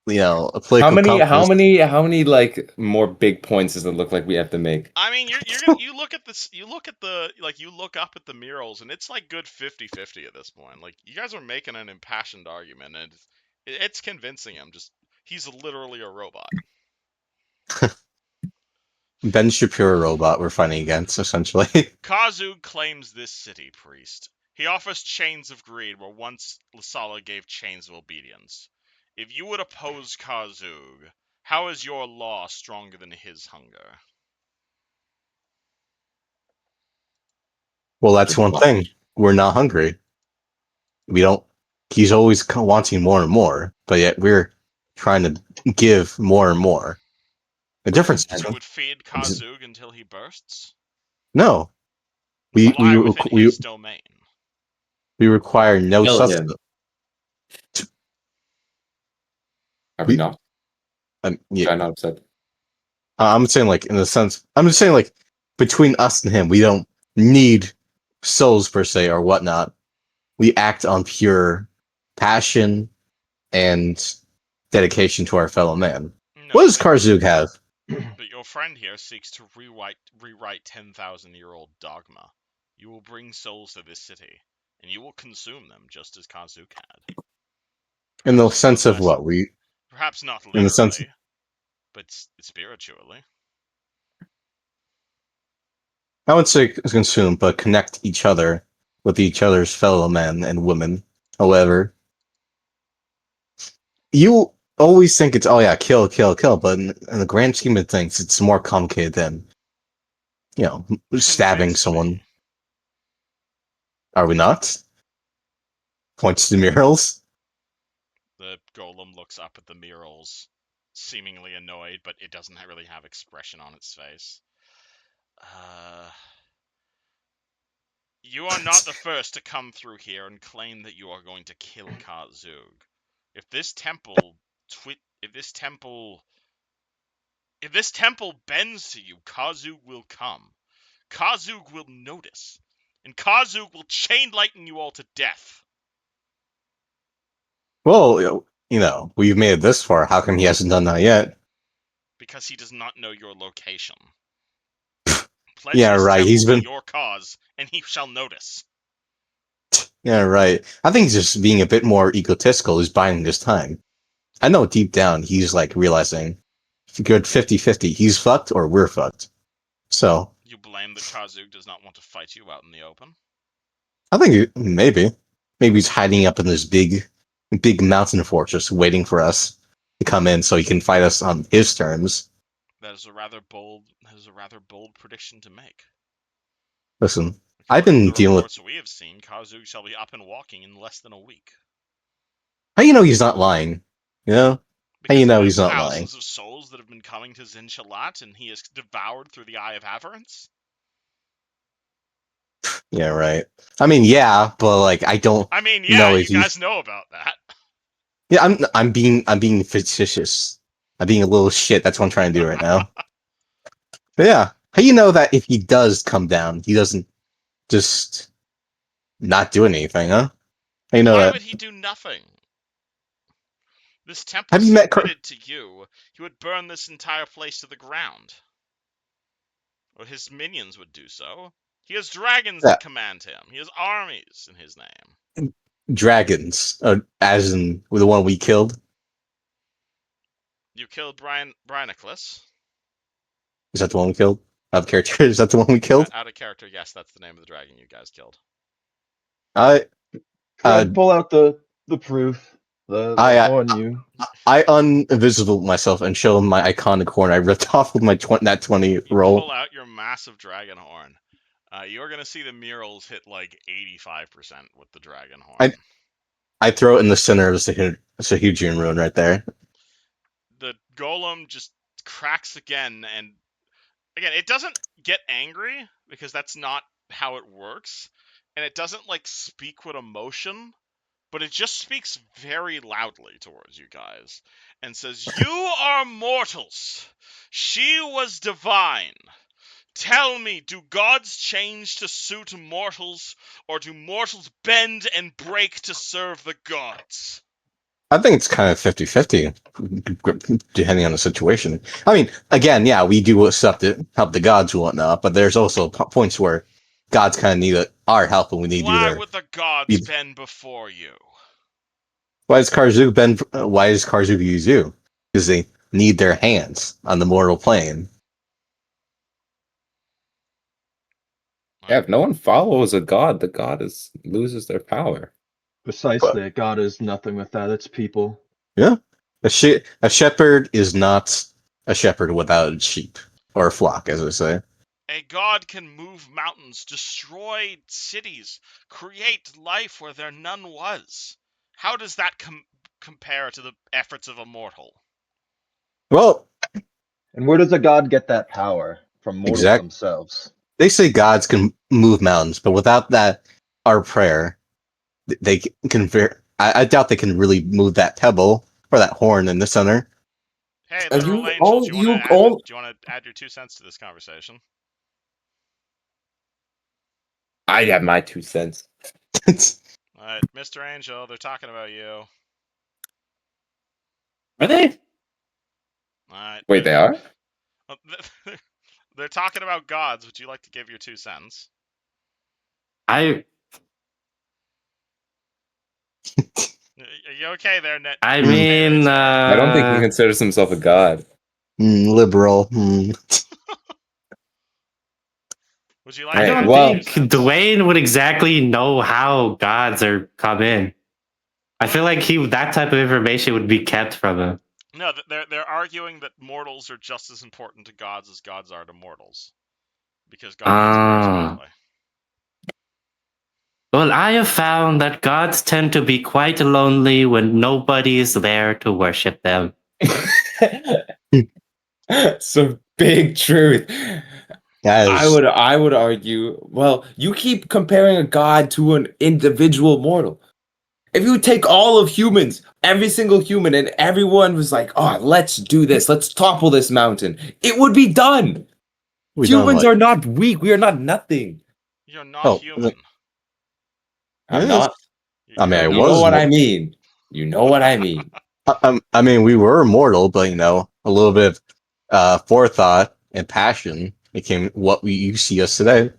political many how compass. many how many like more big points does it look like we have to make? I mean, you're gonna you look at this, you look at the you look up at the murals, and it's like good 50-50 at this point. Like you guys are making an impassioned argument, and it's convincing him. Just he's literally a robot. Ben Shapiro robot we're fighting against, essentially. Kazu claims this city, priest. He offers chains of greed where once Lissala gave chains of obedience. If you would oppose Kazug, how is your law stronger than his hunger? Well, that's one thing. We're not hungry. We don't. He's always wanting more and more, but yet we're trying to give more and more. The difference So is you would feed Kazug until he bursts? no. Fly within his domain. We require no Kill him. sustenance. Are we not? Yeah, Try not upset. I'm saying like in a sense. I'm just saying like between us and him, we don't need souls per se or whatnot. We act on pure passion and dedication to our fellow man. No, What does Karzug have? But your friend here seeks to rewrite 10,000-year-old dogma. You will bring souls to this city, and you will consume them just as Kazuk had. In the Perhaps sense not of what we, Perhaps not in the sense, literally, but spiritually. I would say consume, but connect each other with each other's fellow men and women. However, you always think it's, oh yeah, kill, kill, kill, but in the grand scheme of things, it's more complicated than, stabbing Convince someone. me. Are we not? Points to the murals. The golem looks up at the murals, seemingly annoyed, but it doesn't really have expression on its face. You are not the first to come through here and claim that you are going to kill Kazug. If this temple bends to you, Kazug will come. Kazug will notice. And Kazug will chain lightning you all to death. Well, we've made it this far. How come he hasn't done that yet? Because he does not know your location. Pledge Yeah, this right. temple He's been. to your cause, and he shall notice. Yeah, right. I think he's just being a bit more egotistical. He's biding his time. I know deep down he's like realizing if you good 50-50, he's fucked or we're fucked. So You blame that Kazug does not want to fight you out in the open? I think maybe he's hiding up in this big mountain fortress waiting for us to come in so he can fight us on his terms. That is a rather bold prediction to make. Listen, I've According to been the dealing with. reports we have seen, Kazug shall be up and walking in less than a week. How you know he's not lying? You know? How you Because of know the he's not lying? thousands of souls that have been coming to Zinchalat and he is devoured through the Eye of Avarice? Yeah, right. I mean, yeah, but like I don't I mean, yeah, know you if he's. guys know about that. Yeah, I'm being fictitious. I'm being a little shit. That's what I'm trying to do right now. But yeah, how you know that if he does come down, he doesn't just not do anything, huh? How you know Why that? would he do nothing? This temple Have you met? submitted to you. He would burn this entire place to the ground. Or his minions would do so. He has dragons Yeah, that command him. He has armies in his name. dragons, as in the one we killed. You killed Bryaniclus. Is that the one we killed? Out of character, is that the one we killed? Out of character, yes, that's the name of the dragon you guys killed. I, Fred, pull out the proof. The I, horn you. I uninvisible myself and show him my iconic horn I ripped off with my that 20 You roll. pull out your massive dragon horn. You're gonna see the murals hit like 85% with the dragon horn. I throw it in the center of the Sahujian rune right there. The golem just cracks again, and again, it doesn't get angry because that's not how it works, and it doesn't like speak with emotion, but it just speaks very loudly towards you guys and says, "You are mortals. She was divine. Tell me, do gods change to suit mortals, or do mortals bend and break to serve the gods?" I think it's kind of 50-50, depending on the situation. I mean, again, yeah, we do stuff to help the gods and whatnot, but there's also points where gods kind of need our help and we need to do Why their. would the gods bend before you? Why does Karzug use you? Because they need their hands on the mortal plane. Yeah, if no one follows a god, the god loses their power. Precisely, God is nothing with that. It's people. Yeah, A shepherd is not a shepherd without a sheep or a flock, as I say. A god can move mountains, destroy cities, create life where there none was. How does that compare to the efforts of a mortal? Well, And where does a god get that power? From mortals exact. themselves. They say gods can move mountains, but without that, our prayer, they can. I doubt they can really move that pebble or that horn in the center. Hey, Are literal you angel, all do you want to you add? all? Do you want to add your 2 cents to this conversation? I have my 2 cents. All right, Mr. Angel, they're talking about you. Are they? All right. Wait, they are? They're talking about gods. Would you like to give your 2 cents? I Are you okay there, Net? I You okay there, mean, Terry? I don't think he considers himself a god. Liberal. Would you like I to don't add your 2 think cents? Dwayne would exactly know how gods are come in. I feel like that type of information would be kept from him. No, they're arguing that mortals are just as important to gods as gods are to mortals, because God has powers both Ah. way. Well, I have found that gods tend to be quite lonely when nobody is there to worship them. So big truth. Guys, I would argue, well, you keep comparing a god to an individual mortal. If you take all of humans, every single human, and everyone was like, oh, let's do this, let's topple this mountain, it would be done. we done Humans what? are not weak. We are not nothing. You're not Oh, human. I'm yes. not. I mean, I You're You know was. what I mean. You know what I mean. I mean, we were mortal, but a little bit of forethought and passion became what you see us today.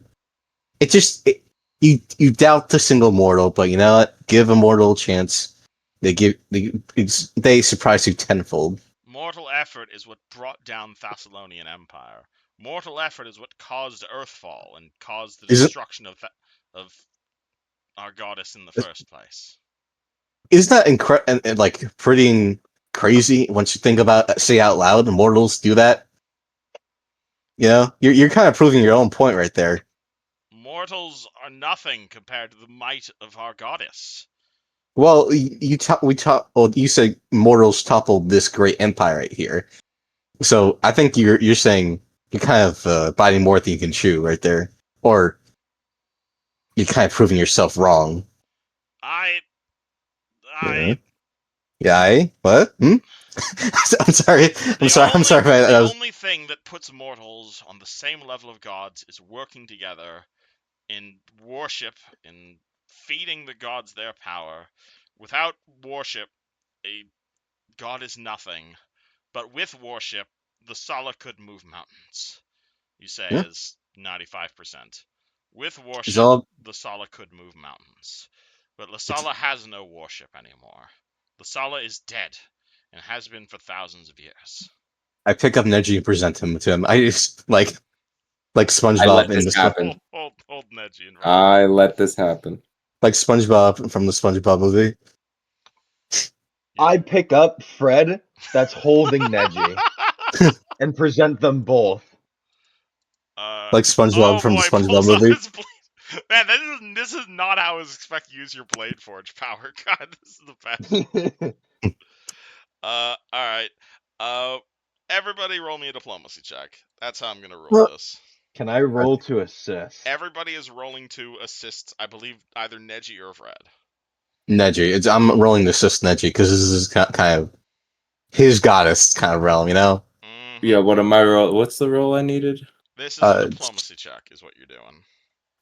You doubt the single mortal, but you know what? Give a mortal a chance. They surprise you tenfold. Mortal effort is what brought down Thessalonian Empire. Mortal effort is what caused Earthfall and caused the Isn't destruction of our goddess in the first place. isn't that and like pretty crazy once you think about say out loud? Mortals do that. You know, you're kind of proving your own point right there. Mortals are nothing compared to the might of our goddess. Well, Well, you said mortals toppled this great empire right here. So I think you're saying you're kind of biting more than you can chew right there, or you're kind of proving yourself wrong. I Yeah. Yeah. What? I'm sorry. I'm sorry. The That was only thing that puts mortals on the same level of gods is working together in worship, in feeding the gods their power. Without worship, a god is nothing. But with worship, the Sala could move mountains. You say yeah. is 95%. With It's worship, all. the Sala could move mountains. But It's, Lissala has no worship anymore. Lissala is dead, and has been for thousands of years. I pick up Neji and present him to him. I just like I let SpongeBob in this the happen. Hold Neji in right I here. let this happen. like SpongeBob from the SpongeBob movie. I pick up Fred that's holding Neji and present them both. Like SpongeBob Oh from the boy, SpongeBob pulls out movie. his blade. Man, this is not how I was expecting to use your Blade Forge power. God, this is the best. Alright. Everybody roll me a diplomacy check. That's how I'm gonna roll this. Can I roll to assist? Everybody is rolling to assist, I believe, either Neji or Fred. Neji. I'm rolling the assist Neji because this is kind of his goddess kind of realm, you know. Yeah, what am I role? What's the role I needed? This is a diplomacy check, is what you're doing.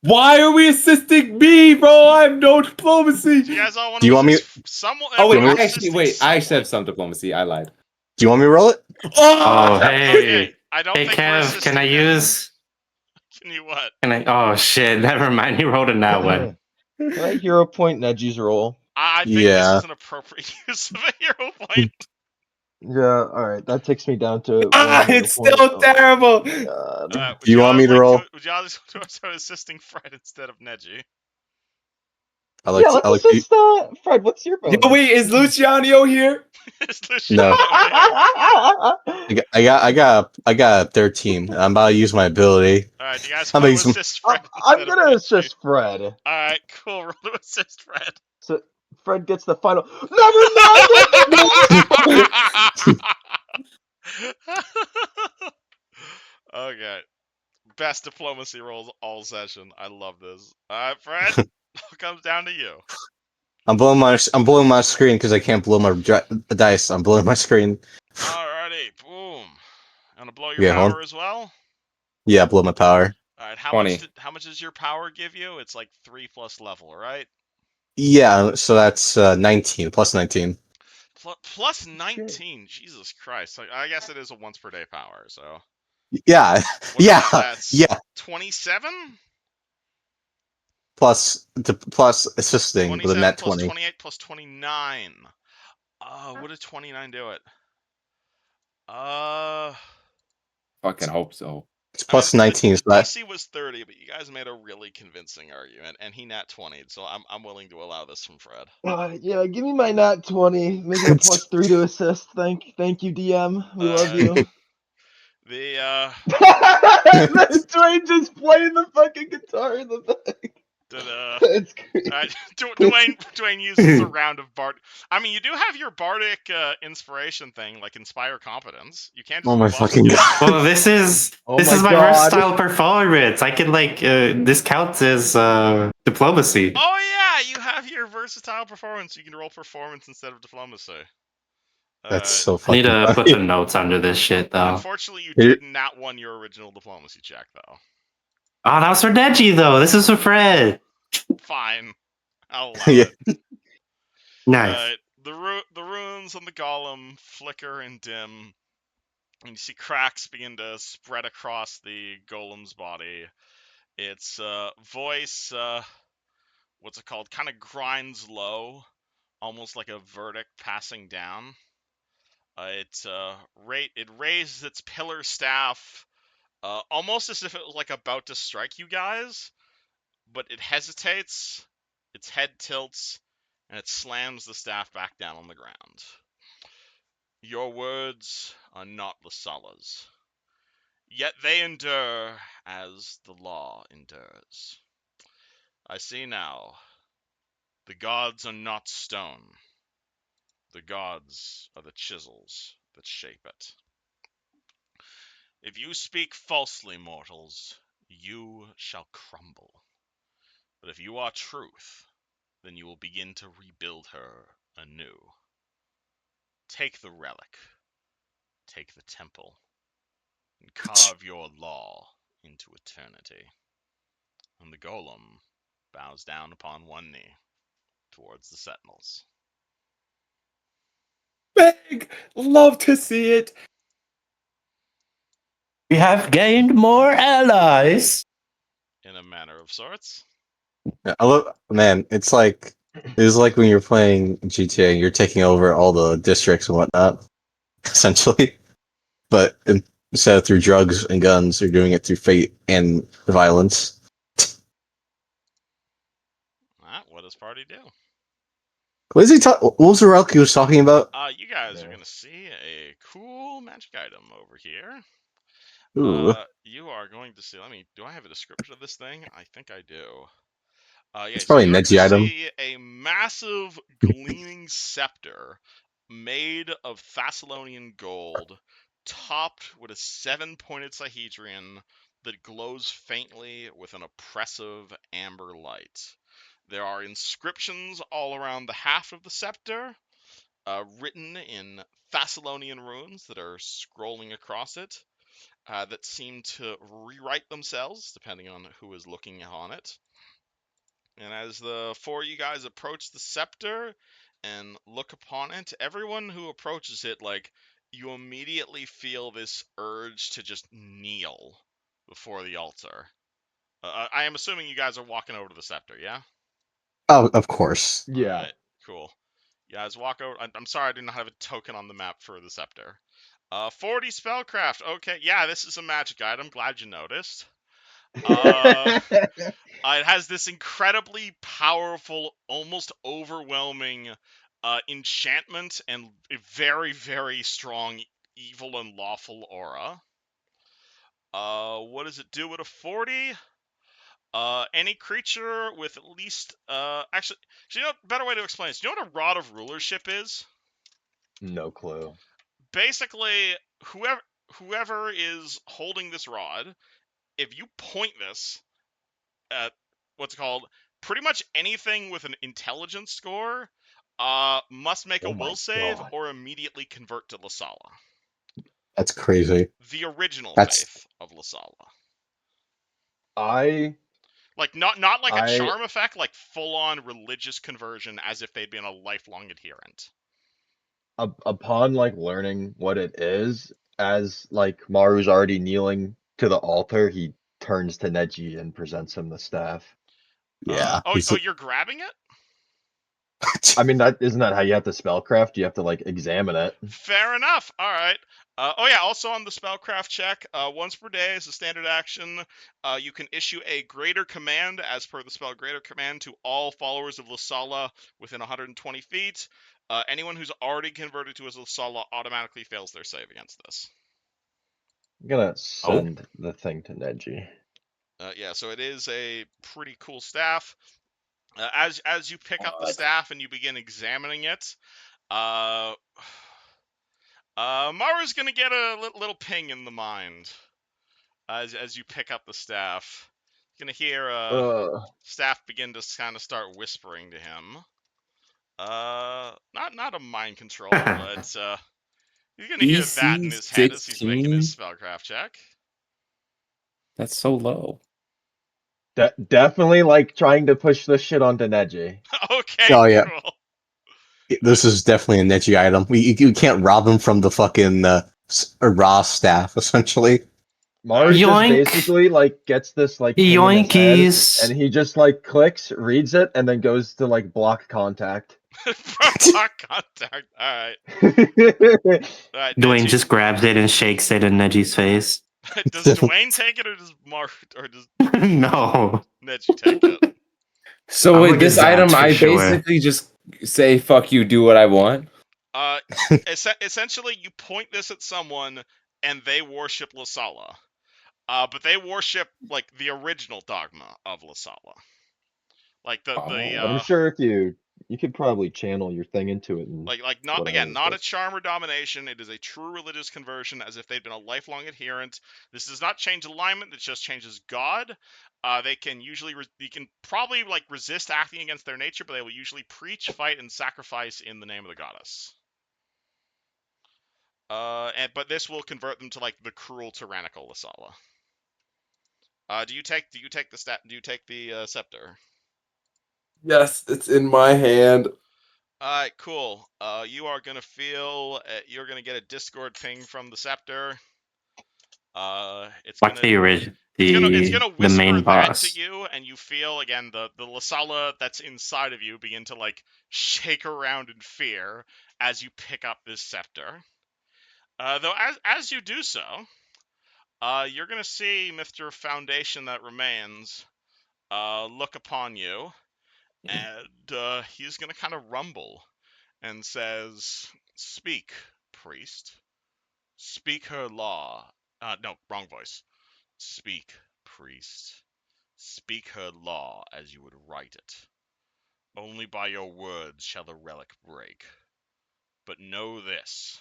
Why are we assisting me, bro? I have no diplomacy. Do you guys all want Do you to want me? assist someone? Oh wait, Everyone's I assisting actually someone. have some diplomacy. I lied. Do you want me to roll it? Oh, Oh, hey, Okay, I don't hey, think we're Kev, assisting can I him. use? Can you what? Can I? Oh shit! Never mind. He rolled a nat one. Can I hero point Neji's roll? I think this Yeah. is an appropriate use of a hero point. Yeah, alright. That takes me down to ah, one hero it's point. still Oh terrible. my god. Would Do you you want all me to like roll? would you all just start assisting Fred instead of Neji? I like to. I like to. assist. Fred, what's your bonus? Yo, wait, is Luciano here? Is this No. show here? I got a 13. I'm about to use my ability. All right, do you guys I'm want to using- assist I'm, Fred I'm instead of gonna Neji? assist Fred. All right, cool. Roll to assist Fred. So Fred gets the final. Never mind. Okay. Best diplomacy rolls all session. I love this. All right, Fred. Comes down to you. I'm blowing my screen because I can't blow my dice. I'm blowing my screen. Alrighty, boom. Gonna blow your Yeah, hold on. power as well. Yeah, blow my power. All right, how 20. much does your power give you? It's like 3 plus level, right? Yeah, so that's 19 plus 19. Plus 19. Jesus Christ. I guess it is a once per day power. So Yeah, what's yeah, that? That's yeah. 27. Plus assisting with a 27 net plus 20. 28 plus 29. What did 29 do it? Fucking hope so. It's plus I mean, 19. the So that, DC was 30, but you guys made a really convincing argument, and he nat 20'd, so I'm willing to allow this from Fred. Yeah, give me my nat 20. Maybe a plus 3 to assist. Thank you, DM. We love you. The Dwayne just playing the fucking guitar in the back. That's great. Dwayne uses a round of Bard. I mean, you do have your bardic inspiration thing, like inspire competence. You can't just oh my bust fucking it. god. Well, this is Oh this my is my God. versatile performance. I can this counts as diplomacy. Oh yeah, you have your versatile performance. You can roll performance instead of diplomacy. That's so I need fucking to put the funny. notes under this shit though. Unfortunately, you Here- did not won your original diplomacy check though. Oh, that was for Neji though. This is for Fred. Fine, I'll allow yeah. it. Nice. The runes on the golem flicker and dim, and you see cracks begin to spread across the golem's body. Its voice, what's it called, kind of grinds low, almost like a verdict passing down. It raises its pillar staff, almost as if it was like about to strike you guys, but it hesitates, its head tilts, and it slams the staff back down on the ground. Your words are not Lissala's, yet they endure as the law endures. I see now. The gods are not stone. The gods are the chisels that shape it. If you speak falsely, mortals, you shall crumble. But if you are truth, then you will begin to rebuild her anew. Take the relic, take the temple, and carve your law into eternity. And the golem bows down upon one knee towards the Sentinels. Big! Love to see it. We have gained more allies. In a manner of sorts. I love, man, it's like when you're playing GTA and you're taking over all the districts and whatnot, essentially. But instead of through drugs and guns, you're doing it through fate and violence. What does party do? What is he what was the relic he was talking about? You guys are Yeah. gonna see a cool magic item over here. Ooh. You are going to see. Do I have a description of this thing? I think I do. Yeah, It's so probably a you're going to Neji item. see a massive gleaming scepter made of Thessalonian gold, topped with a 7-pointed Sahedrian that glows faintly with an oppressive amber light. There are inscriptions all around the haft of the scepter, written in Thessalonian runes that are scrolling across it, that seem to rewrite themselves depending on who is looking on it. And as the four of you guys approach the scepter and look upon it, everyone who approaches it, like, you immediately feel this urge to just kneel before the altar. I am assuming you guys are walking over to the scepter, yeah? Oh, of course. Yeah. Alright, cool. You guys walk over. I'm sorry I did not have a token on the map for the scepter. 40 spellcraft. Okay, yeah, this is a magic item. Glad you noticed. It has this incredibly powerful, almost overwhelming enchantment and a very, very strong evil and lawful aura. What does it do with a 40? Any creature with at least actually, you know, better way to explain this. You know what a rod of rulership is? No clue. Basically, whoever is holding this rod, if you point this at what's it called, pretty much anything with an intelligence score, must make a Oh my will save god. or immediately convert to Lissala. That's crazy. The original That's faith of Lissala. I Like not like a I charm effect, like full on religious conversion as if they'd been a lifelong adherent. upon like learning what it is, as like Maru's already kneeling to the altar, he turns to Neji and presents him the staff. yeah. Oh, you're grabbing it? I mean, that isn't that how you have to spellcraft? You have to like examine it. Fair enough. All right. Oh yeah. Also on the spellcraft check, once per day is a standard action. You can issue a greater command as per the spell greater command to all followers of Lissala within 120 feet. Anyone who's already converted to a Lissala automatically fails their save against this. I'm gonna Oh. send the thing to Neji. Yeah. So it is a pretty cool staff. As you pick up the God. staff and you begin examining it, uh, Mara's gonna get a little ping in the mind as you pick up the staff. You're gonna hear staff begin to kind of start whispering to him. Not a mind control, but you're gonna hear that in DC his head as he's making his 16? spellcraft check. That's so low. Definitely like trying to push this shit onto Neji. Okay, Oh yeah. cool. This is definitely a Neji item. You can't rob him from the fucking raw staff, essentially. Maru just Yoink. basically like gets this like ping in his head, and Yoinkies. he just like clicks, reads it, and then goes to like block contact. Block contact. All right, Dwayne Neji. just grabs it and shakes it in Neji's face. Does Dwayne take it or does No. Neji take it? So I'm with gonna this get zapped item, for I sure. basically just say, fuck you, do what I want. Essentially, you point this at someone and they worship Lissala. But they worship like the original dogma of Lissala. Like But I'm sure if you could probably channel your thing into it and like not whatever. not a charm or domination. It is a true religious conversion, as if they'd been a lifelong adherent. This does not change alignment. It just changes God. They can usually you can probably like resist acting against their nature, but they will usually preach, fight, and sacrifice in the name of the goddess. But this will convert them to like the cruel, tyrannical Lissala. Do you take the scepter? Yes, it's in my hand. Alright, cool. You are gonna feel you're gonna get a Discord ping from the scepter. It's Like gonna it's gonna the whisper main that to boss. you, and you feel again the Lissala that's inside of you begin to like shake around in fear as you pick up this scepter. Though as you do so, you're gonna see Mr. Foundation that remains look upon you, and he's gonna kind of rumble and says, "Speak, priest. Speak her law." No, wrong voice. "Speak, priest. Speak her law as you would write it. Only by your words shall the relic break. But know this,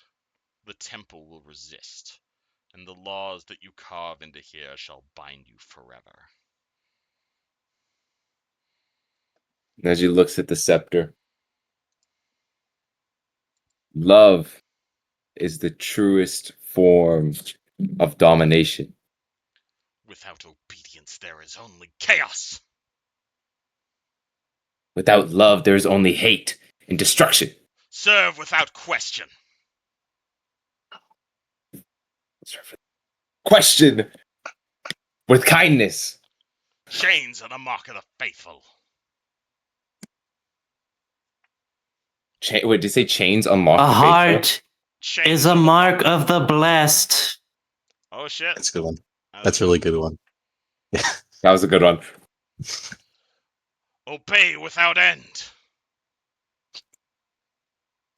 the temple will resist, and the laws that you carve into here shall bind you forever." Neji looks at the scepter. Love is the truest form of domination. Without obedience, there is only chaos. Without love, there is only hate and destruction. Serve without question. Question with kindness. Chains are the mark of the faithful. Wait, did you say chains unlock A the faithful? heart Chains is a will mark unlock. of the blessed. Oh shit. That's a good one. That's a really good one. That was a good one. Obey without end.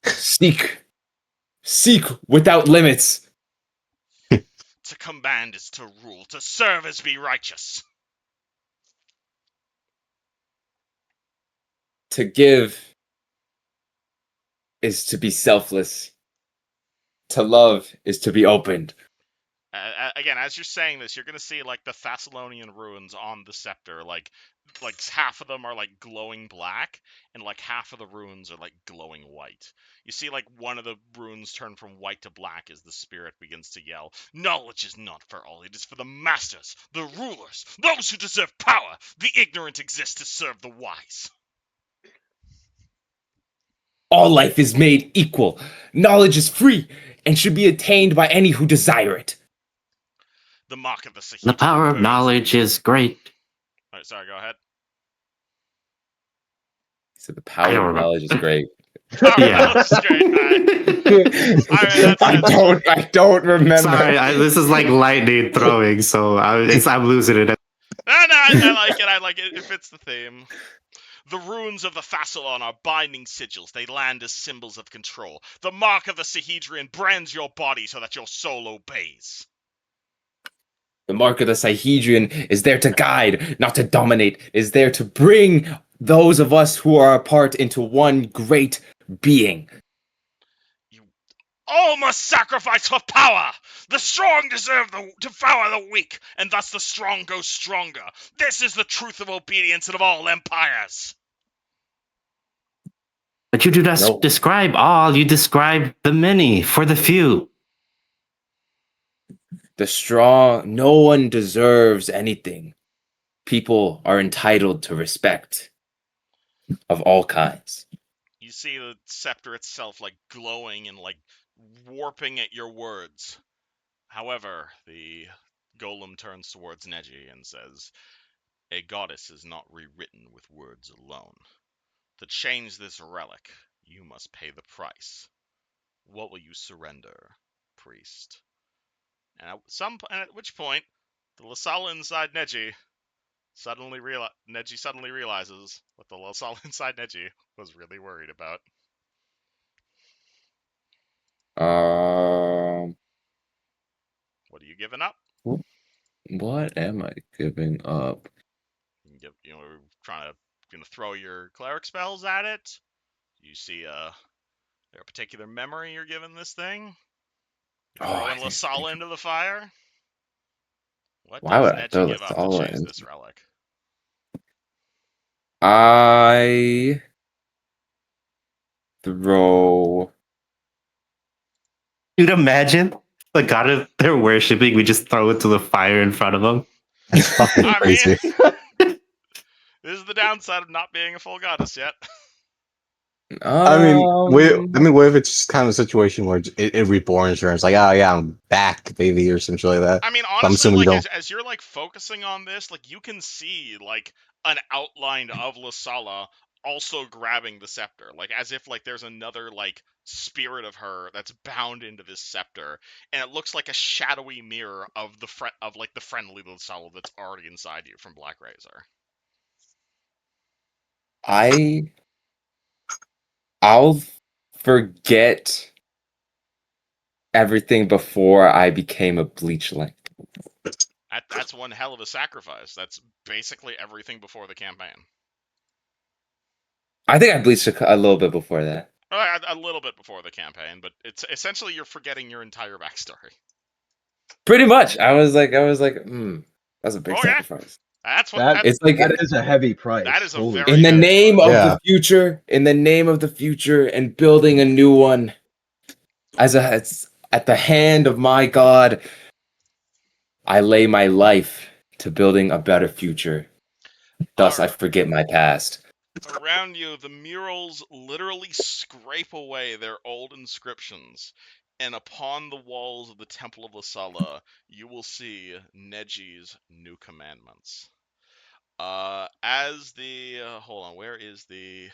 Seek without limits. To command is to rule. To serve is be righteous. To give is to be selfless. To love is to be opened. Again, as you're saying this, you're gonna see like the Thessalonian runes on the scepter. Like half of them are like glowing black, and like half of the runes are like glowing white. You see like one of the runes turn from white to black as the spirit begins to yell, "Knowledge is not for all; it is for the masters, the rulers, those who deserve power. The ignorant exist to serve the wise." All life is made equal. Knowledge is free and should be attained by any who desire it. The mark of the The Sahedrian power of burns. knowledge is great. Alright, sorry, go ahead. So the I power don't of remember. knowledge is great. Power of Yeah. knowledge is great. I don't remember. Sorry, this is like lightning throwing, so I'm losing it. No, I like it. I like it. It fits the theme. The runes of the Thassalon are binding sigils. They land as symbols of control. The mark of the Sahedrian brands your body so that your soul obeys. The mark of the Sahedrian is there to guide, not to dominate. Is there to bring those of us who are apart into one great being. You all must sacrifice for power. The strong deserve to devour the weak, and thus the strong go stronger. This is the truth of obedience and of all empires. But you do not No. describe all, you describe the many for the few. The strong, no one deserves anything. People are entitled to respect of all kinds. You see the scepter itself like glowing and like warping at your words. However, the golem turns towards Neji and says, "A goddess is not rewritten with words alone. To change this relic, you must pay the price. What will you surrender, priest?" And at which point, the Lissala inside Neji suddenly realizes what the Lissala inside Neji was really worried about. What are you giving up? What am I giving up? You can give, gonna throw your cleric spells at it. You see there a particular memory you're giving this thing? Throwing I didn't think Lissala into the fire? What Why does would I Neji throw give this up to all choose in? this relic? I throw. You'd imagine the god they're worshipping, we just throw it to the fire in front of them. That's fucking I crazy. mean, this is the downside of not being a full goddess yet. I mean, Um, what if it's just kind of a situation where it reborns her and it's like, oh yeah, I'm back, baby, or some shit like that. I mean, I'm honestly, assuming you like don't. as you're like focusing on this, like you can see like an outline of Lissala also grabbing the scepter, like as if like there's another like spirit of her that's bound into this scepter, and it looks like a shadowy mirror of the friendly Lissala that's already inside you from Black Razor. I'll forget everything before I became a bleachling. That's one hell of a sacrifice. That's basically everything before the campaign. I think I bleached a little bit before that. A little bit before the campaign, but it's essentially you're forgetting your entire backstory. Pretty much. I was like, that's a big Oh yeah, sacrifice. That It's like that is a heavy price. that is a Holy very in the heavy shit. name price. of Yeah. the future, and building a new one, as at the hand of my God, I lay my life to building a better future. Thus, I forget my past. Around you, the murals literally scrape away their old inscriptions, and upon the walls of the Temple of Lissala, you will see Neji's new commandments. As the hold on, where is the?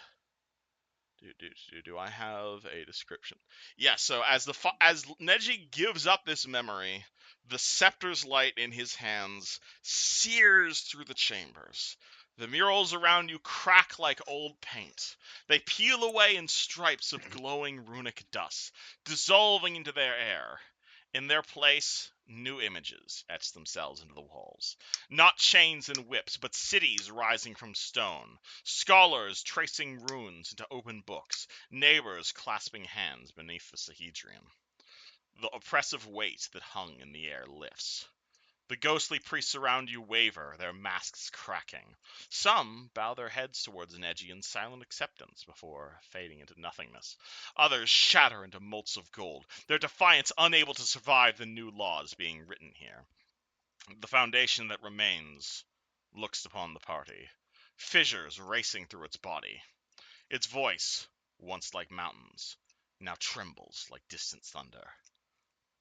Do I have a description? Yeah, so as as Neji gives up this memory, the scepter's light in his hands sears through the chambers. The murals around you crack like old paint. They peel away in stripes of glowing runic dust, dissolving into their air. In their place, new images etch themselves into the walls. Not chains and whips, but cities rising from stone. Scholars tracing runes into open books, neighbors clasping hands beneath the Sahedrian. The oppressive weight that hung in the air lifts. The ghostly priests around you waver, their masks cracking. Some bow their heads towards Neji in silent acceptance before fading into nothingness. Others shatter into motes of gold, their defiance unable to survive the new laws being written here. The foundation that remains looks upon the party, fissures racing through its body. Its voice, once like mountains, now trembles like distant thunder.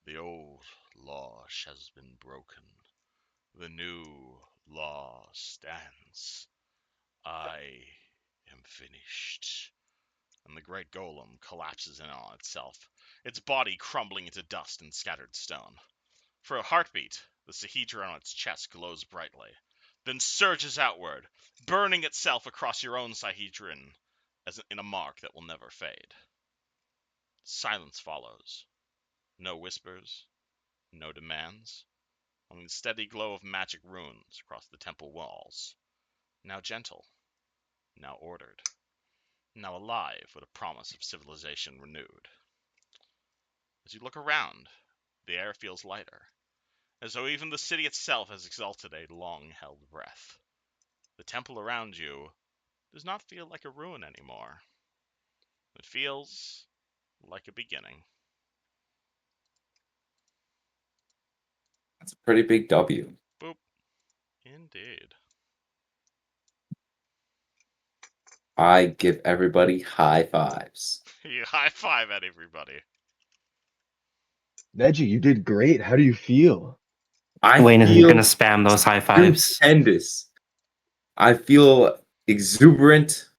The old law has been broken. The new law stands. I am finished. And the great golem collapses in on itself, its body crumbling into dust and scattered stone. For a heartbeat, the Sahedra on its chest glows brightly, then surges outward, burning itself across your own Sahedrin as in a mark that will never fade. Silence follows. No whispers, no demands, only the steady glow of magic runes across the temple walls. Now gentle, now ordered, now alive with a promise of civilization renewed. As you look around, the air feels lighter, as though even the city itself has exhaled a long-held breath. The temple around you does not feel like a ruin anymore. It feels like a beginning. That's a pretty big W. Boop. Indeed. I give everybody high fives. You high five at everybody. Neji, you did great. How do you feel? I Wayne is feel gonna spam those high fives. stupendous. I feel exuberant.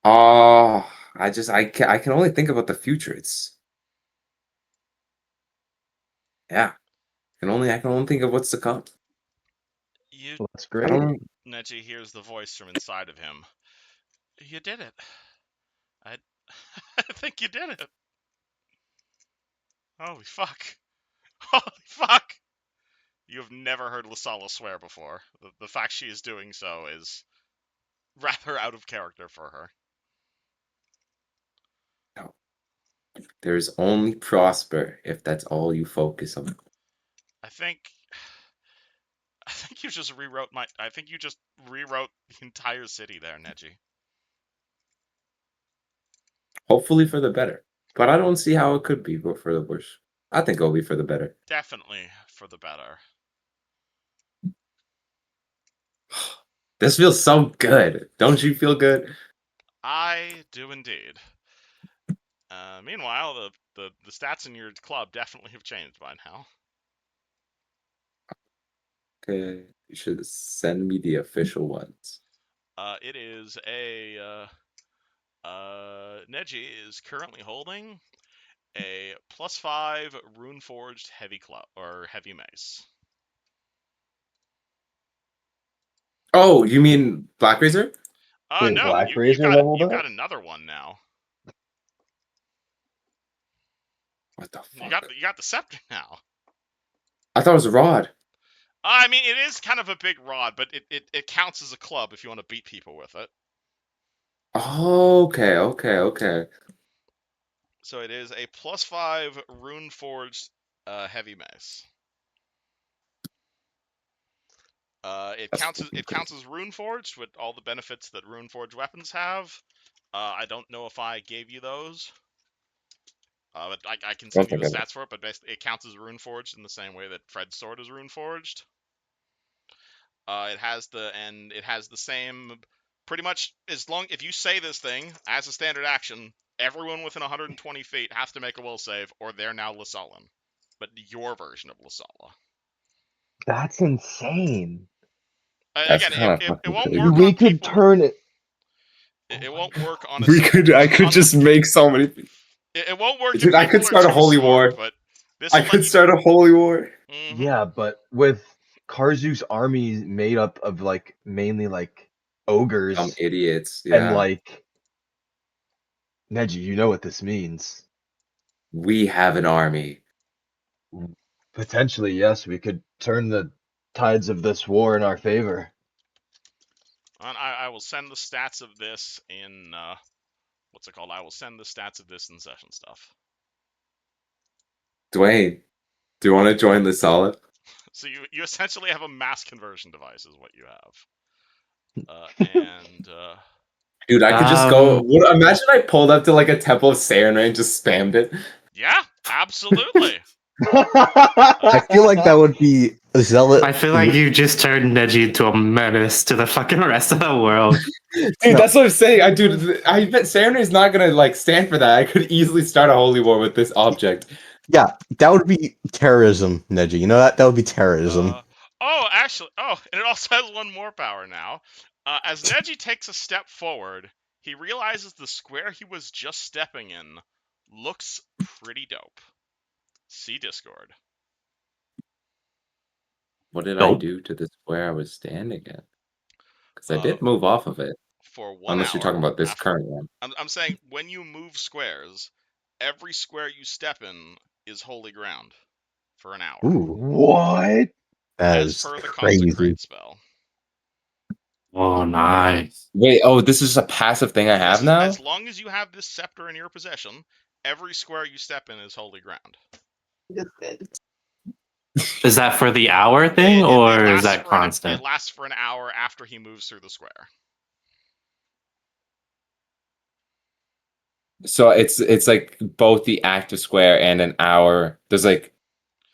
I can only think about the future. It's yeah. I can only think of what's to come. You, Well, that's I great. don't Neji hears the voice from inside of him. You did it. I, I think you did it. Holy fuck. Holy fuck. You have never heard Lissala swear before. The fact she is doing so is rather out of character for her. know. There's only prosper if that's all you focus on. I think you just rewrote the entire city there, Neji. Hopefully for the better. But I don't see how it could be for the worse. I think it'll be for the better. Definitely for the better. This feels so good. Don't you feel good? I do indeed. Meanwhile, the stats in your club definitely have changed by now. Okay. You should send me the official ones. It is Neji is currently holding a +5 Runeforged heavy club or heavy mace. Oh, you mean Black Razor? Wait, No, Black you Razor leveled you've up? got another one now. What the You fuck? got the scepter now. I thought it was a rod. I mean, it is kind of a big rod, but it counts as a club if you want to beat people with it. Okay. So it is a +5 Runeforged heavy mace. It counts as Runeforged with all the benefits that Runeforged weapons have. I don't know if I gave you those. But I can send you the stats for it, but basically it counts as Runeforged in the same way that Fred's sword is Runeforged. It has the same, pretty much if you say this thing as a standard action, everyone within 120 feet has to make a will save, or they're now Lissalan. But your version of Lissala. That's insane. That's Again, kind of it fucking won't crazy. work We on could people. turn it. It won't work on a. I could just make so many. It won't work Dude, if I could people are start a too holy strong, war. but this I will let could you. start a holy war. Mhm. Yeah, but with Karzu's army made up of like mainly like ogres Some idiots. and Yeah. like Neji, you know what this means. We have an army. Potentially, yes, we could turn the tides of this war in our favor. And I will send the stats of this in what's it called? I will send the stats of this in session stuff. Dwayne, do you want to join Lissala? So you essentially have a mass conversion device, is what you have. And Dude, I could just go. Imagine I pulled up to like a Temple of Sarenrae and just spammed it. yeah, absolutely. I feel like that would be a zealot. I feel like you just turned Neji into a menace to the fucking rest of the world. Dude, No. that's what I'm saying. I bet Sarenrae's not gonna like stand for that. I could easily start a holy war with this object. Yeah, that would be terrorism, Neji. You know that? That would be terrorism. Actually, and it also has one more power now. As Neji takes a step forward, he realizes the square he was just stepping in looks pretty dope. See Discord. What did I Nope. do to the square I was standing in? Because I Uh, did move off of it. For 1 Unless hour. you're talking about this after, current one. I'm saying when you move squares, every square you step in is holy ground for an hour. Ooh, What? that As is per the crazy. consecrate spell. Oh, nice. Wait, this is a passive thing I have now? As long as you have this scepter in your possession, every square you step in is holy ground. Is that for the hour thing, or is that constant? It lasts for an hour after he moves through the square. So it's like both the active square and an hour. There's like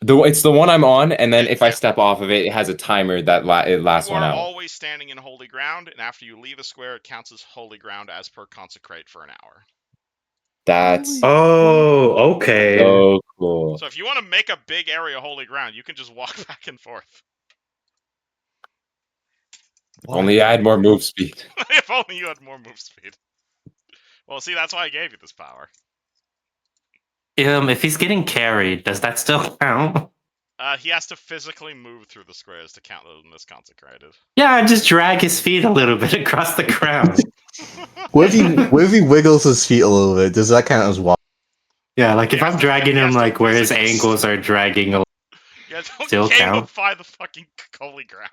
it's the one I'm on, and then if I step off of it, it has a timer that it lasts You 1 are hour. always standing in holy ground, and after you leave a square, it counts as holy ground as per consecrate for an hour. That's Oh, okay. so cool. So if you want to make a big area holy ground, you can just walk back and forth. Only I had more move speed. If only you had more move speed. Well, see, that's why I gave you this power. If he's getting carried, does that still count? He has to physically move through the squares to count them as consecrated. Yeah, just drag his feet a little bit across the ground. What if he wiggles his feet a little bit? Does that count as walk? Yeah, like if I'm dragging him like where his ankles are dragging, Yeah, don't still count. gamify the fucking holy ground.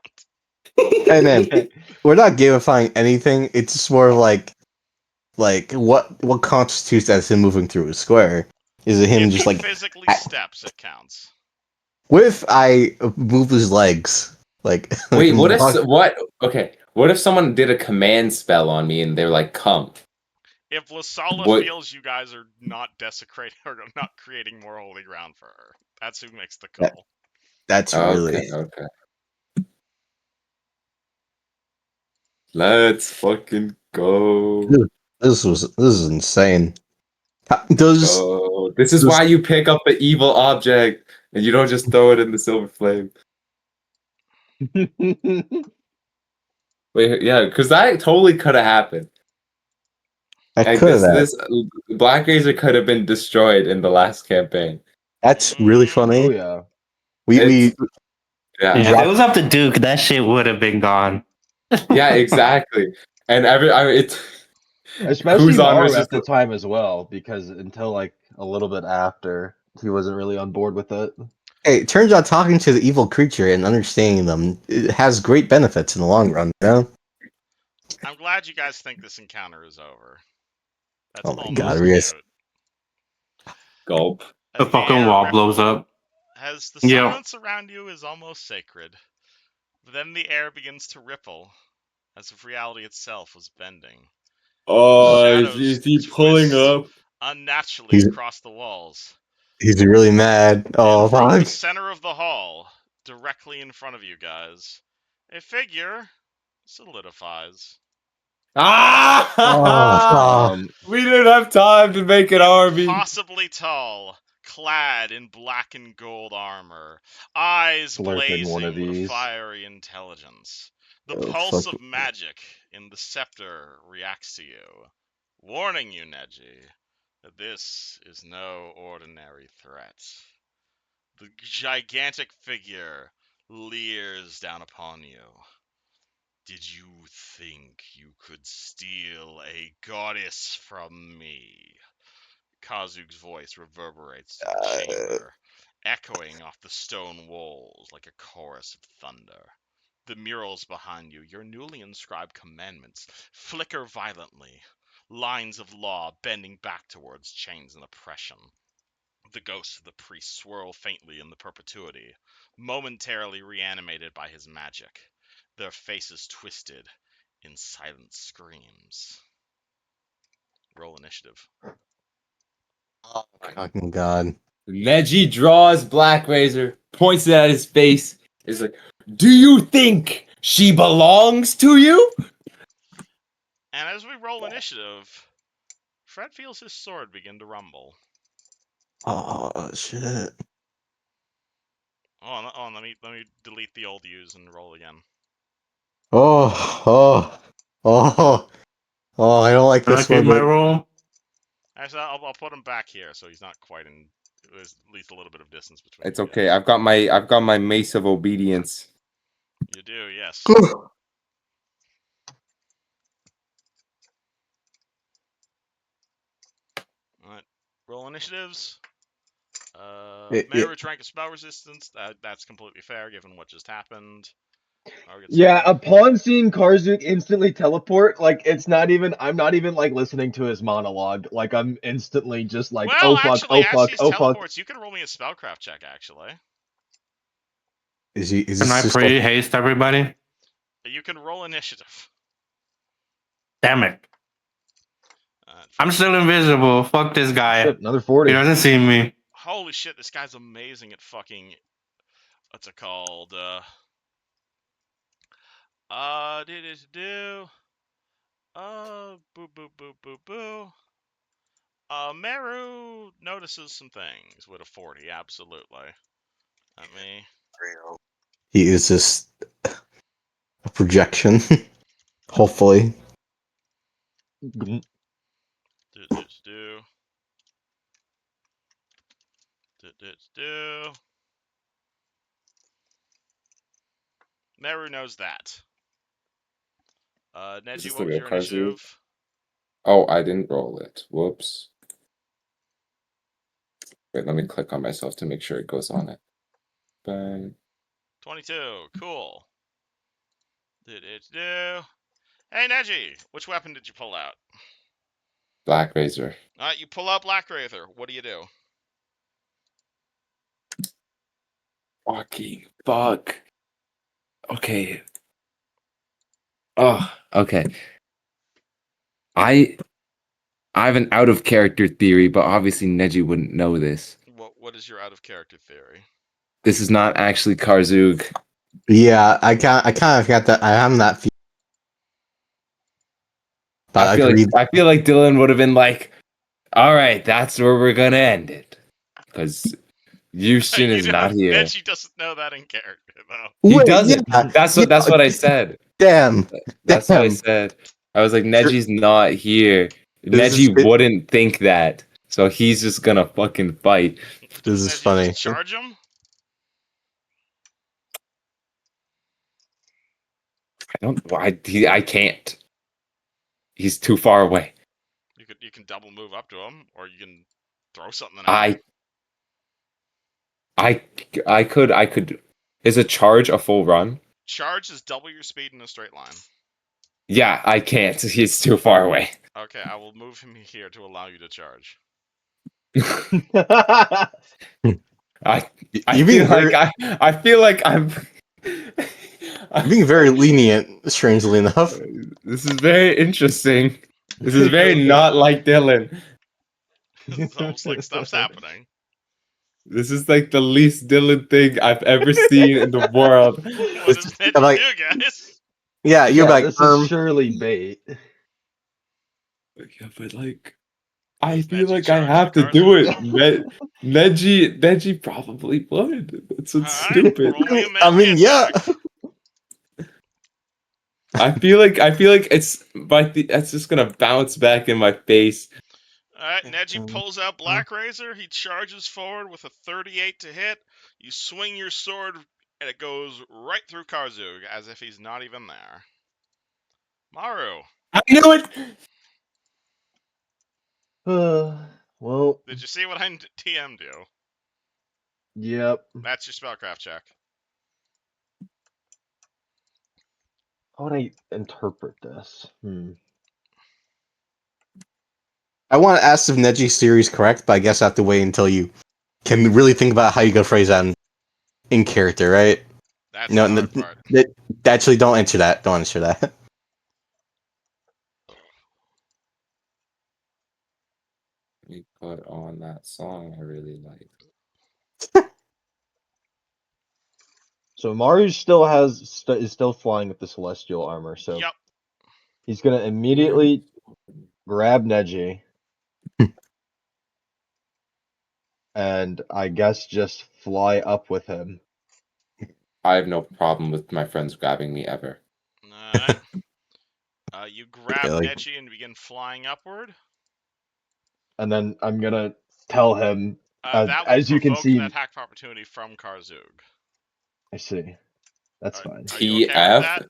And then we're not gamifying anything. It's just more of like what constitutes as him moving through a square? Is it him If just he like physically steps, it counts. what if I move his legs? Like Wait, what if someone did a command spell on me and they're like, "Come"? If Lissala What- feels you guys are not desecrating or not creating more holy ground for her, that's who makes the call. that's really Okay. Let's fucking go. Dude, this is insane. Does Oh, this is why you pick up an evil object and you don't just throw it in the silver flame. Wait, yeah, because that totally could have happened. I Like could have that? this Black Razor could have been destroyed in the last campaign. That's really funny. Oh yeah. We Yeah, If it was up to Duke, that shit would have been gone. yeah, exactly. And it's Especially Kuzan Maru was at just the time as well, because until like a little bit after, he wasn't really on board with it. hey, it turns out talking to the evil creature and understanding them it has great benefits in the long run. You know? I'm glad you guys think this encounter is over. That's Oh my almost God, cute. gulp. The As fucking air wall blows ripple- up. As the Yeah. silence around you is almost sacred, but then the air begins to ripple, as if reality itself was bending. Oh, Shadows is he pulling twist up? unnaturally He's- across the walls. He's really mad. Oh And from fuck! the center of the hall, directly in front of you guys, a figure solidifies. Ah! Um, We didn't have time to make an army. Impossibly tall, clad in black and gold armor, eyes Slurping one of blazing with these. fiery intelligence. The Oh, pulse fuck. of magic in the scepter reacts to you, warning you, Neji, that this is no ordinary threat. The gigantic figure leers down upon you. Did you think you could steal a goddess from me? Kazuk's voice reverberates through the chamber, echoing off the stone walls like a chorus of thunder. The murals behind you, your newly inscribed commandments, flicker violently, lines of law bending back towards chains and oppression. The ghosts of the priest swirl faintly in the perpetuity, momentarily reanimated by his magic, their faces twisted in silent screams. Roll initiative. Oh my fucking god. Neji draws Black Razor, points it at his face, is like, "Do you think she belongs to you?" And as we roll initiative, Fred feels his sword begin to rumble. Oh shit. Let me delete the old use and roll again. Oh, I don't like Can I this keep one my bit. roll? Actually, I'll put him back here so he's not quite in. There's at least a little bit of distance between. It's you okay. guys. I've got my Mace of Obedience. You do, yes. All right, roll initiatives. Marriage rank of spell resistance. That's completely fair given what just happened. Yeah, upon seeing Karzuk instantly teleport, like it's not even I'm not even like listening to his monologue. Like I'm instantly just like, Well, oh fuck, actually, oh as fuck, he oh fuck. teleports, you can roll me a spellcraft check. Actually, Is Can this I just pre haste everybody? you can roll initiative. Damn it. Uh, I'm still invisible. Fuck this guy. Shit, another He 40. doesn't see me. Holy shit, this guy's amazing at fucking. What's it called? Do. Boo, boo, boo, boo, boo. Meru notices some things with a 40, absolutely. Let me. he is just a projection? Hopefully. Do. Meru knows that. Is Neji, this what the was real your Karzu? initiative? Oh, I didn't roll it. Whoops. Wait, let me click on myself to make sure it goes on it. Bang. 22. Cool. Hey, Neji, which weapon did you pull out? Black Razor. Alright, you pull out Black Wraither. What do you do? Fucking fuck. Okay. Oh, okay. I have an out of character theory, but obviously Neji wouldn't know this. What is your out of character theory? This is not actually Karzug. Yeah, I kind of got that. I am that. But I feel like Dylan would have been like, "All right, that's where we're gonna end it," because Yushin is not here. Neji doesn't know that in character, though. He Wait, doesn't. yeah, That's yeah, what I said. Damn. That's what I Damn. said. I was like, Neji's not here. This is Neji wouldn't think that, so he's just gonna fucking fight. This is Neji, funny. just charge him? I can't. He's too far away. You can double move up to him, or you can throw something at him. I could. Is a charge a full run? Charge is double your speed in a straight line. Yeah, I can't. He's too far away. Okay, I will move him here to allow you to charge. I feel like I'm being very lenient, strangely enough. This is very interesting. This is very not like Dylan. It's almost like stuff's happening. This is like the least Dylan thing I've ever seen in the world. What does Neji do, guys? Yeah, you're like, this is surely bait. Yeah, but like, I Does feel Neji like I charge have the to do it. Karzu? Neji probably would. That's so Alright, stupid. roll me a I mean, melee yeah. attack. I feel like it's that's just gonna bounce back in my face. Alright, Neji pulls out Black Razor. He charges forward with a 38 to hit. You swing your sword, and it goes right through Karzug, as if he's not even there. Maru, I knew it. Well, did you see what I TM'd you? yep. That's your spellcraft check. How would I interpret this? I want to ask if Neji's theory is correct, but I guess I have to wait until you can really think about how you gonna phrase that in character, right? That's No, the hard part. actually, don't answer that. Don't answer that. We put on that song I really like. So Maru still is still flying with the celestial armor, so Yep. he's gonna immediately grab Neji and I guess just fly up with him. I have no problem with my friends grabbing me ever. Alright. You grab like- Neji and begin flying upward. And then I'm gonna tell him, That will as you can provoke see, that attack opportunity from Karzug. I see. That's Alright, fine. are you okay with that?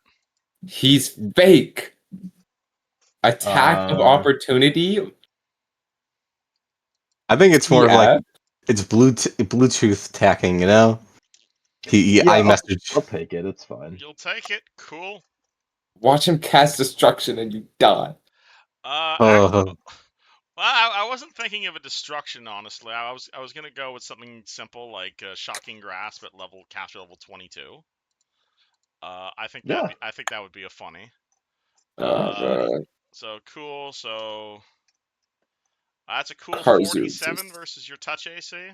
He's fake. Attack of opportunity. I think it's more of like TF? it's Bluetooth tacking, you know. He Yeah, iMessage. I'll take it. It's fine. You'll take it. Cool. Watch him cast destruction and you die. Well, I wasn't thinking of a destruction, honestly. I was gonna go with something simple like shocking grasp at caster level 22. I think Yeah. that would be a funny. God. So cool. So that's a cool Karzug 47 just- versus your touch AC.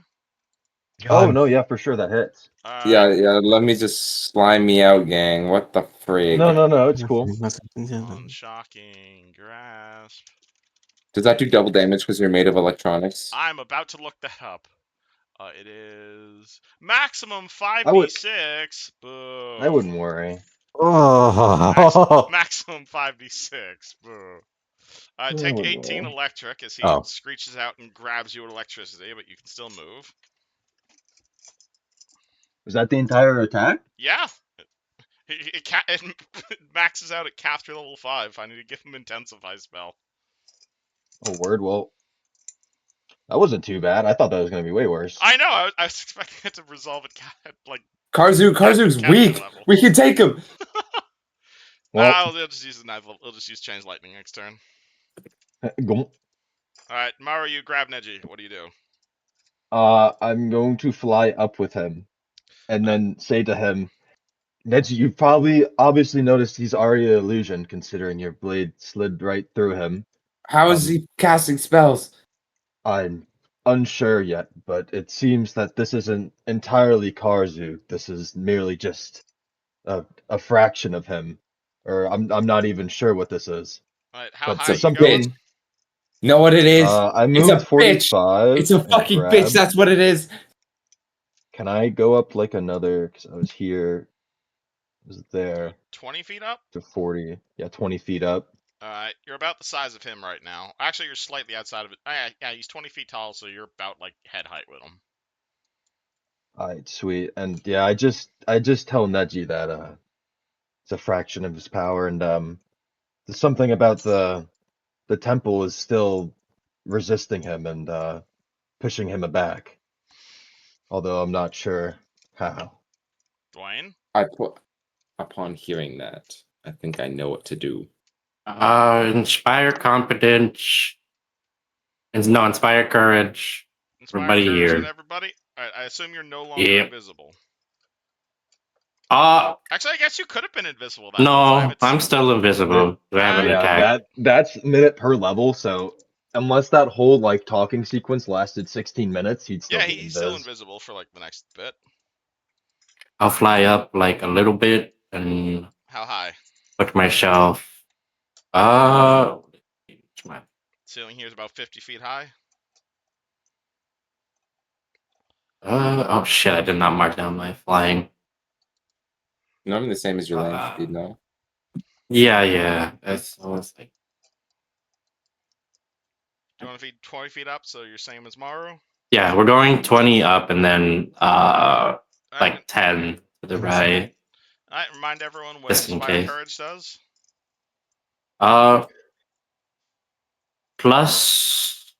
Oh no, yeah, for sure that hits. Yeah, let me just slime me out, gang. What the frig? No, it's cool. On shocking grasp. Does that do double damage because you're made of electronics? I'm about to look that up. It is maximum I would- 5d6. Boo. I wouldn't worry. Oh, Maximum 5d6. Boo. Take 18 electric as he Oh. screeches out and grabs you with electricity, but you can still move. Was that the entire attack? Yeah. It maxes out at caster level 5. I need to give him intensify spell. Oh word, well. That wasn't too bad. I thought that was gonna be way worse. I know. I was expecting it to resolve at like. Karzug's Captain weak. level. We can take him. Well, They'll just use the knife level. They'll just use change lightning next turn. go. All right, Maru, you grab Neji. What do you do? I'm going to fly up with him and then say to him, Neji, you've probably obviously noticed he's already an illusion considering your blade slid right through him. How is he casting spells? I'm unsure yet, but it seems that this isn't entirely Karzu. This is merely just a fraction of him. Or I'm not even sure what this is. All right, how But high are you something. going? Know what it is? I It's a moved 45. It's a and fucking bitch. grabbed. That's what it is. Can I go up like another? Because I was here. Was there 20 feet up? to 40? Yeah, 20 feet up. All right, you're about the size of him right now. Actually, you're slightly outside of it. Yeah, he's 20 feet tall, so you're about like head height with him. Alright, sweet. And yeah, I just tell Neji that it's a fraction of his power, and there's something about the temple is still resisting him and pushing him back. Although I'm not sure how. Dwayne? Upon hearing that, I think I know what to do. Inspire confidence. No, inspire courage. Inspire Everybody courage here. in everybody? All right, I assume you're no longer Yep. invisible. Uh, Actually, I guess you could have been invisible that whole time. no, I'm still invisible. I have an Yeah, attack. That's minute per level, so unless that whole like talking sequence lasted 16 minutes, he'd still Yeah, be he's still invis. invisible for like the next bit. I'll fly up like a little bit and How high? put myself. Uh, Ceiling here is about 50 feet high. oh shit! I did not mark down my flying. Normally the same as your land speed, no? Yeah. It's always like Do you want to feed 20 feet up so you're same as Maru? yeah, we're going 20 up and then Alright, like 10 to the right, alright, remind everyone what just in Inspire case. Courage does. Uh, plus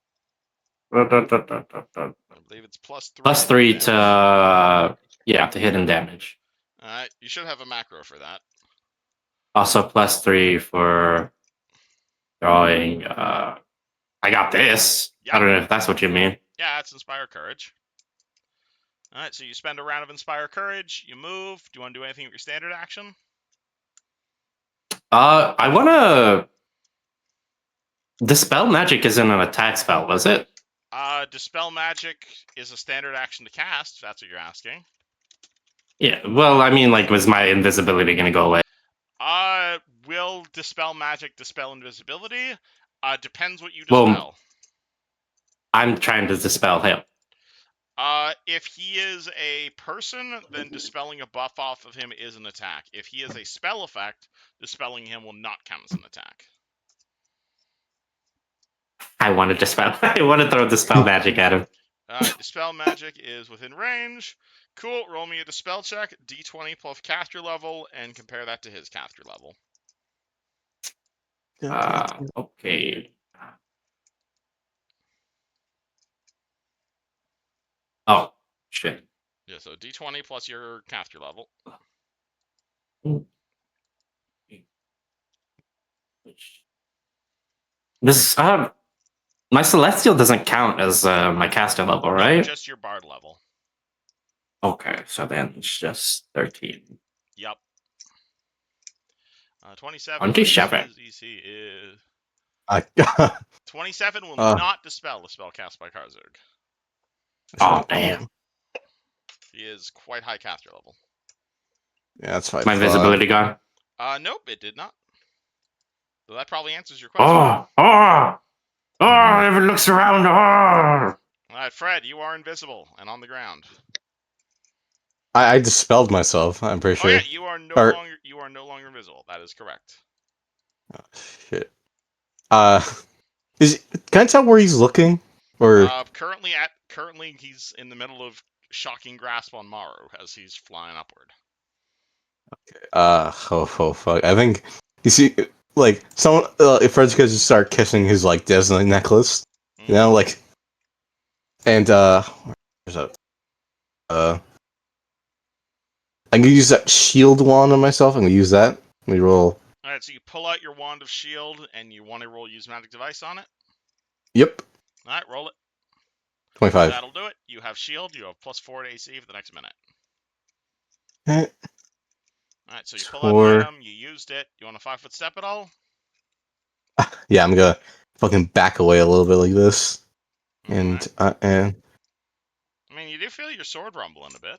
I believe it's +3 plus to hit 3 damage. to yeah to hidden damage. Alright, you should have a macro for that. Also plus 3 for drawing. I got this. I Yep. don't know if that's what you mean. Yeah, it's Inspire Courage. Alright, so you spend a round of Inspire Courage, you move. Do you want to do anything with your standard action? I wanna. Dispel magic isn't an attack spell, was it? Dispel Magic is a standard action to cast, if that's what you're asking. Yeah. Well, I mean, like, was my invisibility gonna go away? Will Dispel Magic dispel invisibility? Depends what you Well, dispel. I'm trying to dispel him. If he is a person, then dispelling a buff off of him is an attack. If he is a spell effect, dispelling him will not count as an attack. I want to dispel. I want to throw dispel magic at him. Dispel Magic is within range. Cool, roll me a Dispel check, d20 plus caster level, and compare that to his caster level. Okay. Oh, shit. Yeah, so d20 plus your caster level. This my celestial doesn't count as my caster level, No, right? just your bard level. Okay, so then it's just 13. Yep. 27 27. his EC is... I 27 will Uh. not dispel the spell cast by Karzug. Oh, damn. He is quite high caster level. Yeah, that's what I My thought. invisibility gone. Nope, it did not. So that probably answers your question. If it looks around. Alright, Fred, you are invisible and on the ground. I dispelled myself. I'm pretty Oh sure. yeah, you are no Or- longer invisible. That is correct. Oh, shit. Can I tell where he's looking? Or Currently he's in the middle of shocking grasp on Maru as he's flying upward. oh fuck! I think you see, like someone if Fred's gonna just start kissing his like Disney necklace, you know, like, and where's that? I'm gonna use that shield wand on myself. I'm gonna use that. Let me roll. Alright, so you pull out your Wand of Shield and you want to roll Use Magic Device on it. Yep, Alright, roll it. 25. That'll do it. You have Shield, you have +4 to AC for the next minute. Eh, Alright, so you pull out Four. an item, you used it. You want a 5-foot step at all? Yeah, I'm gonna fucking back away a little bit like this, and I mean, you do feel your sword rumbling a bit.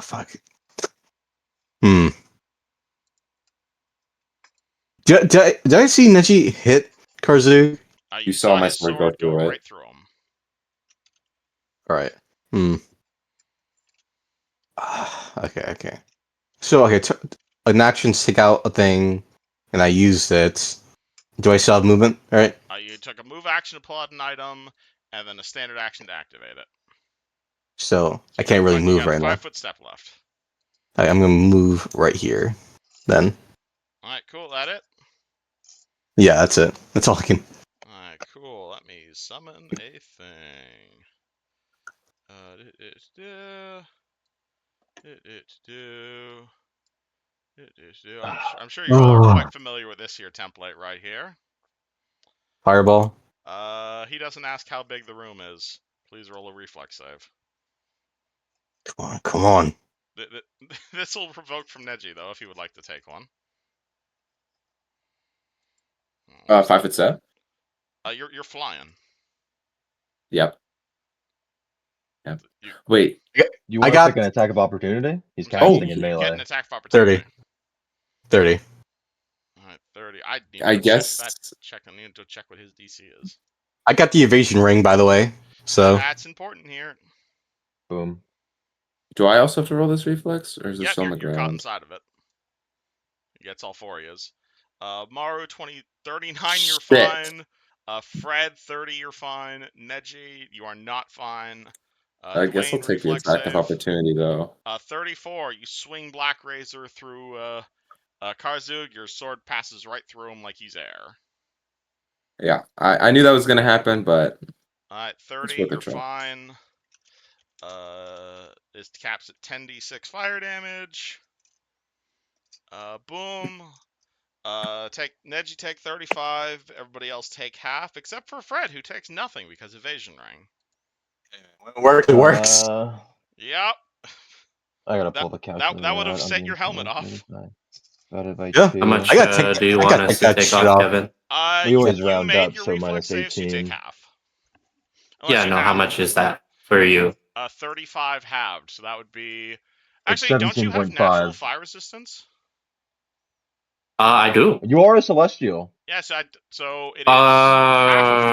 fuck. Did I see Neji hit Karzug? You saw my his sword go through it. right through him. All right. Okay. So an action stick out a thing, and I used it. Do I still have movement? All right. You took a move action to pull out an item, and then a standard action to activate it. So I can't really You move got right a now. 5-foot step left. I'm gonna move right here. Then. Alright, cool. That it? Yeah, that's it. That's all I can. Alright, cool. Let me summon a thing. I'm sure you all are quite familiar with this here template right here. Fireball. He doesn't ask how big the room is. Please roll a reflex save. Come on. This will provoke from Neji, though, if he would like to take one. 5-foot step. You're flying. Yep. Wait. You want to take an attack of opportunity? He's casting in Get an melee. attack of opportunity. 30. Alright, 30. I need to check what his DC is. I got the evasion ring, by the way. So that's important here. Boom. Do I also have to roll this reflex, or is it Yep, still on the you're caught ground? inside of it. Yeah, it's all four of yous. Maru 39, you're Shit. fine. Fred 30, you're fine. Neji, you are not fine. I guess I'll Dwayne, take the reflex attack of save. opportunity though. 34, you swing Black Razor through Karzug. Your sword passes right through him like he's air. Yeah, I knew that was gonna happen, but Alright, 30, it's worth a you're try. fine. This caps at 10d6 fire damage. Boom. Neji take 35. Everybody else take half, except for Fred, who takes nothing because evasion ring. When it works, it works. Yep. I gotta That pull the that calculator that would have out. set your helmet off. 135 divided by Yeah. How 2. much do you I want gotta us take to that take shit off, off. Kevin? We You always you round made up, your so reflex minus save, so you take 18. half. Unless Yeah, you no. How have much is that for you? 35 halved, so that would be. It's Actually, don't you have natural 17.5. fire resistance? I do. You are a celestial. Yeah, so it is half of.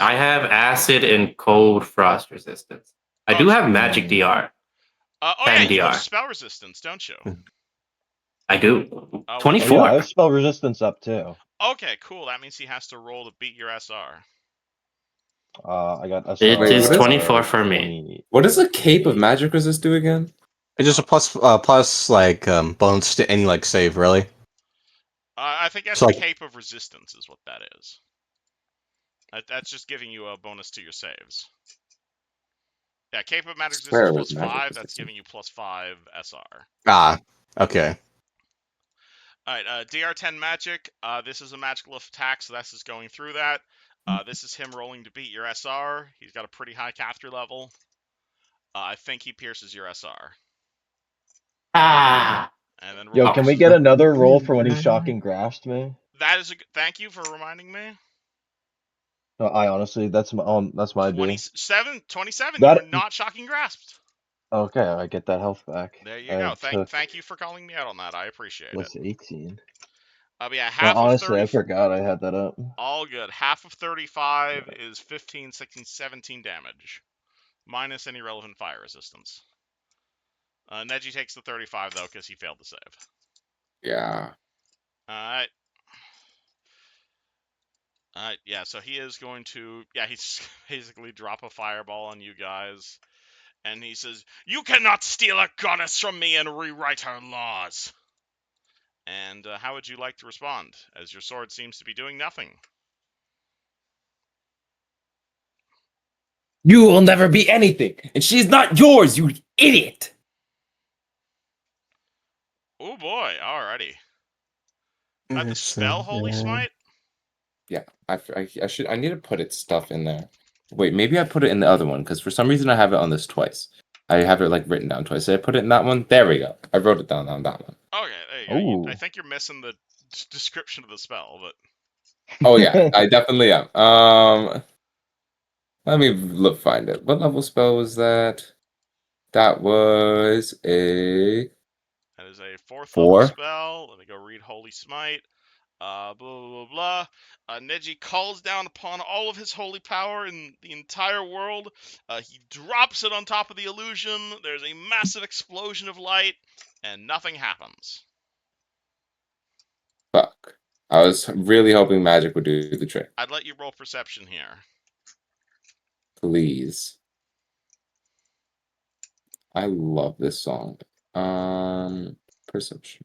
I have acid and cold frost resistance. I Oh, do have magic DR, oh yeah, 10 you have DR. spell resistance, don't you? I do. What's Oh your? yeah, I 24. have spell resistance up too. Okay, cool. That means he has to roll to beat your SR. I got It Wait, is what is 24 SR for me. 20. what does a cape of 28. magic resist do again? It's just a plus like bonus to any like save, really. I think that's So a like, cape of resistance, is what that is. That's just giving you a bonus to your saves. Yeah, cape of magic Swear resistance it was plus magic 5. That's resistance. giving you plus 5 SR. okay. All right, DR10 magic. This is a magical attack, so that's just going through that. This is him rolling to beat your SR. He's got a pretty high caster level. I think he pierces your SR. Ah. And then Yo, roll. can we get another roll for when he shocking grasped me? That is a. Thank you for reminding me. No, I honestly, that's my due. 27. You are That not shocking grasped. okay? I get that health back. There you I go. took Thank you for calling me out on that. I appreciate it. plus 18. But yeah, No, half of honestly, 30. I forgot I had that up. All good. Half of 35 is 15, 16, 17 damage. Minus any relevant fire resistance. Neji takes the 35, though, because he failed to save. Yeah. Alright. Alright, yeah, so he is going to... Yeah, he's basically drop a fireball on you guys. And he says, "You cannot steal a goddess from me and rewrite her laws!" And how would you like to respond, as your sword seems to be doing nothing? You will never be anything, and she's not yours, you idiot! Oh boy, alrighty. The spell Holy Smite? Yeah, I should. I need to put its stuff in there. Wait, maybe I put it in the other one because for some reason I have it on this twice. I have it like written down twice. Did I put it in that one? There we go. I wrote it down on that one. Okay, there you go. I Ooh. think you're missing the description of the spell, but... Oh yeah, I definitely am. Let me find it. What level spell was that? That was a That is a 4th level 4. spell. Let me go read Holy Smite. Blah, blah, blah. Neji calls down upon all of his holy power in the entire world. He drops it on top of the illusion. There's a massive explosion of light, and nothing happens. Fuck. I was really hoping magic would do the trick. I'd let you roll perception here. Please. I love this song. Perception.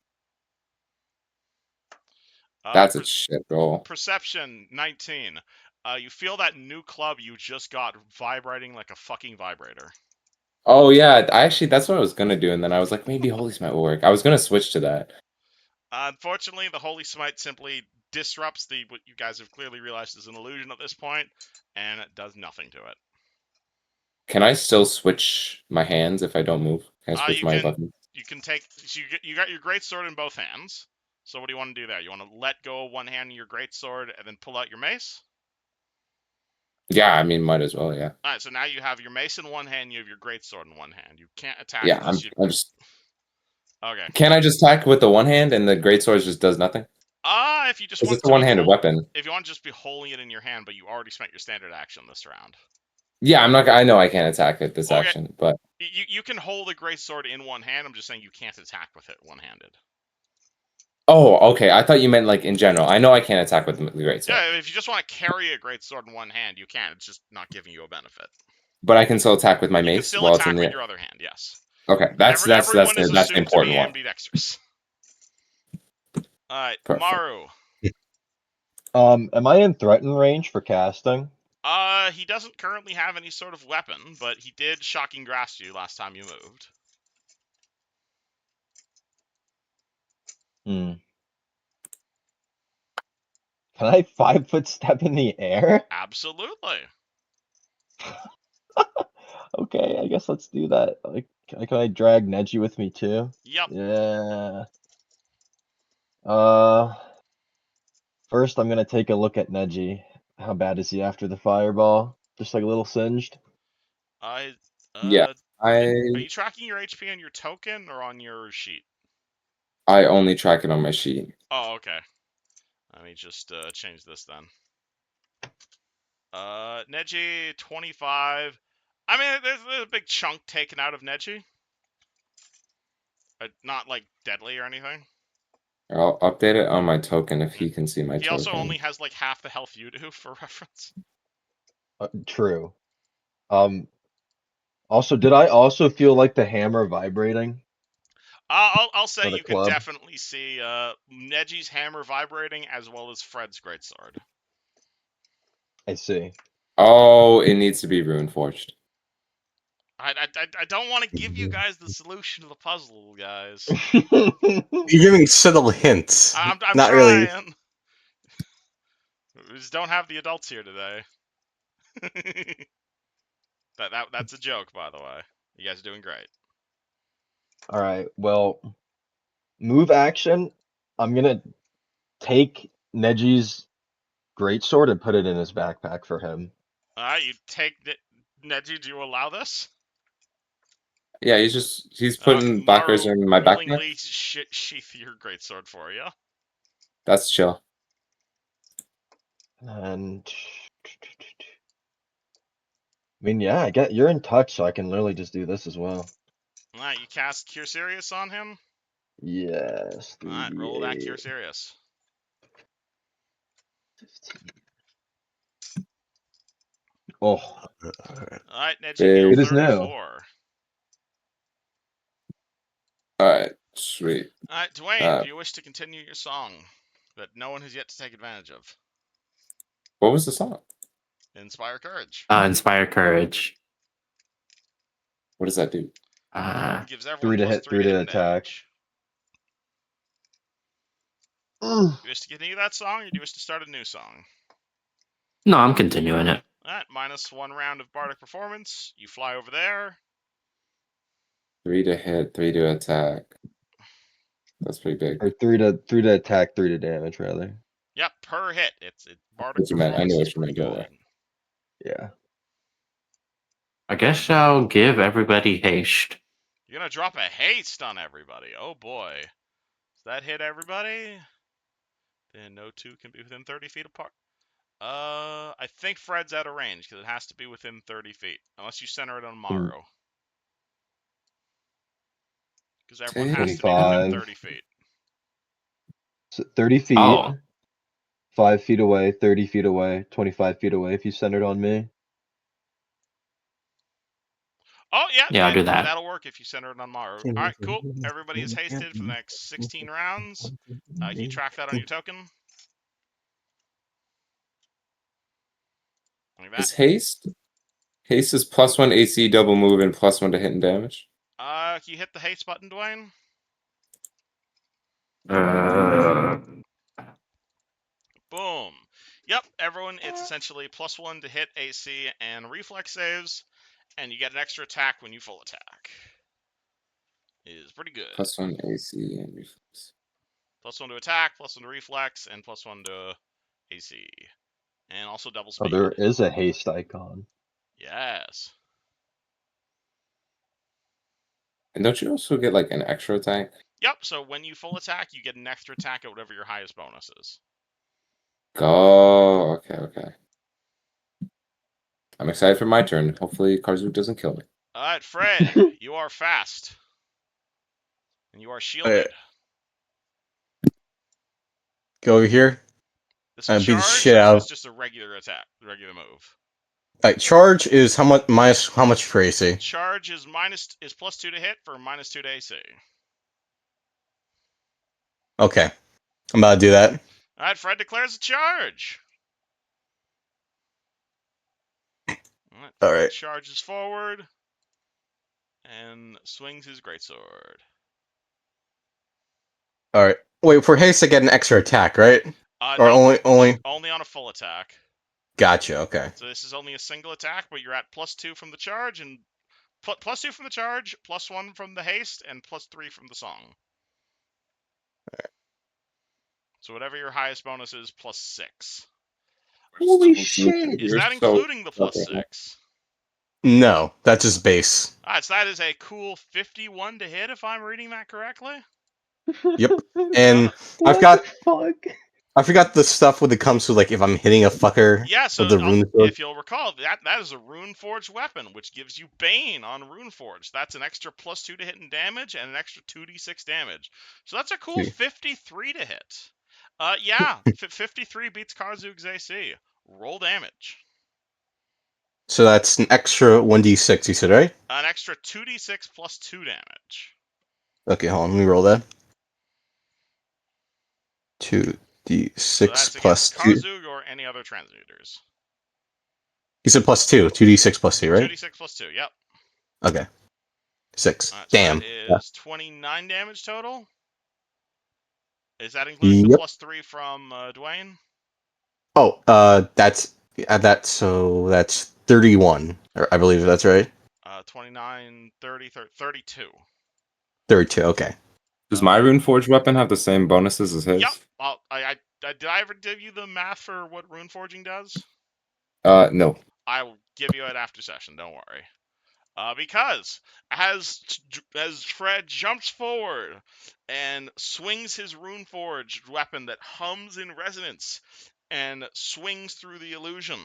That's a shit roll. Perception 19. You feel that new club you just got vibrating like a fucking vibrator. Oh yeah, actually that's what I was gonna do, and then I was like, maybe Holy Smite will work. I was gonna switch to that. Unfortunately, the Holy Smite simply disrupts what you guys have clearly realized is an illusion at this point, and it does nothing to it. Can I still switch my hands if I don't move? Can I switch my buttons? You can take. So you got your greatsword in both hands. So what do you want to do there? You want to let go of one hand of your greatsword and then pull out your mace? Yeah, I mean, might as well. Yeah. All right. So now you have your mace in one hand. You have your greatsword in one hand. You can't attack Yeah, unless you. I'm just. Okay. Can I just attack with the one hand and the greatsword just does nothing? If you just Because want it's a to be one-handed weapon. if you want to just be holding it in your hand, but you already spent your standard action this round. Yeah, I'm not. I know I can't attack it this Okay. action, but You can hold a greatsword in one hand. I'm just saying you can't attack with it one-handed. oh, okay. I thought you meant like in general. I know I can't attack with the greatsword, Yeah, if you just want to carry a greatsword in one hand, you can. It's just not giving you a benefit. but I can still attack with my You can mace still while it's in attack with the. your other hand, yes. Okay, that's Everyone is the assumed to important be one. ambidextrous. Alright, Perfect. Maru. Am I in threaten range for casting? He doesn't currently have any sort of weapon, but he did shocking grasp you last time you moved. Hmm. Can I 5-foot step in the air? Absolutely. Okay, I guess let's do that. Like, can I drag Neji with me too? Yep. Yeah. First I'm gonna take a look at Neji. How bad is he after the fireball? Just like a little singed? Yeah, Are I you tracking your HP on your token or on your sheet? only track it on my sheet. Oh, okay. Let me just change this then. Neji 25. I mean, there's a big chunk taken out of Neji. Not like deadly or anything. I'll update it on my token if he can see my He also token. only has like half the health you do, for reference. True. Also, did I also feel like the hammer vibrating? I'll say Or the you can club? definitely see Neji's hammer vibrating as well as Fred's greatsword. I see. Oh, it needs to be rune forged. I don't want to give you guys the solution to the puzzle, guys. You're giving subtle hints. I'm Not really. trying. We just don't have the adults here today. That's a joke, by the way. You guys are doing great. Alright, well, move action. I'm gonna take Neji's greatsword and put it in his backpack for him. Alright, you take Neji, do you allow this? Yeah, he's putting backers Maru in my backpack. willingly sheath your greatsword for you. That's chill. And I mean, yeah, you're in touch, so I can literally just do this as well. Alright, you cast Cure Serious on him. Yes, Alright, roll that 3d8. Cure Serious. 15. Oh, Alright, Neji, heal Big. it is new. 34. Alright, sweet. Alright, Dwayne, do you wish to continue your song that no one has yet to take advantage of? What was the song? Inspire Courage. Inspire courage. What does that do? It gives everyone 3 to plus hit, 3 3 to to hit attack. damage. Mm. Do you wish to continue that song, or do you wish to start a new song? No, I'm continuing it. Alright, -1 round of Bardic Performance. You fly over there. 3 to hit, 3 to attack. That's pretty big. Or 3 to attack, 3 to damage, rather. Yep, per hit. It's Bardic What you meant? I Performance knew is what you pretty meant. Don't good. worry. Yeah. I guess I'll give everybody haste. You're gonna drop a haste on everybody. Oh boy. Does that hit everybody? Then no two can be within 30 feet apart. I think Fred's out of range because it has to be within 30 feet. Unless you center it on Maru. Because everyone has to be within 25. 30 feet. So 30 feet, Oh, 5 feet away, 30 feet away, 25 feet away if you centered on me. Oh, yeah, yeah, I'll do that. that'll work if you center it on Maru. Alright, cool. Everybody is hasted for the next 16 rounds. Can you track that on your token? Like that. Is haste? Haste is +1 AC double move and +1 to hit and damage. Can you hit the haste button, Dwayne? Uh, Boom. Yep, everyone, it's essentially +1 to hit AC and reflex saves, and you get an extra attack when you full attack. It is pretty good. +1 AC and reflex. +1 to attack, +1 to reflex, and +1 to AC. And also double Oh, speed. there is a haste icon. Yes. And don't you also get like an extra attack? Yep, so when you full attack, you get an extra attack at whatever your highest bonus is. Go. Okay. I'm excited for my turn. Hopefully, Karzu doesn't kill me. All right, Fred, you are fast, and you are shielded. Go over here. This a Beat the charge, shit or is out. this just a regular attack, regular move? Alright, charge is how much minus how much for AC? Charge is +2 to hit for -2 to AC. Okay. I'm about to do that. All right, Fred declares a charge. All right, Fred Alright. charges forward and swings his greatsword. Alright. Wait, for haste I get an extra attack, right? Or Nope, only only on a full attack. Gotcha, okay. So this is only a single attack, but you're at +2 from the charge, and +2 from the charge, +1 from the haste, and +3 from the song. So whatever your highest bonus is, +6. Holy shit! Is that including the +6? No, that's just base. Alright, so that is a cool 51 to hit, if I'm reading that correctly. Yep. And What I've got the fuck? I forgot the stuff when it comes to like if I'm hitting a fucker Yeah, so with the rune sword. if you'll recall, that is a Runeforged weapon, which gives you Bane on Runeforged. That's an extra +2 to hit and damage, and an extra 2d6 damage. So that's a cool 53 to hit. Yeah, 53 beats Karzug's AC. Roll damage. So that's an extra 1d6, you said, right? An extra 2d6 plus 2 damage. Okay, hold on, let me roll that. 2d6 So that's plus against 2. Karzug or any other transmuters. He said plus 2. 2d6 plus 2, right? 2d6 plus 2, yep. Okay. 6. Right, Damn. So that is 29 damage total. Is that including the Yep. +3 from Dwayne? Oh, that's so that's 31. I believe that's right. 29, 30, 32. 32. Okay. Does my Runeforged weapon have the same bonuses as his? Yep. Did I ever give you the math for what runeforging does? No. I will give you it after session. Don't worry. Because as Fred jumps forward and swings his runeforged weapon that hums in resonance and swings through the illusion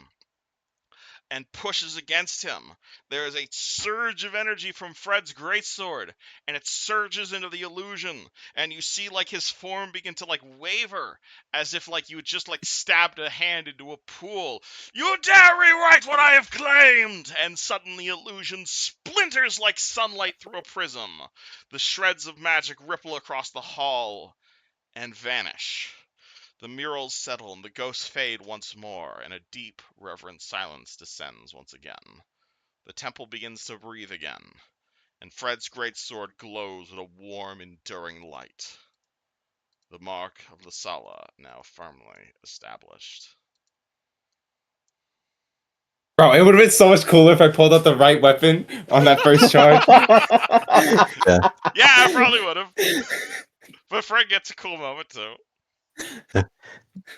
and pushes against him, there is a surge of energy from Fred's greatsword, and it surges into the illusion, and you see like his form begin to like waver, as if like you had just like stabbed a hand into a pool. You dare rewrite what I have claimed! And suddenly illusion splinters like sunlight through a prism. The shreds of magic ripple across the hall and vanish. The murals settle and the ghosts fade once more, and a deep, reverent silence descends once again. The temple begins to breathe again, and Fred's great sword glows with a warm, enduring light. The mark of Lissala now firmly established. Bro, it would have been so much cooler if I pulled out the right weapon on that first charge. Yeah, I probably would have. But Fred gets a cool moment too.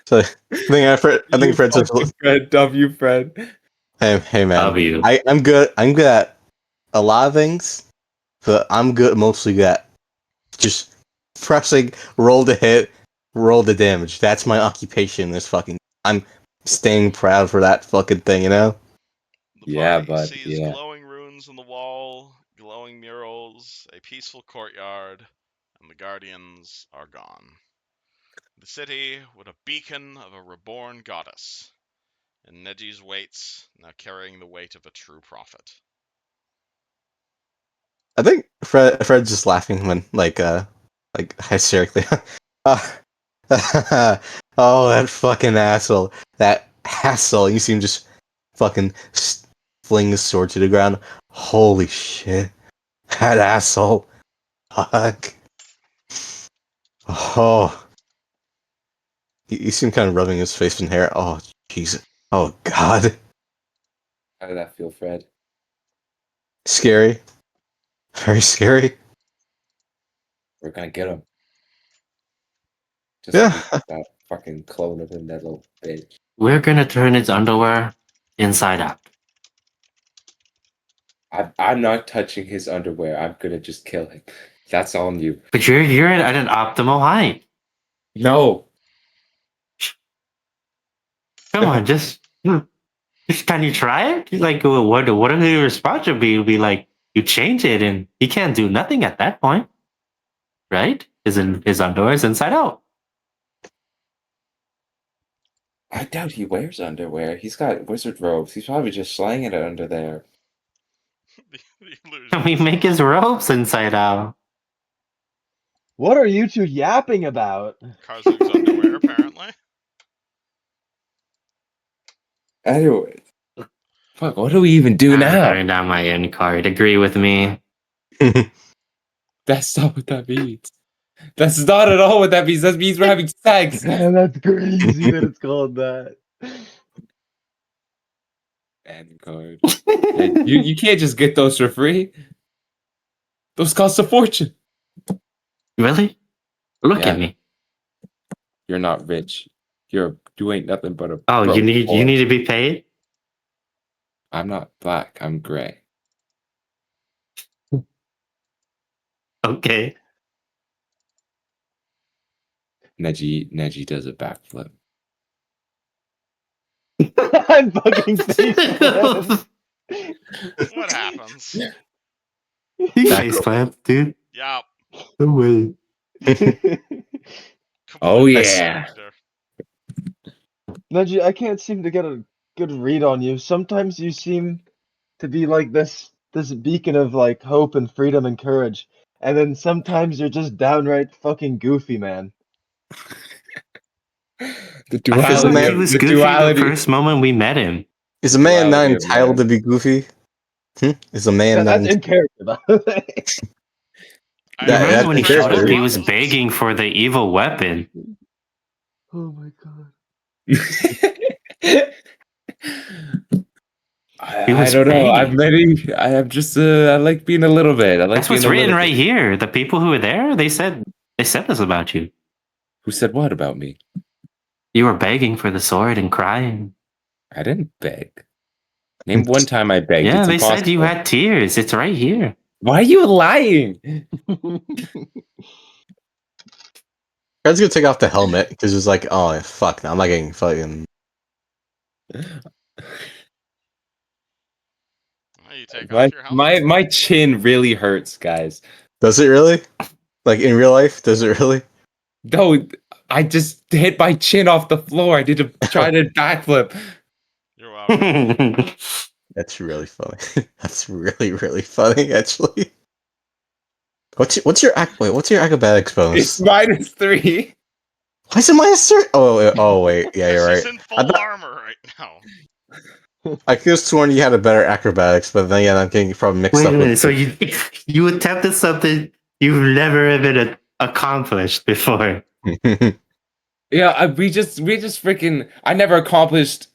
So I think Fred's Fred, W Fred. Hey man. W. I'm good at a lot of things, but I'm mostly at just pressing roll to hit, roll to damage. That's my occupation in this fucking. I'm staying proud for that fucking thing, you know? The party sees glowing runes on the wall, glowing murals, a peaceful courtyard, and the guardians are gone. The city with a beacon of a reborn goddess, and Neji's waits now carrying the weight of a true prophet. I think Fred's just laughing when like hysterically. oh, that fucking asshole! That asshole! You see him just fucking fling his sword to the ground. Holy shit! That asshole! Fuck! Oh, you see him kind of rubbing his face and hair. Oh, Jesus! Oh God! How did that feel, Fred? Scary. Very scary. We're gonna get him. Just Yeah. like that fucking clone of him, that little bitch. We're gonna turn his underwear inside out. I'm not touching his underwear. I'm gonna just kill him. That's on you. But you're at an optimal height. No. Come on, just you Can you try it? Like, what are the response would be? Would be like, you change it, and he can't do nothing at that point, right? His underwear is inside out. I doubt he wears underwear. He's got wizard robes. He's probably just slanging it under there. The illusion Can we is make gone. his robes inside out? What are you two yapping about? Karzug's underwear, apparently. Anyway, fuck, what do we even do I'm now? putting down my end card. Agree with me. That's not what that means. That's not at all what that means. That means we're having sex. Man, that's crazy that it's called that. End card. Hey, you can't just get those for free. Those cost a fortune. Really? Look Yeah. at me. You're not rich. You ain't nothing but a. Oh, broke you need boy. to be paid. I'm not black. I'm gray. Okay. Neji does a backflip. I'm fucking faceplant. What happens? He faceplant, dude. Yeah. No way. Oh, Completely yeah. character. Neji, I can't seem to get a good read on you. Sometimes you seem to be like this beacon of like hope and freedom and courage, and then sometimes you're just downright fucking goofy, man. The I feel duality like he of was the goofy the duality. first moment we met him. Is a man not Duality of entitled man. to be goofy? Is a man not That's in character, by the way. I You That- imagine remember that's when in he first showed up? He character. was responses. begging for the evil weapon. Oh my god. He I was don't know. begging. I am just. I like being a little bit. I like That's being what's a written little right bit. here. The people who were there, they said this about you. Who said what about me? You were begging for the sword and crying. I didn't beg. Name one time I begged. Yeah, It's they said you impossible. had tears. It's right here. Why are you lying? Guys gonna take off the helmet because it's like, oh fuck, no, I'm not getting fucking. Oh, you take off your helmet. My chin really hurts, guys. Does it really? Like in real life, does it really? No, I just hit my chin off the floor. I did to try to backflip. You're welcome. That's really funny. That's really funny, actually. What's your acrobatics It's bonus? -3. Why is it -3? Oh wait, yeah, you're Because right. he's in full armor right now. I could have sworn you had a better acrobatics, but then again, I'm getting probably mixed Wait a up minute. with. So you attempted something you've never even accomplished before. Yeah, we just freaking. I never accomplished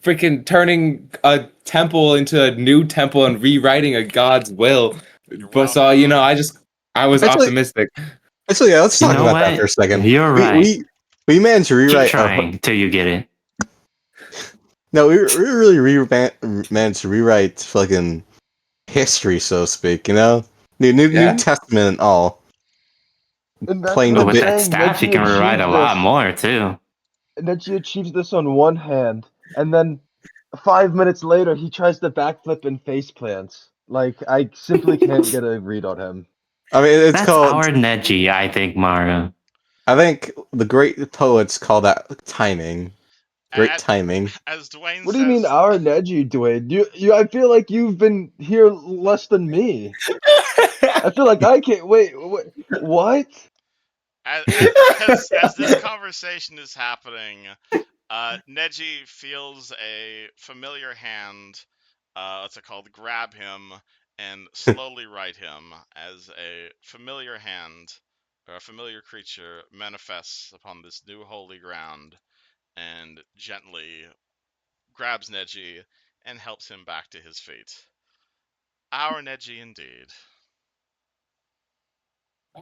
freaking turning a temple into a new temple and rewriting a god's will. You're But so welcome. I was Actually, optimistic. yeah, let's You talk know about that for a what? second. You're right. We managed to Keep rewrite. trying till you get it. No, we really managed to rewrite fucking history, so to speak. You know, New Yeah. Testament and all. And that's Playing what But the I'm with bit. that saying. staff, you Neji can rewrite a achieved lot this. more too. Neji achieves this on one hand, and then 5 minutes later he tries to backflip and face plants. Like I simply can't get a read on him. I mean, it's That's called. our Neji, I think, Mara. I think the great poets call that timing. Great timing. As Dwayne What do you mean says, our Neji, Dwayne? You I feel like you've been here less than me. I feel like I can't wait. What? as this conversation is happening, Neji feels a familiar hand, what's it called, grab him and slowly right him as a familiar hand or a familiar creature manifests upon this new holy ground and gently grabs Neji and helps him back to his feet. Our Neji indeed.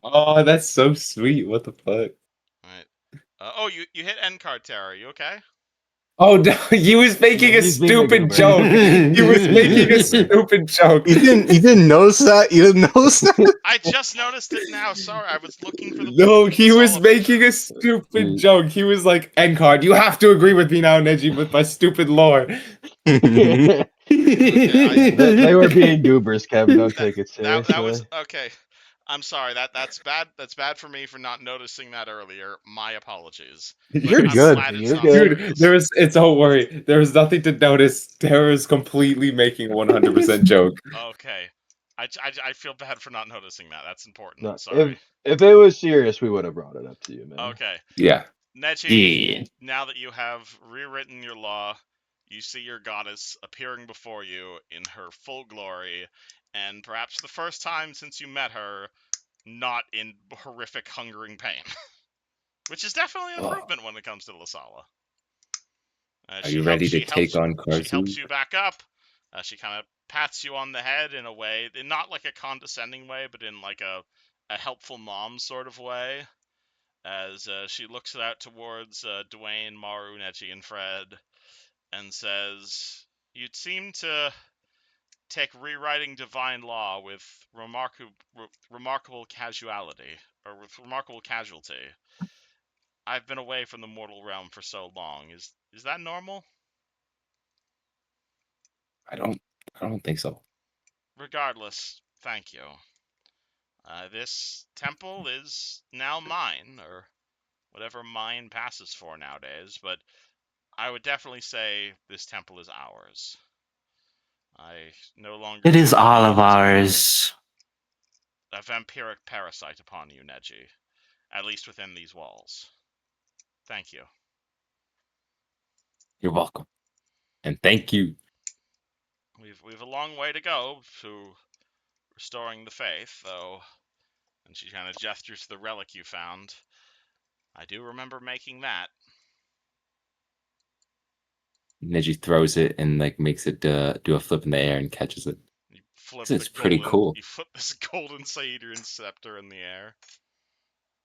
Oh, that's so sweet. What the fuck? Right. Oh, you hit end card terror. You okay? Oh no, he was making Yeah, a he's being a stupid goober. joke. He was making a stupid joke. You didn't notice that? You didn't notice that? I just noticed it now. Sorry, I was looking for the No, he was Lissala making picture. a stupid He- joke. He was like, N-Card, you have to agree with me now, Neji, with my stupid lore. Okay, they were being goobers, Kev. Don't that take it that was seriously. okay. I'm sorry. That's bad. That's bad for me for not noticing that earlier. My apologies. But You're I'm good. glad it's You're not good. Dude, serious. don't worry. There was nothing to notice. Tara is completely making a 100% joke. Okay. I feel bad for not noticing that. That's important. No, Sorry. if it was serious, we would have brought it up to you, man. Okay. Yeah. Neji, Yeah. now that you have rewritten your law, you see your goddess appearing before you in her full glory, and perhaps the first time since you met her, not in horrific hungering pain. Which is definitely an Oh, improvement when it comes to Lissala. are you ready to take on She Karzu? helps you back up. She kind of pats you on the head in a way, not like a condescending way, but in like a helpful mom sort of way. As she looks out towards Dwayne, Maru, Neji, and Fred, and says, "You'd seem to take rewriting divine law with remarkable casuality, or with remarkable casualty. I've been away from the mortal realm for so long. Is that normal? I don't I don't think so. Regardless, thank you. This temple is now mine, or whatever mine passes for nowadays, but I would definitely say this temple is ours. I no longer It is feel the all of need to put ours. a vampiric parasite upon you, Neji, at least within these walls. Thank you. You're welcome. And thank you. We've a long way to go to restoring the faith, though. And she kind of gestures to the relic you found. I do remember making that. Neji throws it and like makes it do a flip in the air and catches it. You flip This the is pretty golden. cool. You flip this golden Saedrian scepter in the air.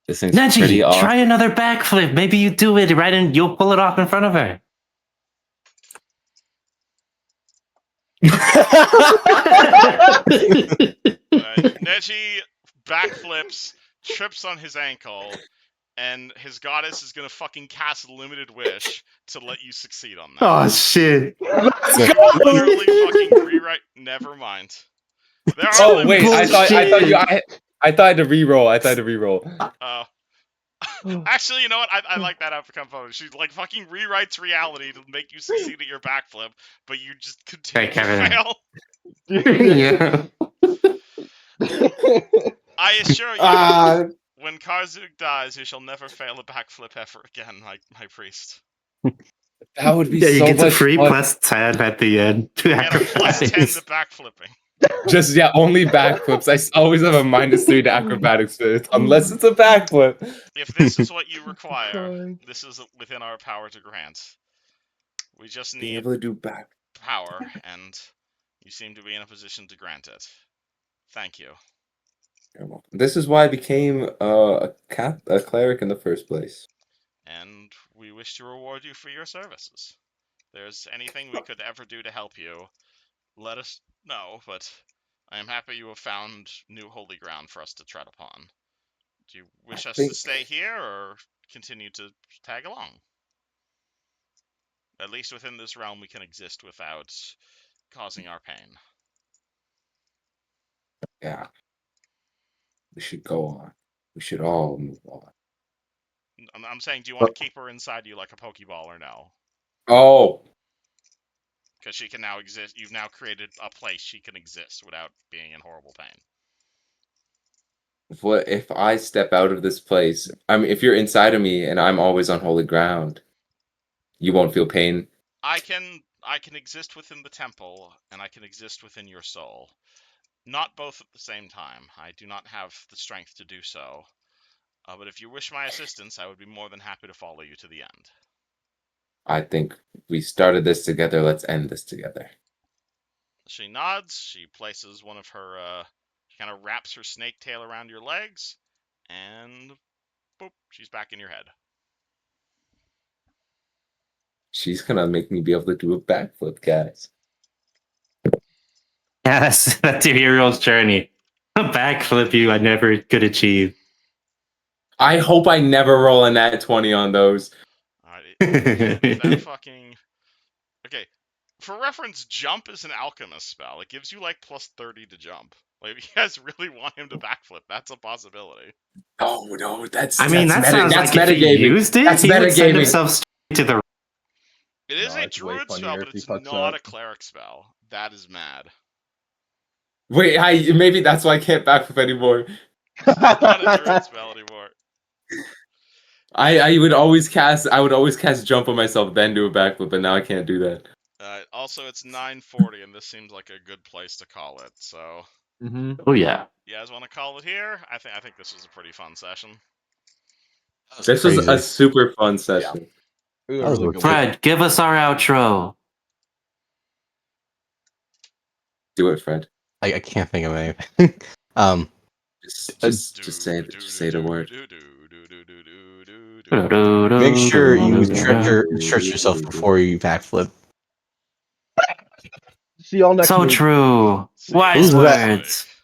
This thing's pretty Neji, try awesome. another backflip. Maybe you do it right and you'll pull it off in front of her. Neji backflips, trips on his ankle, and his goddess is gonna fucking cast limited wish to let you succeed on that. Oh shit. Literally fucking rewrite. Never mind. There are Oh wait, limits. I thought Bullshit. I thought I had to re-roll. I thought I had to re-roll. Actually, you know what? I like that outcome photo. She like fucking rewrites reality to make you succeed at your backflip, but you just continue Okay, to Kevin. fail. Yeah. I assure you, Ah, when Karzuk dies, you shall never fail a backflip ever again, my priest. that would be Yeah, you so get the much free fun. plus 10 at the end to You get a plus 10 to acrobatics. backflipping. Just only backflips. I always have a -3 to acrobatics unless it's a backflip. If this is what you require, Crying. this is within our power to grant. We just Being need able to do back. power, and you seem to be in a position to grant it. Thank you. You're welcome. This is why I became a cleric in the first place. And we wish to reward you for your services. If there's anything we could ever do to help you, let us know, but I am happy you have found new holy ground for us to tread upon. Do you I wish us to think stay here or continue to tag along? At least within this realm we can exist without causing our pain. yeah, we should go on. We should all move on. I'm saying, do you want to keep her inside you like a Pokeball or no? Oh, Because she can now exist. You've now created a place she can exist without being in horrible pain. what if I step out of this place? I mean, if you're inside of me and I'm always on holy ground, you won't feel pain. I can exist within the temple, and I can exist within your soul. Not both at the same time. I do not have the strength to do so. But if you wish my assistance, I would be more than happy to follow you to the end. I think we started this together. Let's end this together. She nods. She places one of her, she kind of wraps her snake tail around your legs, and boop, she's back in your head. She's gonna make me be able to do a backflip, guys. Yes, that's your hero's journey. A backflip I never could achieve. I hope I never roll a nat 20 on those. Alright, is that fucking... Okay, for reference, jump is an alchemist spell. It gives you like plus 30 to jump. Like, if you guys really want him to backflip, that's a possibility. Oh no, that's I mean, that meta, sounds that's like if he metagaming. used it, That's he would send metagaming. himself straight to the. It is No, a it's way druid spell, funnier but if he it's fucks not up. a cleric spell. That is mad. Wait, maybe that's why I can't backflip anymore. It's not a druid spell anymore. I would always cast jump on myself, then do a backflip, but now I can't do that. Also, it's 9:40, and this seems like a good place to call it. So, Mm-hmm. Oh yeah. you guys want to call it here? I think this was a pretty fun session. This was a super fun session. It was That a was really good Fred, give us our outro. Do it, Fred. I can't think of anything. Just say the word. Make sure you stretch yourself before you backflip. See y'all next So week. true. See you Wise next words. week.